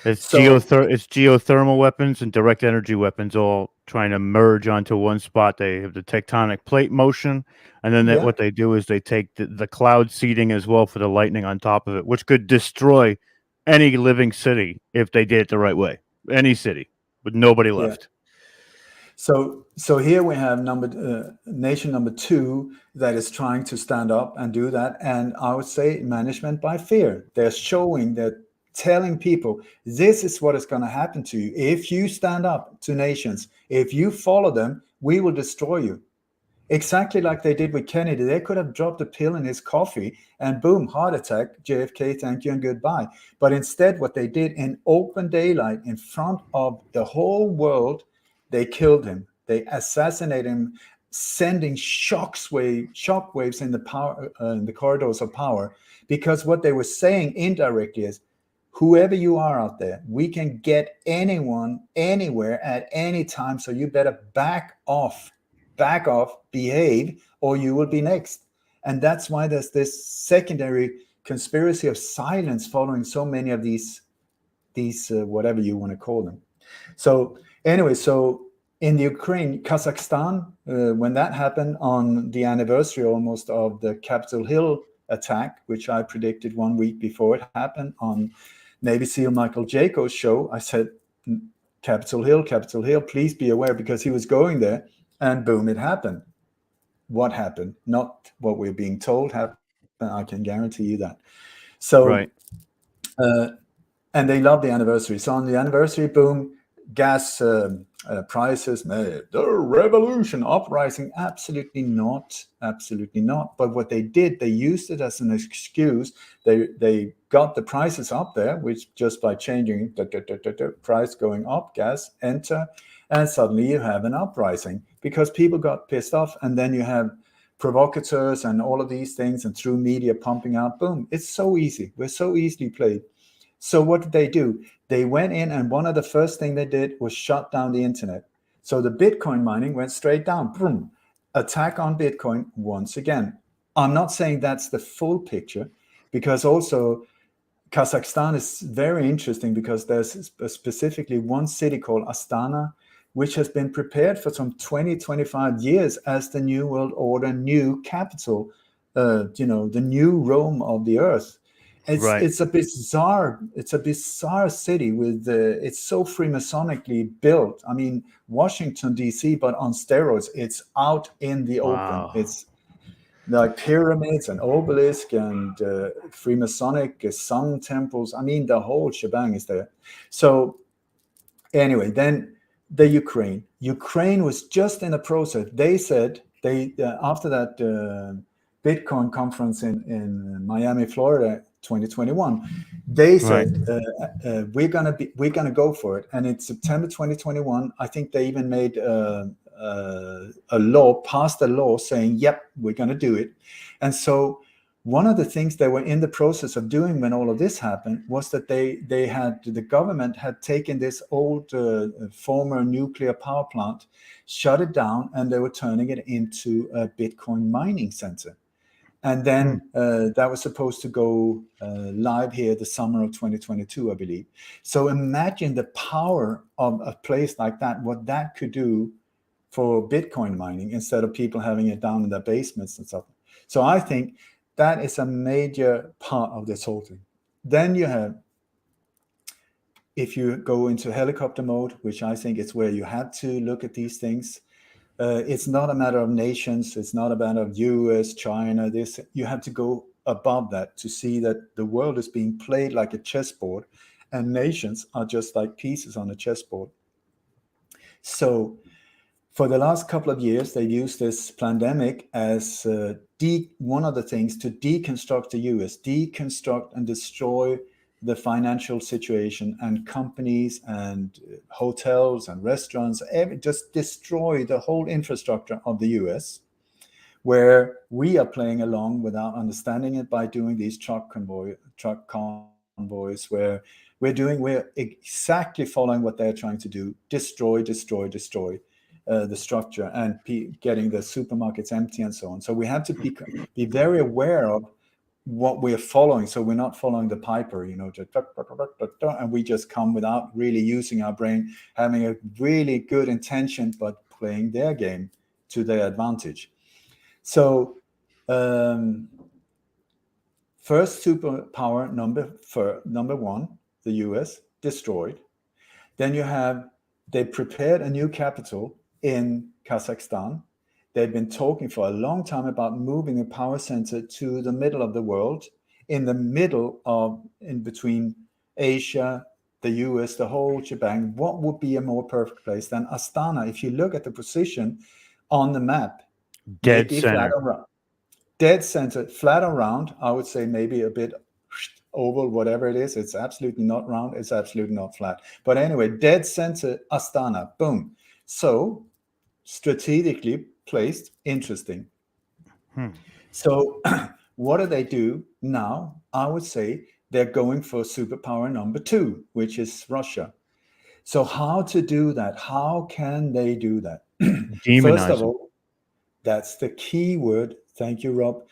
It's geothermal weapons and direct energy weapons all trying to merge onto one spot. They have the tectonic plate motion, and then what they do is they take the cloud seeding as well for the lightning on top of it, which could destroy any living city if they did it the right way. Any city with nobody left. So here we have nation number 2 that is trying to stand up and do that. And I would say management by fear. They're showing that, telling people, this is what is going to happen to you. If you stand up to nations, if you follow them, we will destroy you. Exactly like they did with Kennedy. They could have dropped a pill in his coffee and boom, heart attack, JFK, thank you and goodbye. But instead, what they did in open daylight in front of the whole world, they killed him. They assassinated him, sending shockwaves in the corridors of power. Because what they were saying indirectly is, whoever you are out there, we can get anyone, anywhere, at any time. So you better back off, behave, or you will be next. And that's why there's this secondary conspiracy of silence following so many of these whatever you want to call them. So anyway, so in the Ukraine, Kazakhstan, when that happened on the anniversary almost of the Capitol Hill attack, which I predicted 1 week before it happened on Navy SEAL Michael Jaco's show, I said, Capitol Hill, please be aware, because he was going there, and boom, it happened. What happened? Not what we're being told happened. I can guarantee you that. So, right. And they love the anniversary. So on the anniversary, boom, gas prices, the revolution, uprising. Absolutely not. But what they did, they used it as an excuse. They got the prices up there, which just by changing the price going up, gas, enter, and suddenly you have an uprising because people got pissed off, and then you have provocateurs and all of these things, and through media pumping out, boom, it's so easy. We're so easily played. So what did they do? They went in, and one of the first thing they did was shut down the internet. So the Bitcoin mining went straight down. Boom. Attack on Bitcoin once again. I'm not saying that's the full picture, because also Kazakhstan is very interesting, because there's specifically one city called Astana, which has been prepared for some 20, 25 years as the New World Order, new capital, the new Rome of the earth. It's a bizarre city with it's so Freemasonically built. I mean, Washington D.C., but on steroids. It's out in the open. It's like pyramids and obelisk and Freemasonic sun temples. I mean, the whole shebang is there. So anyway, then the Ukraine was just in the process. They said after that Bitcoin conference in Miami, Florida, 2021, they said we're gonna go for it. And in September 2021, I think they even made passed a law saying, yep, we're gonna do it. And so one of the things they were in the process of doing when all of this happened was that the government had taken this old former nuclear power plant, shut it down, and they were turning it into a Bitcoin mining center. And then that was supposed to go live here the summer of 2022, I believe. So imagine the power of a place like that, what that could do for Bitcoin mining, instead of people having it down in their basements and stuff. So I think that is a major part of this whole thing. Then you have, if you go into helicopter mode, which I think is where you have to look at these things, it's not a matter of nations. It's not a matter of US, China, this. You have to go above that to see that the world is being played like a chessboard, and nations are just like pieces on a chessboard. So for the last couple of years, they've used this pandemic as one of the things to deconstruct the US, deconstruct and destroy the financial situation and companies and hotels and restaurants, just destroy the whole infrastructure of the US, where we are playing along without understanding it by doing these truck convoys, where we're exactly following what they're trying to do: destroy the structure and getting the supermarkets empty and so on. So we have to be very aware of what we're following, so we're not following the piper, and we just come without really using our brain, having a really good intention, but playing their game to their advantage. So first superpower number one, the US, destroyed. Then they prepared a new capital in Kazakhstan. They've been talking for a long time about moving a power center to the middle of the world, in between Asia, the US, the whole shebang. What would be a more perfect place than Astana? If you look at the position on the map, Dead center. Dead center, flat around. I would say maybe a bit oval, whatever it is. It's absolutely not round. It's absolutely not flat. But anyway, dead center, Astana, boom. So strategically placed, interesting. So what do they do now? I would say they're going for superpower number two, which is Russia. So how to do that? How can they do that? First of all, that's the key word. Thank you, Rob.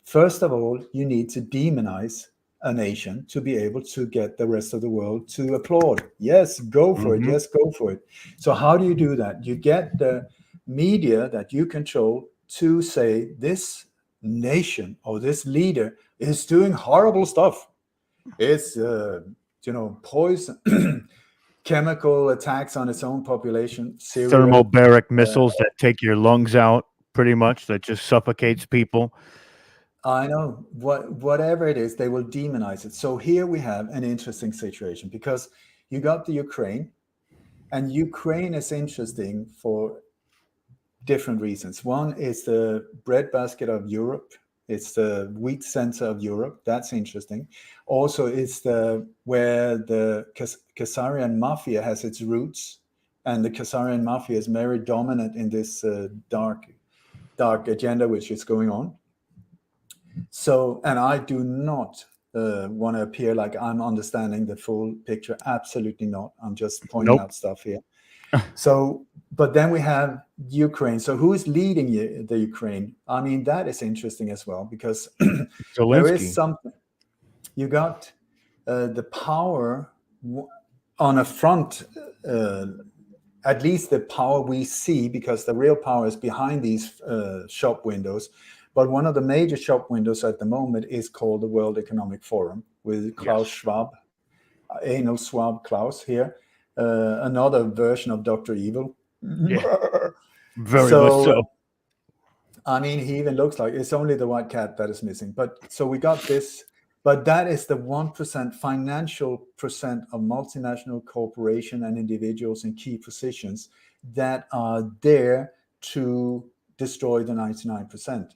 First of all, you need to demonize a nation to be able to get the rest of the world to applaud. Yes, go for it. Yes, go for it. So how do you do that? You get the media that you control to say this nation or this leader is doing horrible stuff. It's poison, chemical attacks on its own population, Syria, thermobaric missiles that take your lungs out, pretty much, that just suffocates people. I know, whatever it is, they will demonize it. So here we have an interesting situation, because you got the Ukraine, and Ukraine is interesting for different reasons. One is the breadbasket of Europe. It's the wheat center of Europe. That's interesting. Also, it's where the Khazarian mafia has its roots, and the Khazarian mafia is very dominant in this dark agenda which is going on. So, and I do not want to appear like I'm understanding the full picture. Absolutely not. I'm just pointing out stuff here. So, but then we have Ukraine. So who is leading the Ukraine? I mean, that is interesting as well, because there is something. You got the power on a front, at least the power we see, because the real power is behind these shop windows. But one of the major shop windows at the moment is called the World Economic Forum, with Klaus Schwab, Anal Schwab Klaus here, another version of Dr. Evil. Very much so. I mean, he even looks like, it's only the white cat that is missing. But so we got this, but that is the 1% financial percent of multinational corporation and individuals in key positions that are there to destroy the 99%.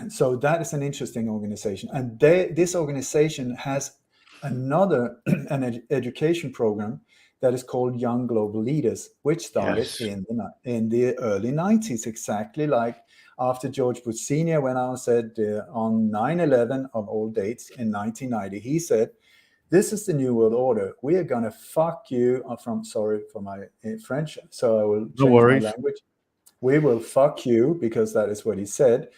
So that is an interesting organization. And this organization has another an education program that is called Young Global Leaders, which started in the early 90s, exactly like after George Bush Sr. went out and said on 9/11 of all dates in 1990, he said, "This is the new world order. We are going to fuck you." Sorry for my French, so I will change my language. We will fuck you, because that is what he said.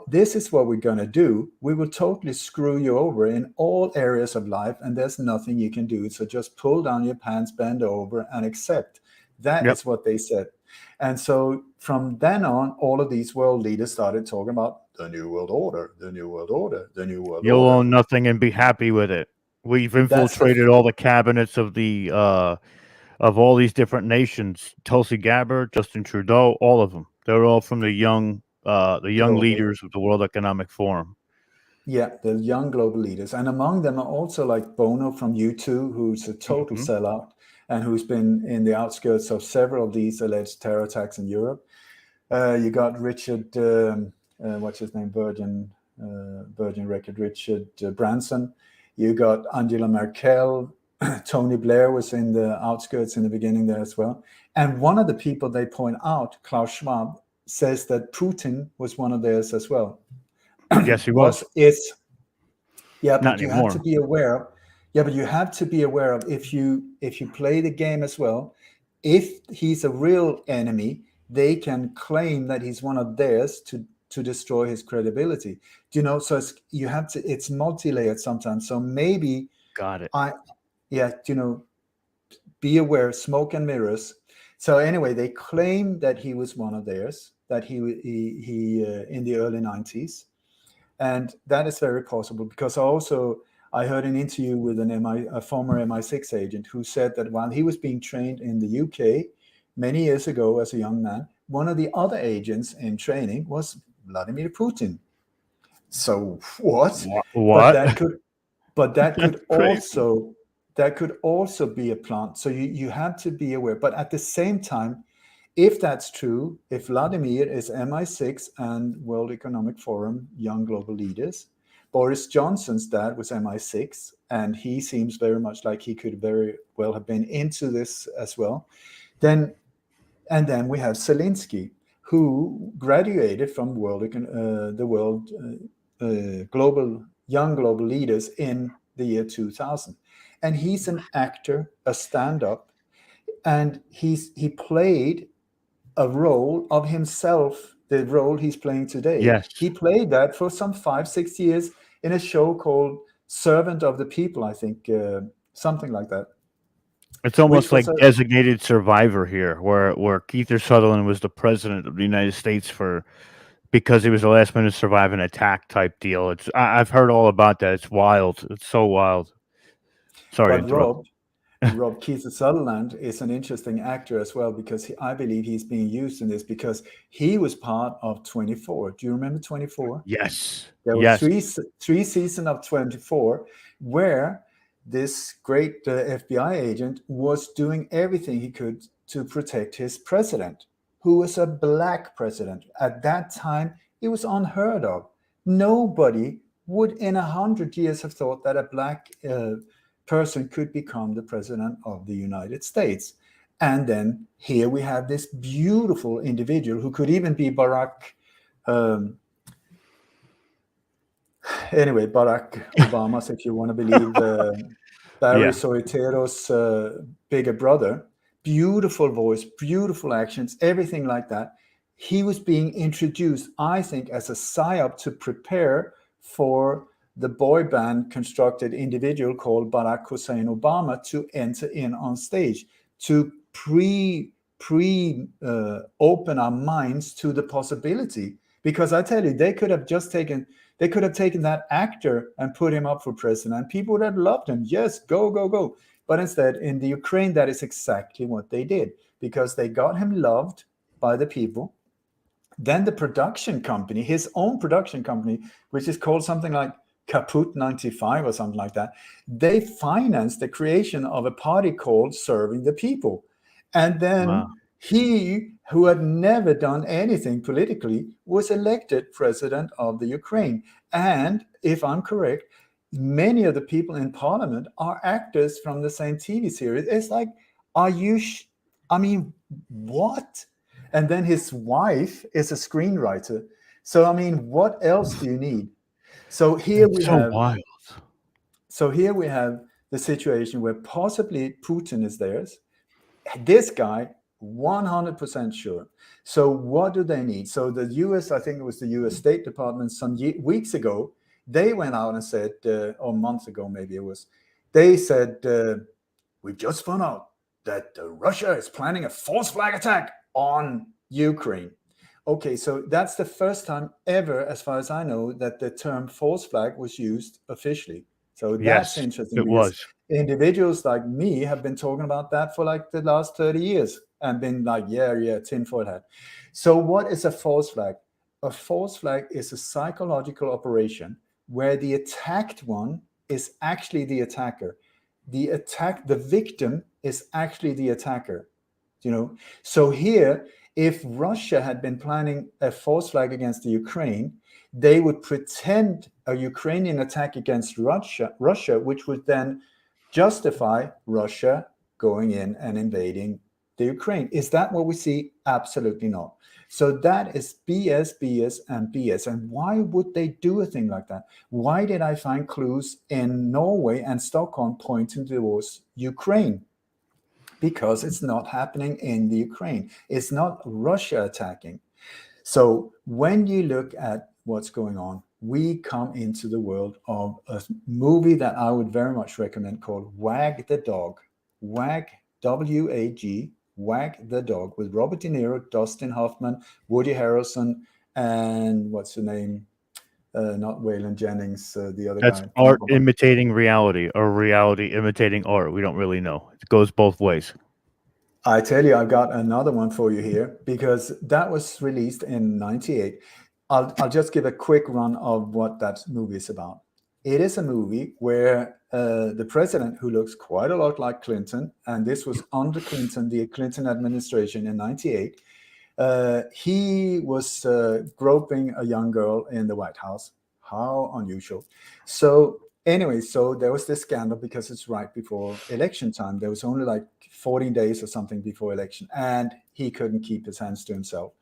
This is what we're going to do. We will totally screw you over in all areas of life, and there's nothing you can do. So just pull down your pants, bend over, and accept. That is what they said. And so from then on, all of these world leaders started talking about the new world order, the new world order, the new world order. You'll own nothing and be happy with it. We've infiltrated all the cabinets of the of all these different nations. Tulsi Gabbard, Justin Trudeau, all of them. They're all from the young leaders of the World Economic Forum. Yeah, the young global leaders. And among them are also like Bono from U2, who's a total sellout and who's been in the outskirts of several of these alleged terror attacks in Europe. You got Richard, what's his name, Virgin Record, Richard Branson. You got Angela Merkel. Tony Blair was in the outskirts in the beginning there as well. And one of the people they point out, Klaus Schwab, says that Putin was one of theirs as well. Yes, he was. But you have to be aware of. Yeah, but you have to be aware of, if you play the game as well, if he's a real enemy, they can claim that he's one of theirs to destroy his credibility. Do you know? So it's multi-layered sometimes. So maybe got it. Be aware, smoke and mirrors. So anyway, they claim that he was one of theirs, that he in the early 90s. And that is very possible, because I heard an interview with a former MI6 agent who said that while he was being trained in the UK many years ago as a young man, one of the other agents in training was Vladimir Putin. So what? But that could also be a plant. So you have to be aware. But at the same time, if that's true, if Vladimir is MI6 and World Economic Forum young global leaders, Boris Johnson's dad was MI6, and he seems very much like he could very well have been into this as well. And then we have Zelensky, who graduated from the World Young Global Leaders in the year 2000. And he's an actor, a stand-up, and he played a role of himself, the role he's playing today. Yes. He played that for some 5-6 years in a show called Servant of the People, I think, something like that. It's almost like Designated Survivor here, where Kiefer Sutherland was the president of the United States because he was the last man to survive an attack type deal. I've heard all about that. It's wild. It's so wild. Sorry to interrupt. Rob Kiefer Sutherland is an interesting actor as well, because I believe he's being used in this because he was part of 24. Do you remember 24? Yes. There were three seasons of 24 where this great FBI agent was doing everything he could to protect his president, who was a black president. At that time, it was unheard of. Nobody would in 100 years have thought that a black person could become the president of the United States. And then here we have this beautiful individual who could even be Barack Obama, if you want to believe Barry Yeah. Soetero's bigger brother. Beautiful voice, beautiful actions, everything like that. He was being introduced, I think, as a psyop to prepare for the boy band constructed individual called Barack Hussein Obama to enter in on stage, to open our minds to the possibility. Because I tell you, they could have taken that actor and put him up for president. People would have loved him. Yes, go, go, go. But instead, in the Ukraine, that is exactly what they did, because they got him loved by the people. Then the production company, his own production company, which is called something like Kaput 95 or something like that, they financed the creation of a party called Serving the People. And then he, who had never done anything politically, was elected president of the Ukraine. And if I'm correct, many of the people in parliament are actors from the same TV series. It's like, are you, I mean, what? And then his wife is a screenwriter. So, I mean, what else do you need? So here we have wild. So here we have the situation where possibly Putin is theirs. This guy, 100% sure. So what do they need? So the US, I think it was the US State Department some weeks ago, they went out and said, or months ago maybe it was, they said, we just found out that Russia is planning a false flag attack on Ukraine. Okay, so that's the first time ever, as far as I know, that the term false flag was used officially. So that's interesting. It was. Individuals like me have been talking about that for like the last 30 years and been like, yeah, tinfoil hat. So what is a false flag? A false flag is a psychological operation where the attacked one is actually the attacker. The victim is actually the attacker. So here, if Russia had been planning a false flag against the Ukraine, they would pretend a Ukrainian attack against Russia, which would then justify Russia going in and invading the Ukraine. Is that what we see? Absolutely not. So that is BS, BS, and BS. And why would they do a thing like that? Why did I find clues in Norway and Stockholm pointing towards Ukraine? Because it's not happening in the Ukraine. It's not Russia attacking. So when you look at what's going on, we come into the world of a movie that I would very much recommend called Wag the Dog. Wag, W-A-G, Wag the Dog, with Robert De Niro, Dustin Hoffman, Woody Harrelson, and what's the name? Not Waylon Jennings, the other That's guy. art imitating reality, or reality imitating art. We don't really know. It goes both ways. I tell you, I've got another one for you here, because that was released in 98. I'll just give a quick run of what that movie is about. It is a movie where the president, who looks quite a lot like Clinton, and this was under Clinton, the Clinton administration in 98, he was groping a young girl in the White House. How unusual. So anyway, so there was this scandal because it's right before election time. There was only like 14 days or something before election, and he couldn't keep his hands to himself.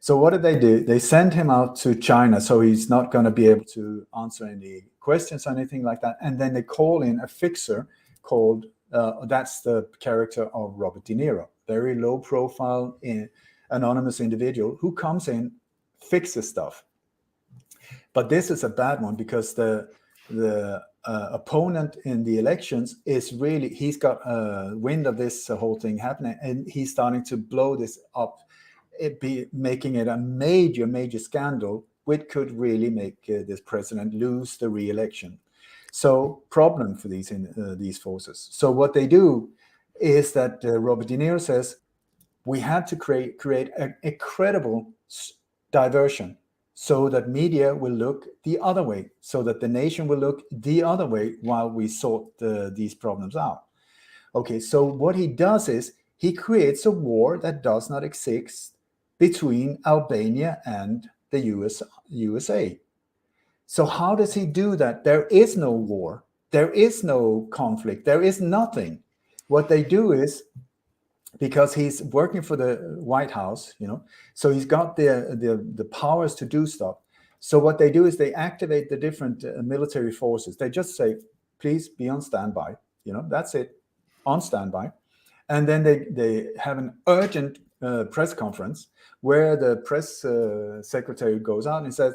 So what did they do? They sent him out to China, so he's not going to be able to answer any questions or anything like that. And then they call in a fixer called, that's the character of Robert De Niro, very low profile, anonymous individual who comes in, fixes stuff. But this is a bad one, because the opponent in the elections is really, he's got wind of this whole thing happening, and he's starting to blow this up, making it a major scandal, which could really make this president lose the re-election. So problem for these forces. So what they do is that Robert De Niro says, we had to create a credible diversion, so that media will look the other way, so that the nation will look the other way while we sort these problems out. Okay, so what he does is he creates a war that does not exist between Albania and the USA. So how does he do that? There is no war. There is no conflict. There is nothing. What they do is because he's working for the White House, so he's got the powers to do stuff. So what they do is they activate the different military forces. They just say, please be on standby. That's it, on standby. And then they have an urgent press conference where the press secretary goes out and says,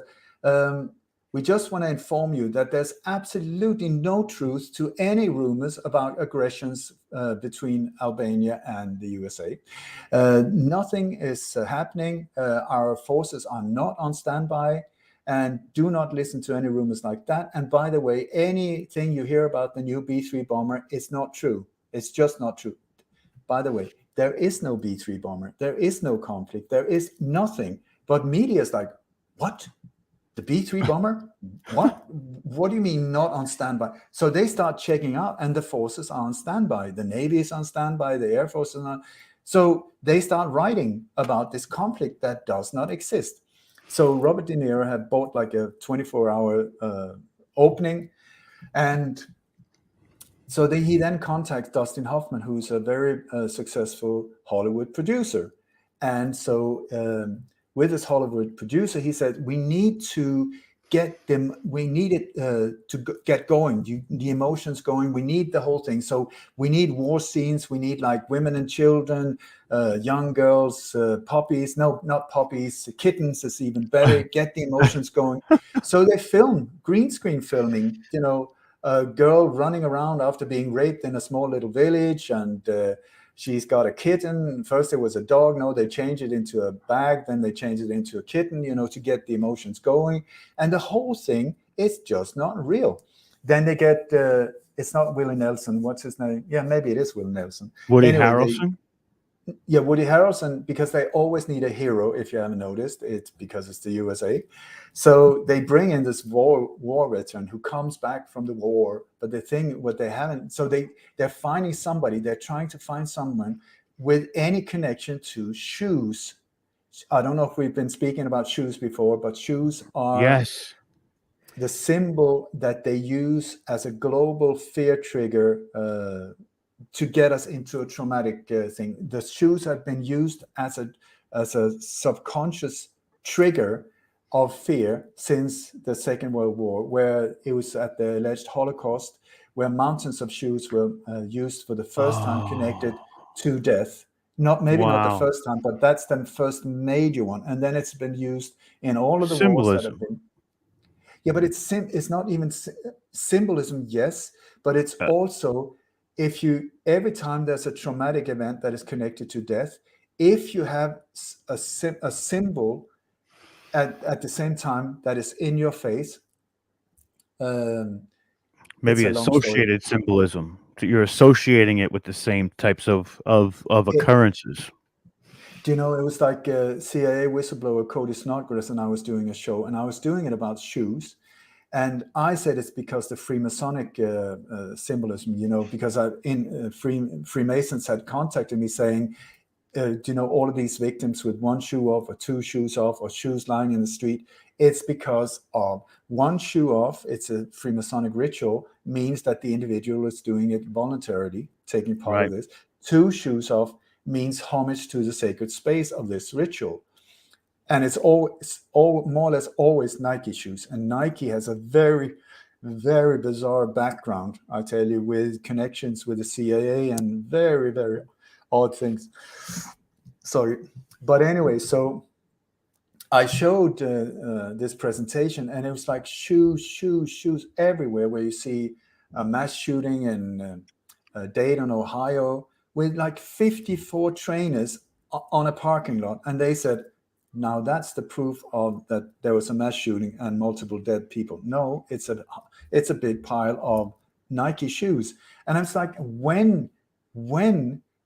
we just want to inform you that there's absolutely no truth to any rumors about aggressions between Albania and the USA. Nothing is happening. Our forces are not on standby, and do not listen to any rumors like that. And by the way, anything you hear about the new B-3 bomber is not true. It's just not true. By the way, there is no B-3 bomber. There is no conflict. There is nothing. But media is like, what? The B-3 bomber? What? What do you mean not on standby? So they start checking out, and the forces are on standby. The Navy is on standby. The Air Force is on. So they start writing about this conflict that does not exist. So Robert De Niro had bought like a 24-hour opening, and so he then contacts Dustin Hoffman, who's a very successful Hollywood producer. And so with this Hollywood producer, he said, we need to get them, we need it to get going, the emotions going, we need the whole thing. So we need war scenes, we need like women and children, young girls, puppies, no, not puppies, kittens is even better, get the emotions going. So they film, green screen filming, a girl running around after being raped in a small little village, and she's got a kitten. First it was a dog, no, they changed it into a bag, then they changed it into a kitten, to get the emotions going. And the whole thing is just not real. Then they get, it's not Willie Nelson, what's his name? Yeah, maybe it is Willie Nelson. Woody Harrelson? Yeah, Woody Harrelson, because they always need a hero, if you haven't noticed. It's because it's the USA. So they bring in this war veteran who comes back from the war, but the thing, what they haven't, so they're finding somebody, they're trying to find someone with any connection to shoes. I don't know if we've been speaking about shoes before, but shoes are the symbol that they use as a global fear trigger to get us into a traumatic thing. The shoes have been used as a subconscious trigger of fear since the Second World War, where it was at the alleged Holocaust, where mountains of shoes were used for the first time connected to death. Not the first time, but that's the first major one. And then it's been used in all of the wars that have been. Yeah, but it's not even symbolism, yes, but it's also, every time there's a traumatic event that is connected to death, if you have a symbol at the same time that is in your face, maybe associated symbolism. You're associating it with the same types of occurrences. Do you know, it was like CIA whistleblower Cody Snodgrass and I was doing a show, and I was doing it about shoes. And I said it's because the Freemasonic symbolism, because Freemasons had contacted me saying, all of these victims with one shoe off or two shoes off or shoes lying in the street, it's because of one shoe off. It's a Freemasonic ritual, means that the individual is doing it voluntarily, taking part of this. Two shoes off means homage to the sacred space of this ritual. And it's all more or less always Nike shoes. And Nike has a very, very bizarre background, I tell you, with connections with the CIA and very, very odd things. Sorry. But anyway, so I showed this presentation, and it was like shoes everywhere, where you see a mass shooting in Dayton, Ohio, with like 54 trainers on a parking lot. And they said, now that's the proof of that there was a mass shooting and multiple dead people. No, it's a big pile of Nike shoes. And I was like, when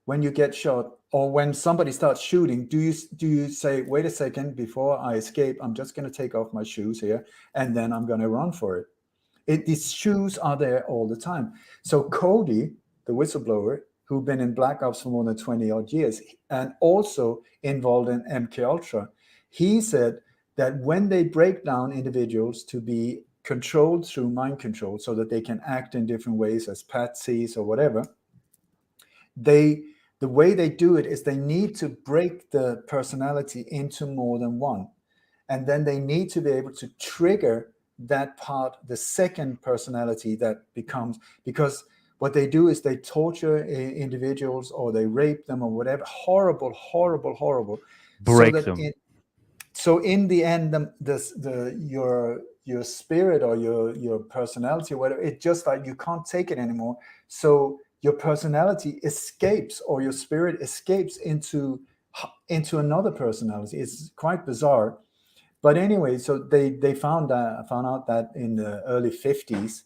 you get shot or when somebody starts shooting, do you say, wait a second, before I escape, I'm just going to take off my shoes here and then I'm going to run for it. These shoes are there all the time. So Cody, the whistleblower, who've been in Black Ops for more than 20 odd years and also involved in MK Ultra, he said that when they break down individuals to be controlled through mind control so that they can act in different ways as patsies or whatever, they the way they do it is they need to break the personality into more than one. And then they need to be able to trigger that part, the second personality that becomes, because what they do is they torture individuals or they rape them or whatever. Horrible, horrible, horrible. Break them. So in the end, your spirit or your personality or whatever, it's just like you can't take it anymore. So your personality escapes, or your spirit escapes into another personality. It's quite bizarre. But anyway, so they found out that in the early 50s.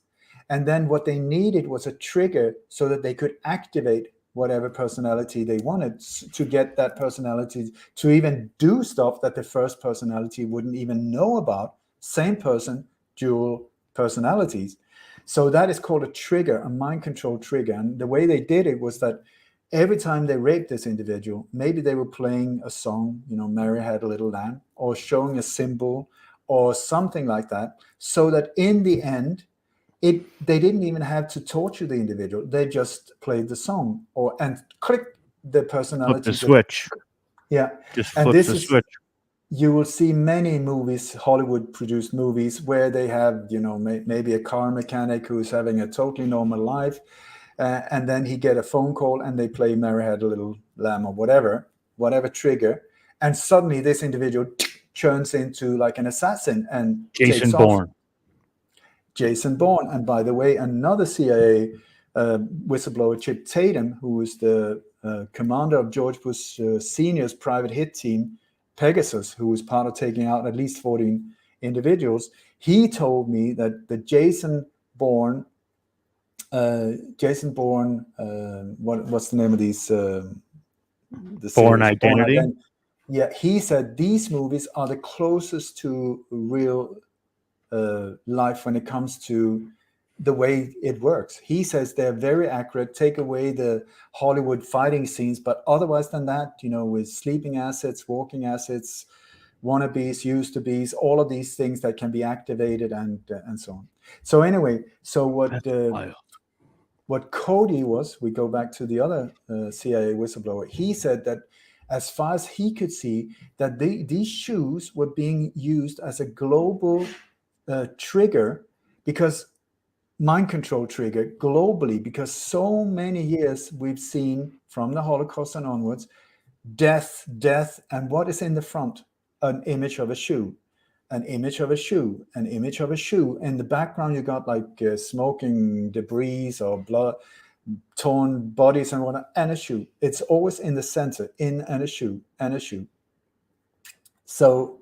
And then what they needed was a trigger so that they could activate whatever personality they wanted, to get that personality to even do stuff that the first personality wouldn't even know about. Same person, dual personalities. So that is called a trigger, a mind control trigger. And the way they did it was that every time they raped this individual, maybe they were playing a song, Mary Had a Little Lamb, or showing a symbol or something like that, so that in the end, they didn't even have to torture the individual. They just played the song and clicked the personality. Flip the switch. Yeah. Just and flip the switch. You will see many movies, Hollywood-produced movies, where they have, maybe a car mechanic who's having a totally normal life, and then he get a phone call and they play Mary Had a Little Lamb or whatever trigger, and suddenly this individual turns into like an assassin and Jason takes Bourne. off. Jason Bourne. And by the way, another CIA whistleblower, Chip Tatum, who was the commander of George Bush Sr.'s private hit team, Pegasus, who was part of taking out at least 14 individuals, he told me that the Jason Bourne, what's the name of these? Bourne Identity. Yeah, he said these movies are the closest to real life when it comes to the way it works. He says they're very accurate, take away the Hollywood fighting scenes, but otherwise than that, with sleeping assets, walking assets, wannabes, used to be's, all of these things that can be activated and so on. So anyway, so what Cody was, we go back to the other CIA whistleblower, he said that as far as he could see, that these shoes were being used as a global trigger, because mind control trigger globally, because so many years we've seen from the Holocaust and onwards, death, and what is in the front? An image of a shoe, an image of a shoe, an image of a shoe. In the background, you got like smoking debris or blood, torn bodies and whatnot, and a shoe. It's always in the center, and a shoe, and a shoe. So,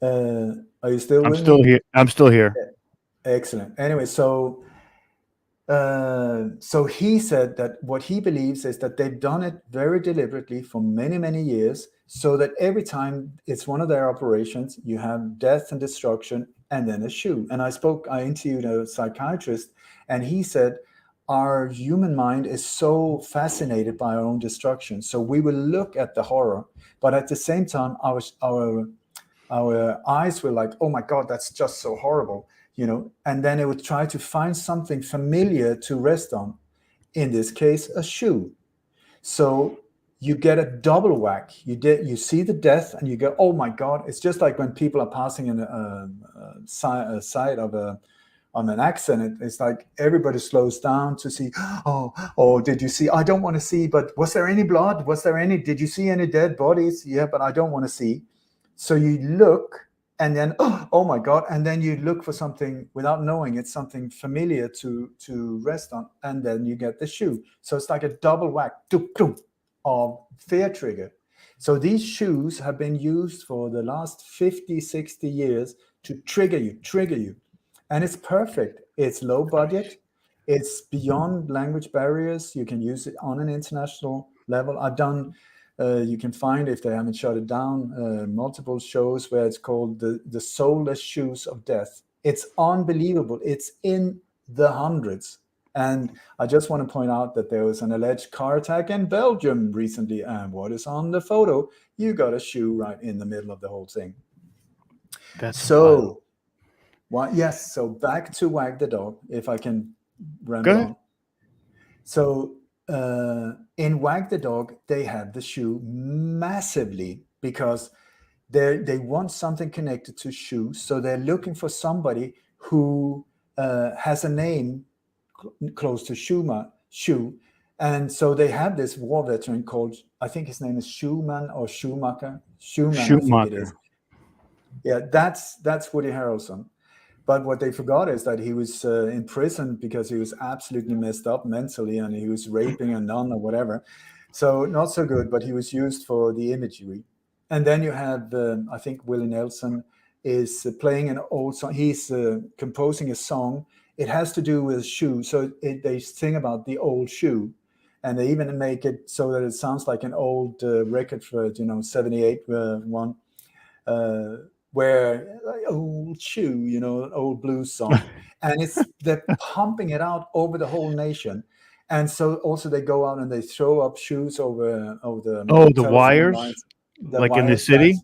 are you still with me? Here. I'm still here. Excellent. Anyway, so he said that what he believes is that they've done it very deliberately for many, many years, so that every time it's one of their operations, you have death and destruction and then a shoe. And I interviewed a psychiatrist, and he said, our human mind is so fascinated by our own destruction. So we will look at the horror, but at the same time, our eyes were like, oh my God, that's just so horrible. And then it would try to find something familiar to rest on. In this case, a shoe. So you get a double whack. You see the death, and you go, oh my God! It's just like when people are passing in a side of an accident. It's like everybody slows down to see. Oh, did you see? I don't want to see. But was there any blood? Did you see any dead bodies? Yeah, but I don't want to see. So you look. And then, oh my God! And then you look for something without knowing it's something familiar to rest on, and then you get the shoe. So it's like a double whack of fear trigger. So these shoes have been used for the last 50, 60 years to trigger you. And it's perfect. It's low budget. It's beyond language barriers. You can use it on an international level. I've done... you can find, if they haven't shut it down, multiple shows where it's called the soulless shoes of death. It's unbelievable. It's in the hundreds. And I just want to point out that there was an alleged car attack in Belgium recently. And what is on the photo? You got a shoe right in the middle of the whole thing. So back to Wag the Dog, if I can ramble on. So in Wag the Dog, they have the shoe massively because they want something connected to shoes. So they're looking for somebody who has a name close to shoe. And so they have this war veteran called, I think his name is Schumann or Schumacher. Schumann, I think it is. Yeah, that's Woody Harrelson. But what they forgot is that he was in prison because he was absolutely messed up mentally and he was raping a nun or whatever. So not so good, but he was used for the imagery. And then you have, I think Willie Nelson is playing an old song. He's composing a song. It has to do with shoe. So they sing about the old shoe. And they even make it so that it sounds like an old record for, 78 one. Where old shoe, an old blues song, and they're pumping it out over the whole nation, and so also they go out and they throw up shoes over the wires, lines, like in the city.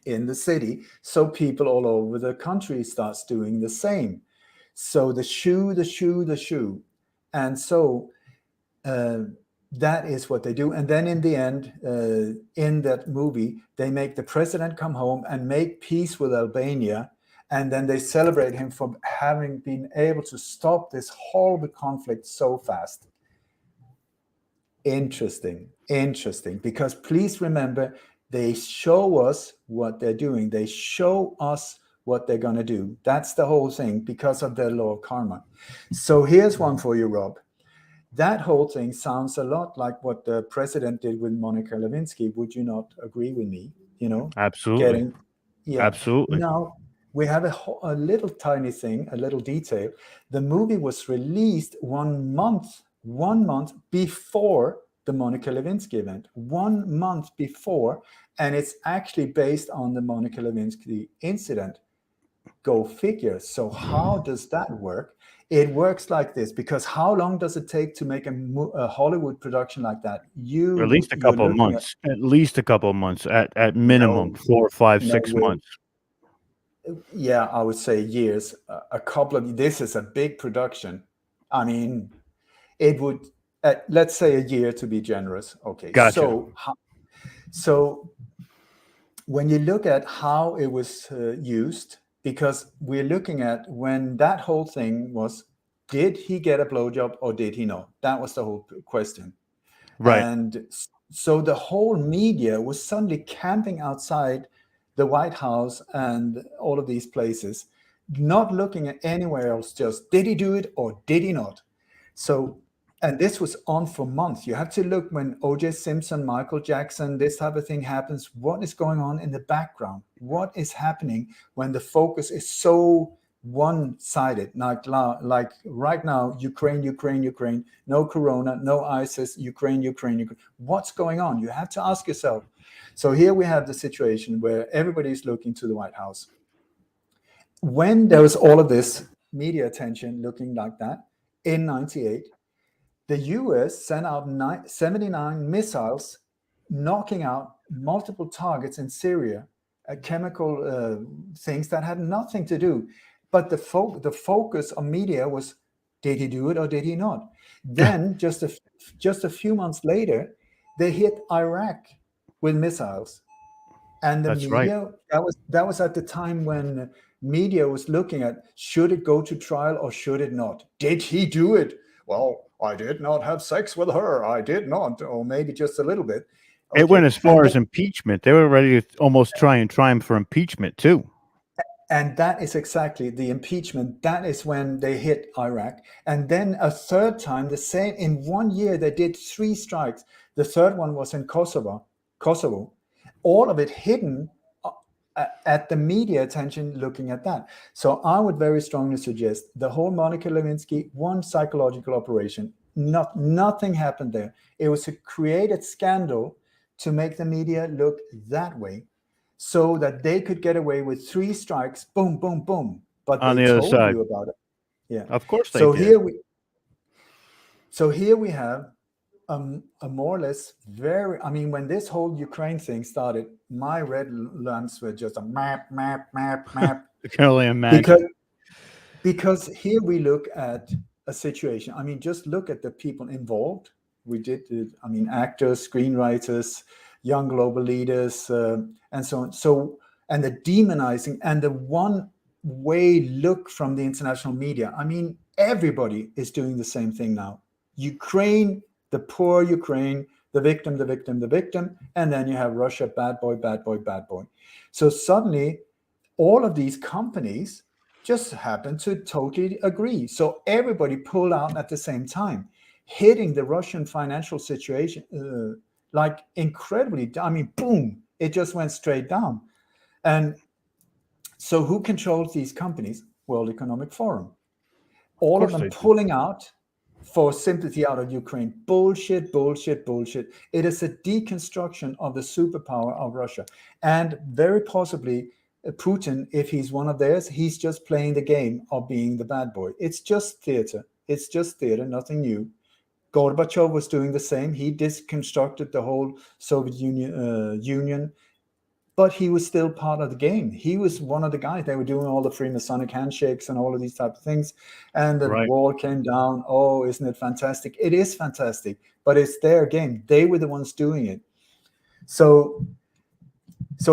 In the city, so people all over the country starts doing the same. So the shoe, and so. That is what they do. And then in the end, in that movie, they make the president come home and make peace with Albania. And then they celebrate him for having been able to stop this horrible conflict so fast. Interesting. Because please remember, they show us what they're doing. They show us what they're going to do. That's the whole thing because of their law of karma. So here's one for you, Rob. That whole thing sounds a lot like what the president did with Monica Lewinsky. Would you not agree with me? Absolutely. Absolutely. Now, we have a little tiny thing, a little detail. The movie was released 1 month before the Monica Lewinsky event. 1 month before, and it's actually based on the Monica Lewinsky incident. Go figure. So how does that work? It works like this, because how long does it take to make a Hollywood production like that? At least a couple of months. At least a couple of months. At minimum, 4, 5, 6 months. Yeah, I would say years. A couple of. This is a big production. I mean, it would. Let's say a year to be generous. Okay. Gotcha. So when you look at how it was used. Because we're looking at when that whole thing was, did he get a blowjob or did he not? That was the whole question. Right. And so the whole media was suddenly camping outside the White House and all of these places, not looking at anywhere else, just did he do it or did he not? So, and this was on for months. You have to look when O.J. Simpson, Michael Jackson, this type of thing happens. What is going on in the background? What is happening when the focus is so one-sided? Like right now, Ukraine, no Corona, no ISIS, Ukraine. What's going on? You have to ask yourself. So here we have the situation where everybody's looking to the White House. When there was all of this media attention looking like that in 98, the US sent out 79 missiles, knocking out multiple targets in Syria, chemical things that had nothing to do. But the focus of media was, did he do it or did he not? Then just a few months later, they hit Iraq with missiles. And the That's media, right. that was at the time when media was looking at, should it go to trial or should it not? Did he do it? Well, I did not have sex with her. I did not, or maybe just a little bit. Okay. It went as far as impeachment. They were ready to almost try him for impeachment too. And that is exactly the impeachment. That is when they hit Iraq. And then a third time, the same, in 1 year, they did 3 strikes. The third one was in Kosovo. All of it hidden at the media attention looking at that. So I would very strongly suggest the whole Monica Lewinsky, one psychological operation. Nothing happened there. It was a created scandal to make the media look that way so that they could get away with 3 strikes, boom, boom, boom. But on they the other told side. you about it. Yeah. Of course they did. Here we have a more or less when this whole Ukraine thing started, my red lamps were just a map. I can only imagine. Because here we look at a situation. I mean, just look at the people involved. We did, I mean, actors, screenwriters, young global leaders, and so on. So, and the demonizing and the one-way look from the international media. I mean, everybody is doing the same thing now. Ukraine, the poor Ukraine, the victim, the victim, the victim, and then you have Russia, bad boy, bad boy, bad boy. So suddenly, all of these companies just happen to totally agree. So everybody pulled out at the same time, hitting the Russian financial situation like incredibly. I mean, boom, it just went straight down. And so who controls these companies? World Economic Forum. All of them pulling out for sympathy out of Ukraine. Bullshit, bullshit, bullshit. It is a deconstruction of the superpower of Russia. And very possibly Putin, if he's one of theirs, he's just playing the game of being the bad boy. It's just theater. It's just theater, nothing new. Gorbachev was doing the same. He deconstructed the whole Soviet Union, but he was still part of the game. He was one of the guys. They were doing all the Freemasonic handshakes and all of these types of things. And the wall came down. Oh, isn't it fantastic? It is fantastic, but it's their game. They were the ones doing it. So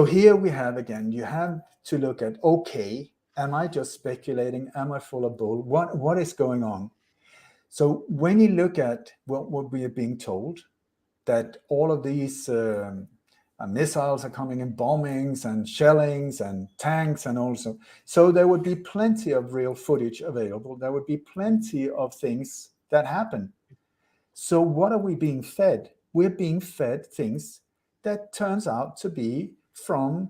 here we have, again, you have to look at, okay, am I just speculating? Am I full of bull? What is going on? So when you look at what we are being told, that all of these missiles are coming in, bombings and shellings and tanks, and also, so there would be plenty of real footage available. There would be plenty of things that happen. So what are we being fed? We're being fed things that turns out to be from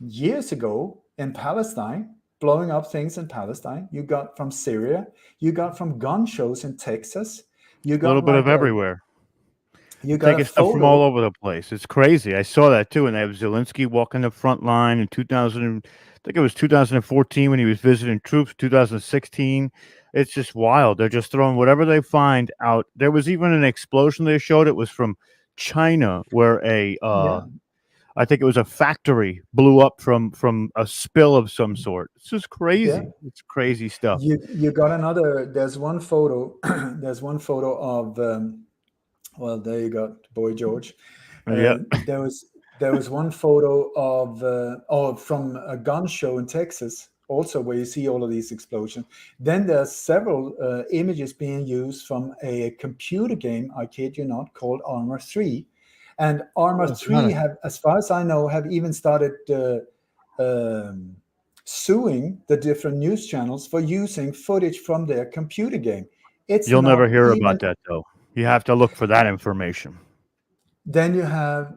years ago in Palestine, blowing up things in Palestine. You got from Syria. You got from gun shows in Texas. You got a little bit of everywhere. You got taking stuff from all over the place. It's crazy. I saw that too. And they have Zelensky walking the front line in 2000. I think it was 2014 when he was visiting troops. 2016. It's just wild. They're just throwing whatever they find out. There was even an explosion they showed. It was from China, where I think it was a factory blew up from a spill of some sort. It's just crazy. Yeah. It's crazy stuff. You got another. There's one photo. There's one photo of. Well, there you go, Boy George. There was one photo of from a gun show in Texas, also where you see all of these explosions. Then there's several images being used from a computer game, I kid you not, called Armor 3. And Armor 3 have, as far as I know, have even started suing the different news channels for using footage from their computer game. You'll never hear about that, though. You have to look for that information. Then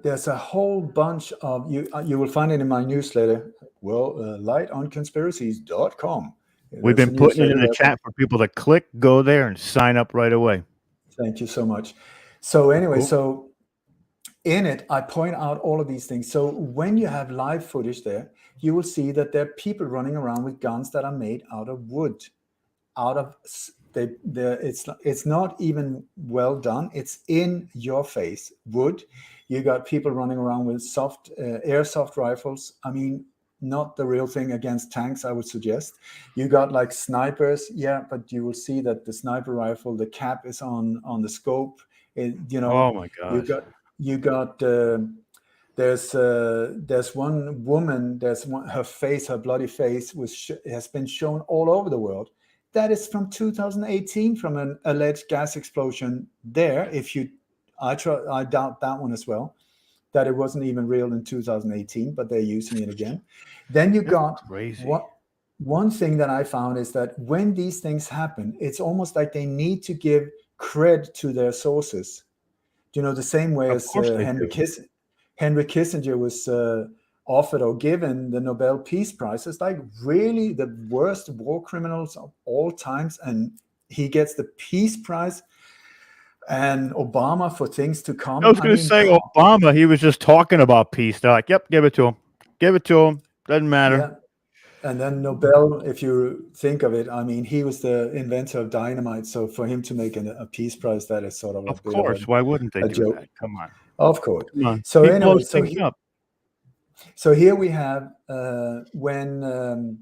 there's a whole bunch of, you will find it in my newsletter. Well, lightonconspiracies.com. We've been putting it in the chat for people to click, go there, and sign up right away. Thank you so much. So anyway, So in it, I point out all of these things. So when you have live footage there, you will see that there are people running around with guns that are made out of wood, it's not even well done. It's in your face wood. You got people running around with airsoft rifles. I mean, not the real thing against tanks, I would suggest. You got like snipers, but you will see that the sniper rifle, the cap is on the scope. Oh my gosh. You got there's one woman. Her bloody face has been shown all over the world. That is from 2018, from an alleged gas explosion there. I doubt that one as well, that it wasn't even real in 2018, but they're using it again. Then you got one thing that I found is that when these things happen, it's almost like they need to give cred to their sources. The same way as Henry Kissinger was offered or given the Nobel Peace Prize. It's like really the worst war criminals of all times, and he gets the Peace Prize. And Obama for things to come. I was going to say Obama. He was just talking about peace. They're like, "Yep, give it to him. Give it to him. Doesn't matter." Yeah. And then Nobel, if you think of it, I mean, he was the inventor of dynamite. So for him to make a Peace Prize, that is sort of of course. Why wouldn't they do joke. that? Come on. Of course. Come on. So he anyway, up. So here we have when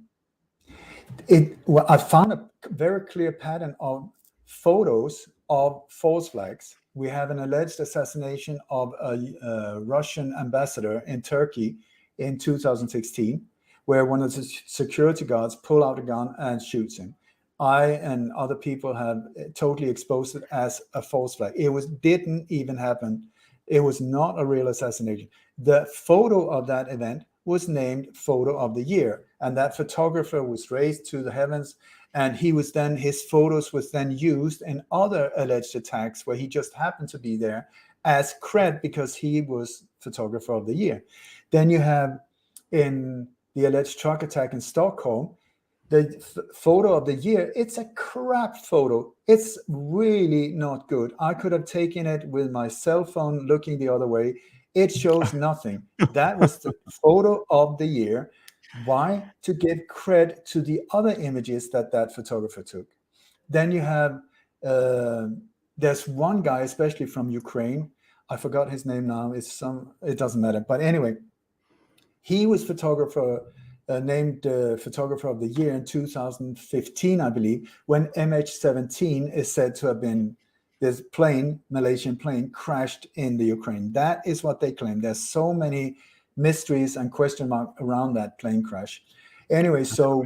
I found a very clear pattern of photos of false flags. We have an alleged assassination of a Russian ambassador in Turkey in 2016, where one of the security guards pull out a gun and shoots him. I and other people have totally exposed it as a false flag. Didn't even happen. It was not a real assassination. The photo of that event was named Photo of the Year, and that photographer was raised to the heavens, and his photos was then used in other alleged attacks where he just happened to be there as cred because he was photographer of the year. Then you have in the alleged truck attack in Stockholm, the photo of the year, it's a crap photo. It's really not good. I could have taken it with my cell phone looking the other way. It shows nothing. That was the photo of the year. Why? To give credit to the other images that photographer took. Then you have, there's one guy, especially from Ukraine. I forgot his name now. It doesn't matter. But anyway, he was named photographer of the year in 2015, I believe, when MH17 is said to have been, this Malaysian plane crashed in the Ukraine. That is what they claim. There's so many mysteries and question marks around that plane crash. Anyway, so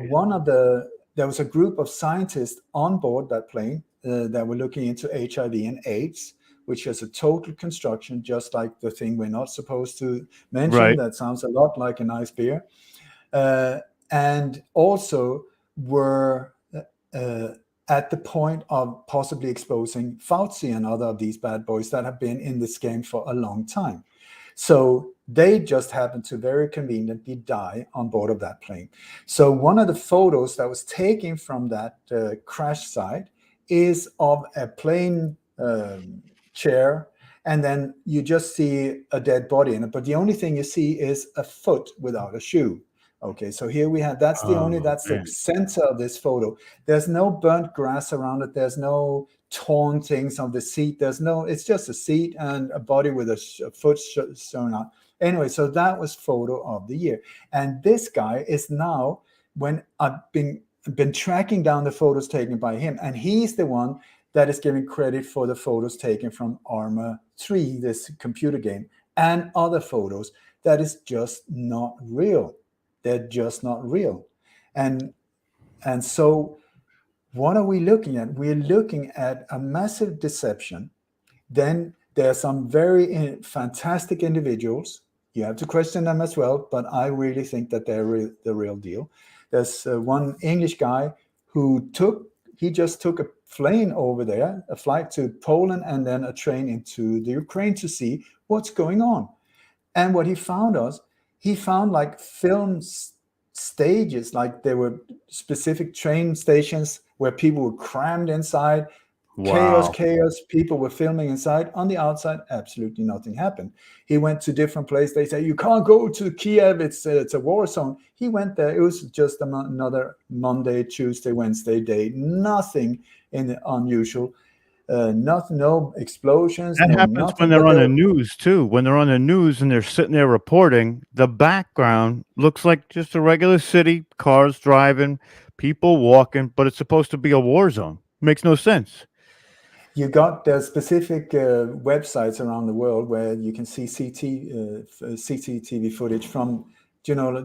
there was a group of scientists on board that plane that were looking into HIV and AIDS, which is a total construction, just like the thing we're not supposed to mention. Right. That sounds a lot like a nice beer. And also were at the point of possibly exposing Fauci and other of these bad boys that have been in this game for a long time. So they just happened to very conveniently die on board of that plane. So one of the photos that was taken from that crash site is of a plane chair, and then you just see a dead body in it. But the only thing you see is a foot without a shoe. Okay, so here we have, that's the center of this photo. There's no burnt grass around it. There's no torn things on the seat. It's just a seat and a body with a foot shown out. Anyway, so that was photo of the year. And this guy is now, when I've been tracking down the photos taken by him, and he's the one that is giving credit for the photos taken from Arma 3, this computer game, and other photos that is just not real. They're just not real. And so what are we looking at? We're looking at a massive deception. Then there are some very fantastic individuals. You have to question them as well, but I really think that they're the real deal. There's one English guy who just took a plane over there, a flight to Poland, and then a train into the Ukraine to see what's going on. And what he found like film stages, like there were specific train stations where people were crammed inside. Wow. Chaos, people were filming inside. On the outside, absolutely nothing happened. He went to different places. They say, you can't go to Kiev, it's a war zone. He went there. It was just another Monday, Tuesday, Wednesday day. Nothing unusual. Nothing, no explosions. That happens when they're on the news too. When they're on the news and they're sitting there reporting, the background looks like just a regular city, cars driving, people walking, but it's supposed to be a war zone. Makes no sense. You got specific websites around the world where you can see CCTV footage from,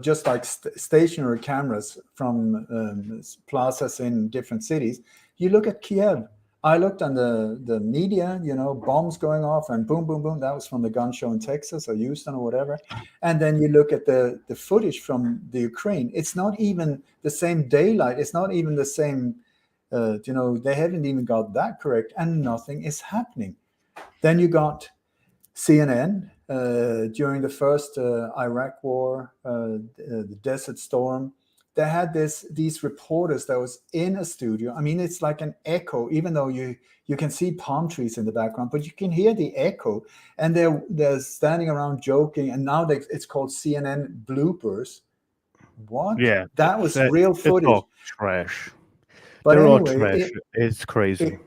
just like stationary cameras from plazas in different cities. You look at Kiev. I looked on the media, bombs going off and boom, boom, boom. That was from the gun show in Texas or Houston or whatever. And then you look at the footage from the Ukraine. It's not even the same daylight. It's not even the same, they haven't even got that correct, and nothing is happening. Then you got CNN during the first Iraq war, the Desert Storm. They had these reporters that was in a studio. I mean, it's like an echo, even though you can see palm trees in the background, but you can hear the echo. And they're standing around joking. And now it's called CNN bloopers. What? Yeah, that was real footage. It's all trash. But They're anyway, all trash. It's crazy.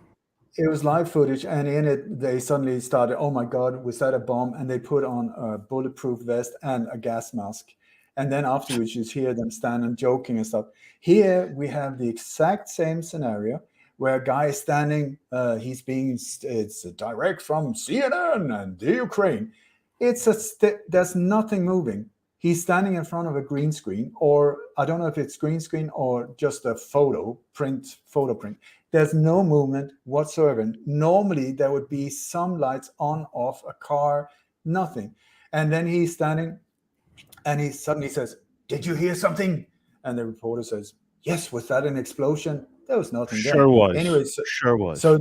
It was live footage, and in it they suddenly started, oh my God, was that a bomb? And they put on a bulletproof vest and a gas mask. And then afterwards, you hear them standing joking and stuff. Here we have the exact same scenario where a guy is standing, it's direct from CNN and the Ukraine. There's nothing moving. He's standing in front of a green screen, or I don't know if it's green screen or just a photo print. There's no movement whatsoever. Normally there would be some lights on, off, a car, nothing. And then he's standing and he suddenly says, "Did you hear something?" And the reporter says, "Yes, was that an explosion?" There was nothing there. Sure was. Anyway, Sure was. So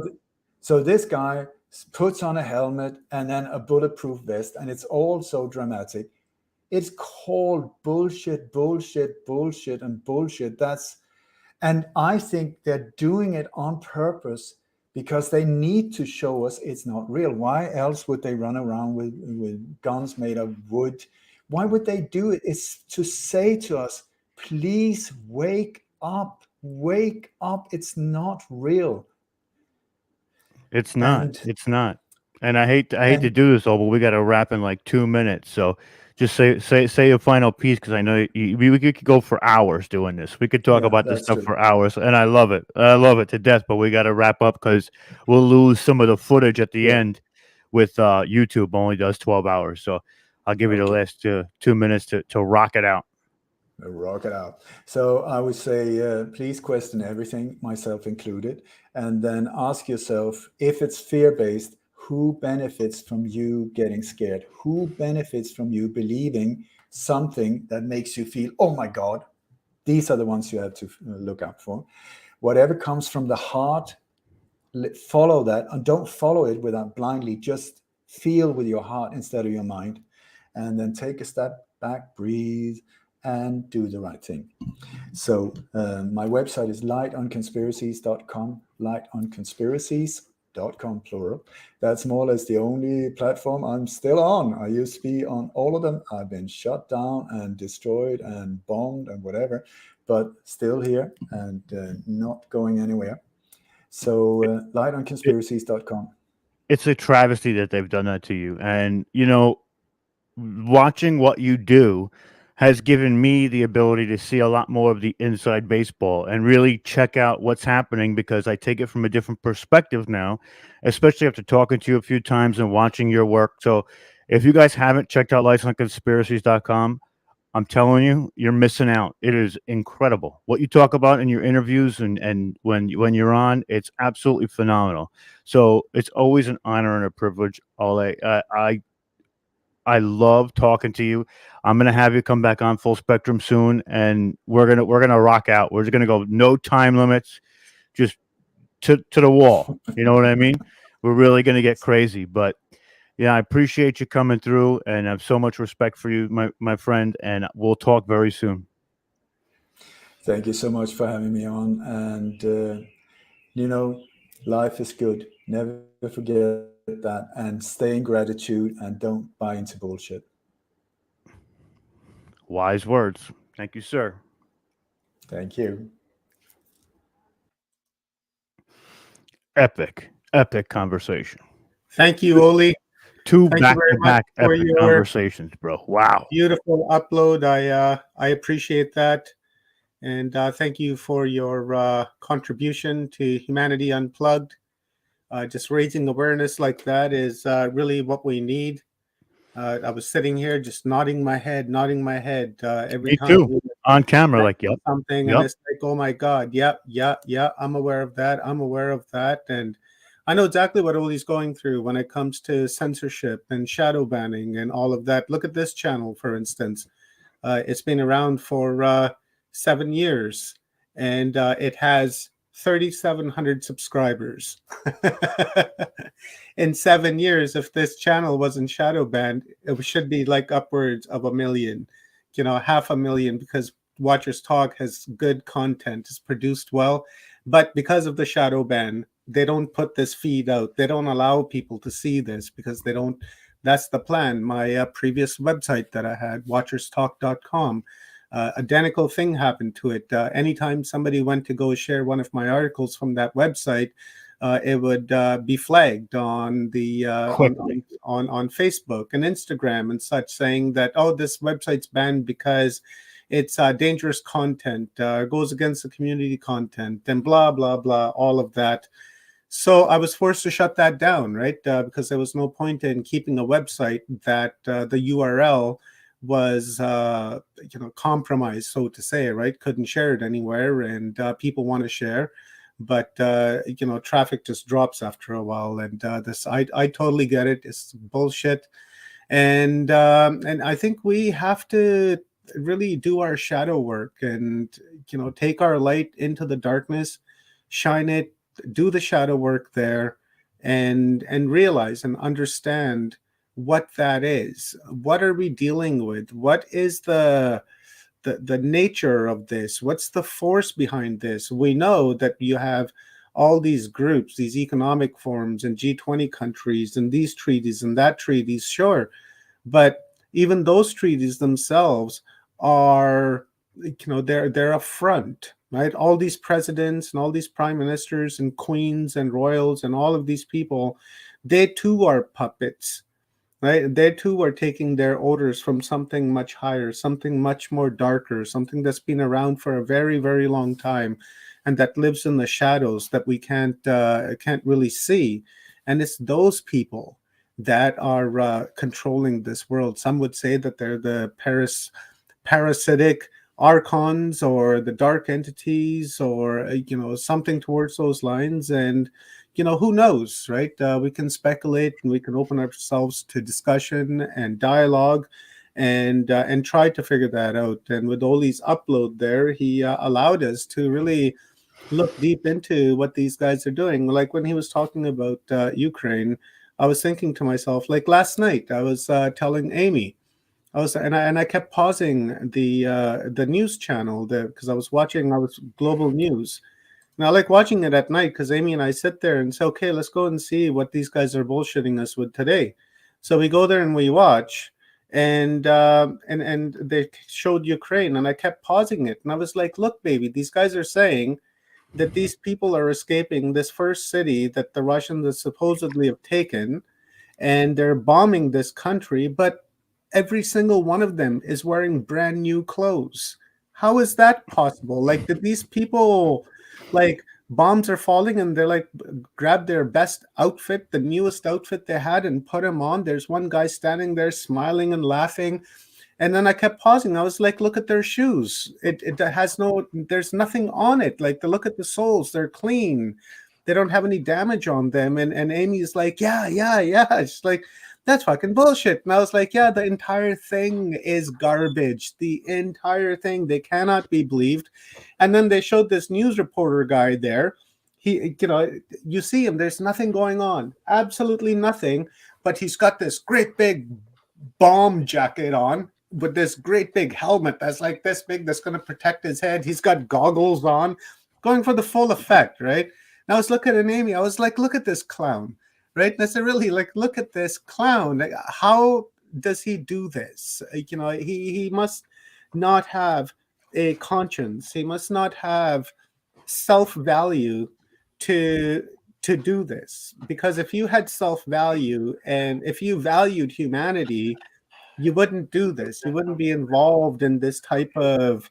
this guy puts on a helmet and then a bulletproof vest, and it's all so dramatic. It's called bullshit, and bullshit. And I think they're doing it on purpose because they need to show us it's not real. Why else would they run around with guns made of wood? Why would they do it? It's to say to us, please wake up. Wake up. It's not real. It's not. It's not. And I hate to do this all, but we got to wrap in like 2 minutes. So just say a final piece, because I know we could go for hours doing this. We could talk about this stuff for hours, and I love it. I love it to death. But we got to wrap up because we'll lose some of the footage at the end. With YouTube only does 12 hours. So I'll give you the last 2 minutes to rock it out. Rock it out. So I would say, please question everything, myself included, and then ask yourself, if it's fear-based, who benefits from you getting scared? Who benefits from you believing something that makes you feel, oh my God? These are the ones you have to look out for. Whatever comes from the heart, follow that, and don't follow it without blindly. Just feel with your heart instead of your mind, and then take a step back, breathe, and do the right thing. So my website is lightonconspiracies.com, lightonconspiracies.com, plural. That's more or less the only platform I'm still on. I used to be on all of them. I've been shut down and destroyed and bombed and whatever, but still here and not going anywhere. So lightonconspiracies.com. It's a travesty that they've done that to you. And, you know, watching what you do has given me the ability to see a lot more of the inside baseball and really check out what's happening, because I take it from a different perspective now, especially after talking to you a few times and watching your work. So if you guys haven't checked out lightonconspiracies.com, I'm telling you, you're missing out. It is incredible what you talk about in your interviews and when you're on. It's absolutely phenomenal. So it's always an honor and a privilege, Ole. I love talking to you. I'm gonna have you come back on Full Spectrum soon, and we're gonna rock out. We're just gonna go no time limits, just to the wall. You know what I mean? We're really gonna get crazy. But yeah, I appreciate you coming through, and I have so much respect for you, my friend. And we'll talk very soon. Thank you so much for having me on. And you know, life is good. Never forget that, and stay in gratitude, and don't buy into bullshit. Wise words. Thank you, sir. Thank you. Epic conversation. Thank you, Oli. Two Thank you very much back-to-back for epic your conversations, bro. Wow. beautiful upload. I appreciate that. And thank you for your contribution to Humanity Unplugged. Just raising awareness like that is really what we need. I was sitting here just nodding my head every Me time. too. On camera, like, yep. Something, and it's like, oh my God, yep, I'm aware of that. And I know exactly what Oli's going through when it comes to censorship and shadow banning and all of that. Look at this channel, for instance. It's been around for 7 years, and it has 3,700 subscribers. In 7 years, if this channel wasn't shadow banned, it should be like upwards of 1 million, 500,000, because Watchers Talk has good content, is produced well. But because of the shadow ban, they don't put this feed out. They don't allow people to see this because they don't. That's the plan. My previous website that I had, watcherstalk.com, identical thing happened to it. Anytime somebody went to go share one of my articles from that website, it would be flagged on the Quickly. on Facebook and Instagram and such, saying that, oh, this website's banned because it's dangerous content, goes against the community content, and blah blah blah, all of that. So I was forced to shut that down, right? Because there was no point in keeping a website that the URL was, compromised, so to say, right? Couldn't share it anywhere, and people want to share, but traffic just drops after a while. And I totally get it. It's bullshit, and I think we have to really do our shadow work and take our light into the darkness, shine it, do the shadow work there, and realize and understand what that is. What are we dealing with? What is the nature of this? What's the force behind this? We know that you have all these groups, these economic forums and G20 countries and these treaties and that treaties, sure, but even those treaties themselves are, they're a front, right? All these presidents and all these prime ministers and queens and royals and all of these people, they too are puppets, right? They too are taking their orders from something much higher, something much more darker, something that's been around for a very, very long time, and that lives in the shadows that we can't really see. And it's those people that are controlling this world. Some would say that they're the parasitic archons or the dark entities, or something towards those lines. And who knows, right? We can speculate and we can open ourselves to discussion and dialogue, and try to figure that out. And with Oli's upload there, he allowed us to really look deep into what these guys are doing. Like when he was talking about Ukraine, I was thinking to myself, like last night, I was telling Amy, I kept pausing the news channel there because I was global news. And I like watching it at night because Amy and I sit there and say, okay, let's go and see what these guys are bullshitting us with today. So we go there and we watch, and they showed Ukraine, and I kept pausing it, and I was like, look, baby, these guys are saying that these people are escaping this first city that the Russians supposedly have taken, and they're bombing this country, but every single one of them is wearing brand new clothes. How is that possible? Like, did these people, like, bombs are falling and they're like, grab their best outfit, the newest outfit they had, and put them on? There's one guy standing there smiling and laughing. And then I kept pausing. I was like, look at their shoes. It has there's nothing on it. Like, look at the soles. They're clean. They don't have any damage on them. And Amy's like, yeah. She's like, that's fucking bullshit. And I was like, yeah, the entire thing is garbage. The entire thing. They cannot be believed. And then they showed this news reporter guy there. He, you see him. There's nothing going on. Absolutely nothing. But he's got this great big bomb jacket on with this great big helmet that's like this big, that's going to protect his head. He's got goggles on, going for the full effect, right? And I was looking at Amy. I was like, look at this clown, right? And I said, really, like, look at this clown. Like, how does he do this? He must not have a conscience. He must not have self-value to do this. Because if you had self-value and if you valued humanity, you wouldn't do this. You wouldn't be involved in this type of,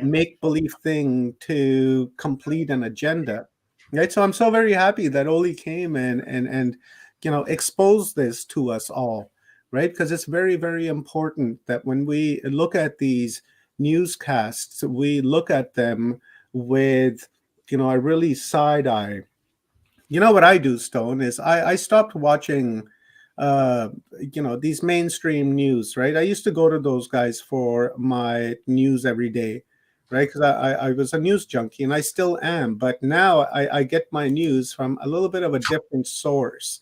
make-believe thing to complete an agenda, right? So I'm so very happy that Oli came and exposed this to us all, right? Because it's very, very important that when we look at these newscasts, we look at them with, a really side eye. What I do, Stone, is I stopped watching these mainstream news, right? I used to go to those guys for my news every day, right? Because I was a news junkie, and I still am. But now I get my news from a little bit of a different source,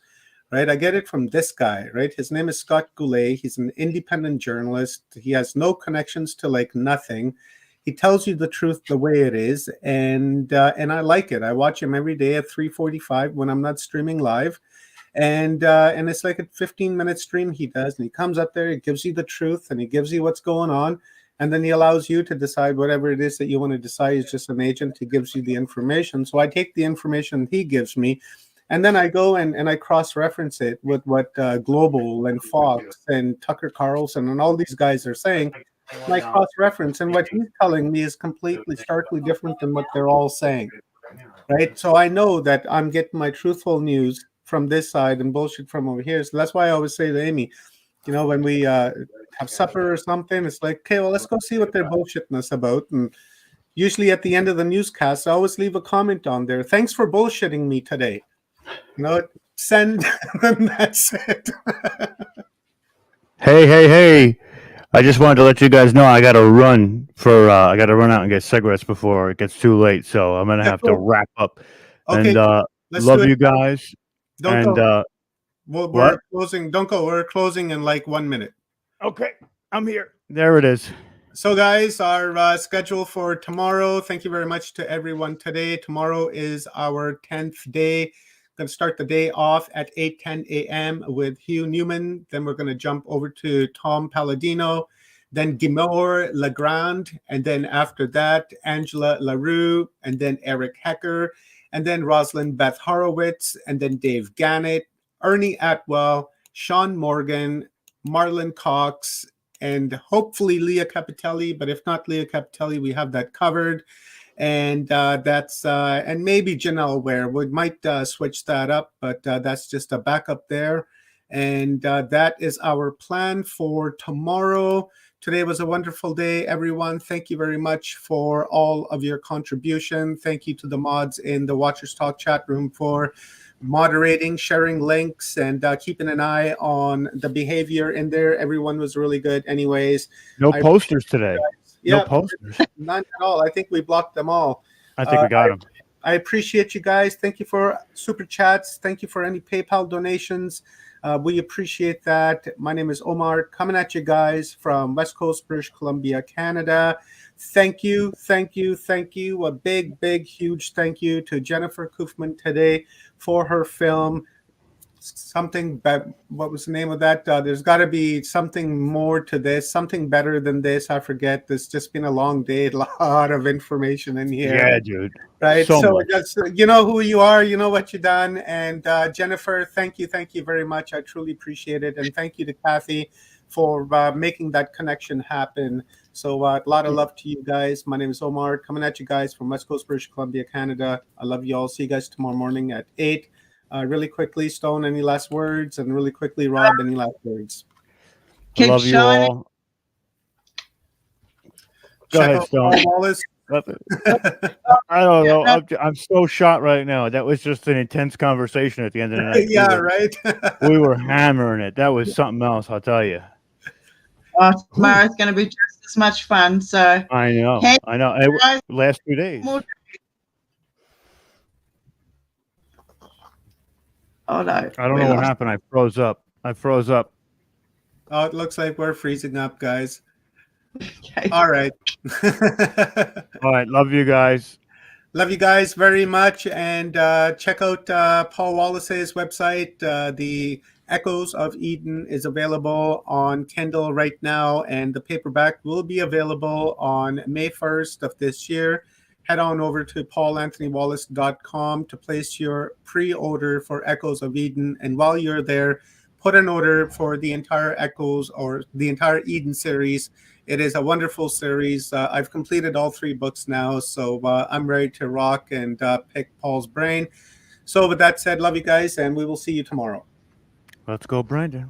right? I get it from this guy, right? His name is Scott Goulet. He's an independent journalist. He has no connections to like nothing. He tells you the truth the way it is, and I like it. I watch him every day at 3:45 when I'm not streaming live. And it's like a 15-minute stream he does, and he comes up there, he gives you the truth, and he gives you what's going on, and then he allows you to decide whatever it is that you want to decide. He's just an agent. He gives you the information. So I take the information he gives me, and then I go and I cross-reference it with what Global and Fox and Tucker Carlson and all these guys are saying. And I cross-reference, and what he's telling me is completely, starkly different than what they're all saying, right? So I know that I'm getting my truthful news from this side and bullshit from over here. So that's why I always say to Amy, when we have supper or something, it's like, okay, well, let's go see what they're bullshitting us about. And usually at the end of the newscast, I always leave a comment on there. Thanks for bullshitting me today. Send, and that's it. Hey. I just wanted to let you guys know I got to run out and get cigarettes before it gets too late. So I'm going to have to wrap up. Okay. And love you guys. Don't go. We're what? closing. Don't go. We're closing in like 1 minute. Okay. I'm here. There it is. So, guys, our schedule for tomorrow. Thank you very much to everyone today. Tomorrow is our 10th day. Going to start the day off at 8:10 a.m. with Hugh Newman. Then we're going to jump over to Tom Palladino, then Guimaury Legrand, and then after that, Angela LaRue, and then Eric Hecker, and then Rosalind Beth Horowitz, and then Dave Gannett, Ernie Atwell, Sean Morgan, Marlon Cox, and hopefully Leah Capitelli. But if not Leah Capitelli, we have that covered. And that's and maybe Janelle Ware. We might switch that up, but that's just a backup there. And that is our plan for tomorrow. Today was a wonderful day, everyone. Thank you very much for all of your contribution. Thank you to the mods in the Watchers Talk chat room for moderating, sharing links, and keeping an eye on the behavior in there. Everyone was really good anyways. No posters today. Yeah, no posters. None at all. I think we blocked them all. I think we got them. I appreciate you guys. Thank you for super chats. Thank you for any PayPal donations. We appreciate that. My name is Omar, coming at you guys from West Coast, British Columbia, Canada. Thank you. A big, huge thank you to Jennifer Koofman today for her film. What was the name of that? There's got to be something more to this, something better than this. I forget. It's just been a long day, a lot of information in here. Yeah, dude. Right. So just, you know who you are, you know what you've done. And Jennifer, thank you very much. I truly appreciate it. And thank you to Kathy for making that connection happen. So a lot of love to you guys. My name is Omar, coming at you guys from West Coast, British Columbia, Canada. I love you all. See you guys tomorrow morning at 8. Really quickly, Stone, any last words? And really quickly, Rob, any last words? I love you all. Go ahead, Stone. I don't know. I'm so shot right now. That was just an intense conversation at the end of the night. Yeah, right. We were hammering it. That was something else, I'll tell you. Tomorrow's going to be just as much fun. So I know. Hey, last 2 days. Oh no! I don't know what happened. I froze up. Oh, it looks like we're freezing up, guys. Okay. All right. All right. Love you guys. Love you guys very much. And check out Paul Wallace's website. The Echoes of Eden is available on Kindle right now, and the paperback will be available on May 1st of this year. Head on over to paulanthonywallace.com to place your pre-order for Echoes of Eden. And while you're there, put an order for the entire Echoes or the entire Eden series. It is a wonderful series. I've completed all 3 books now, so I'm ready to rock and pick Paul's brain. So with that said, love you guys, and we will see you tomorrow. Let's go, Brandon.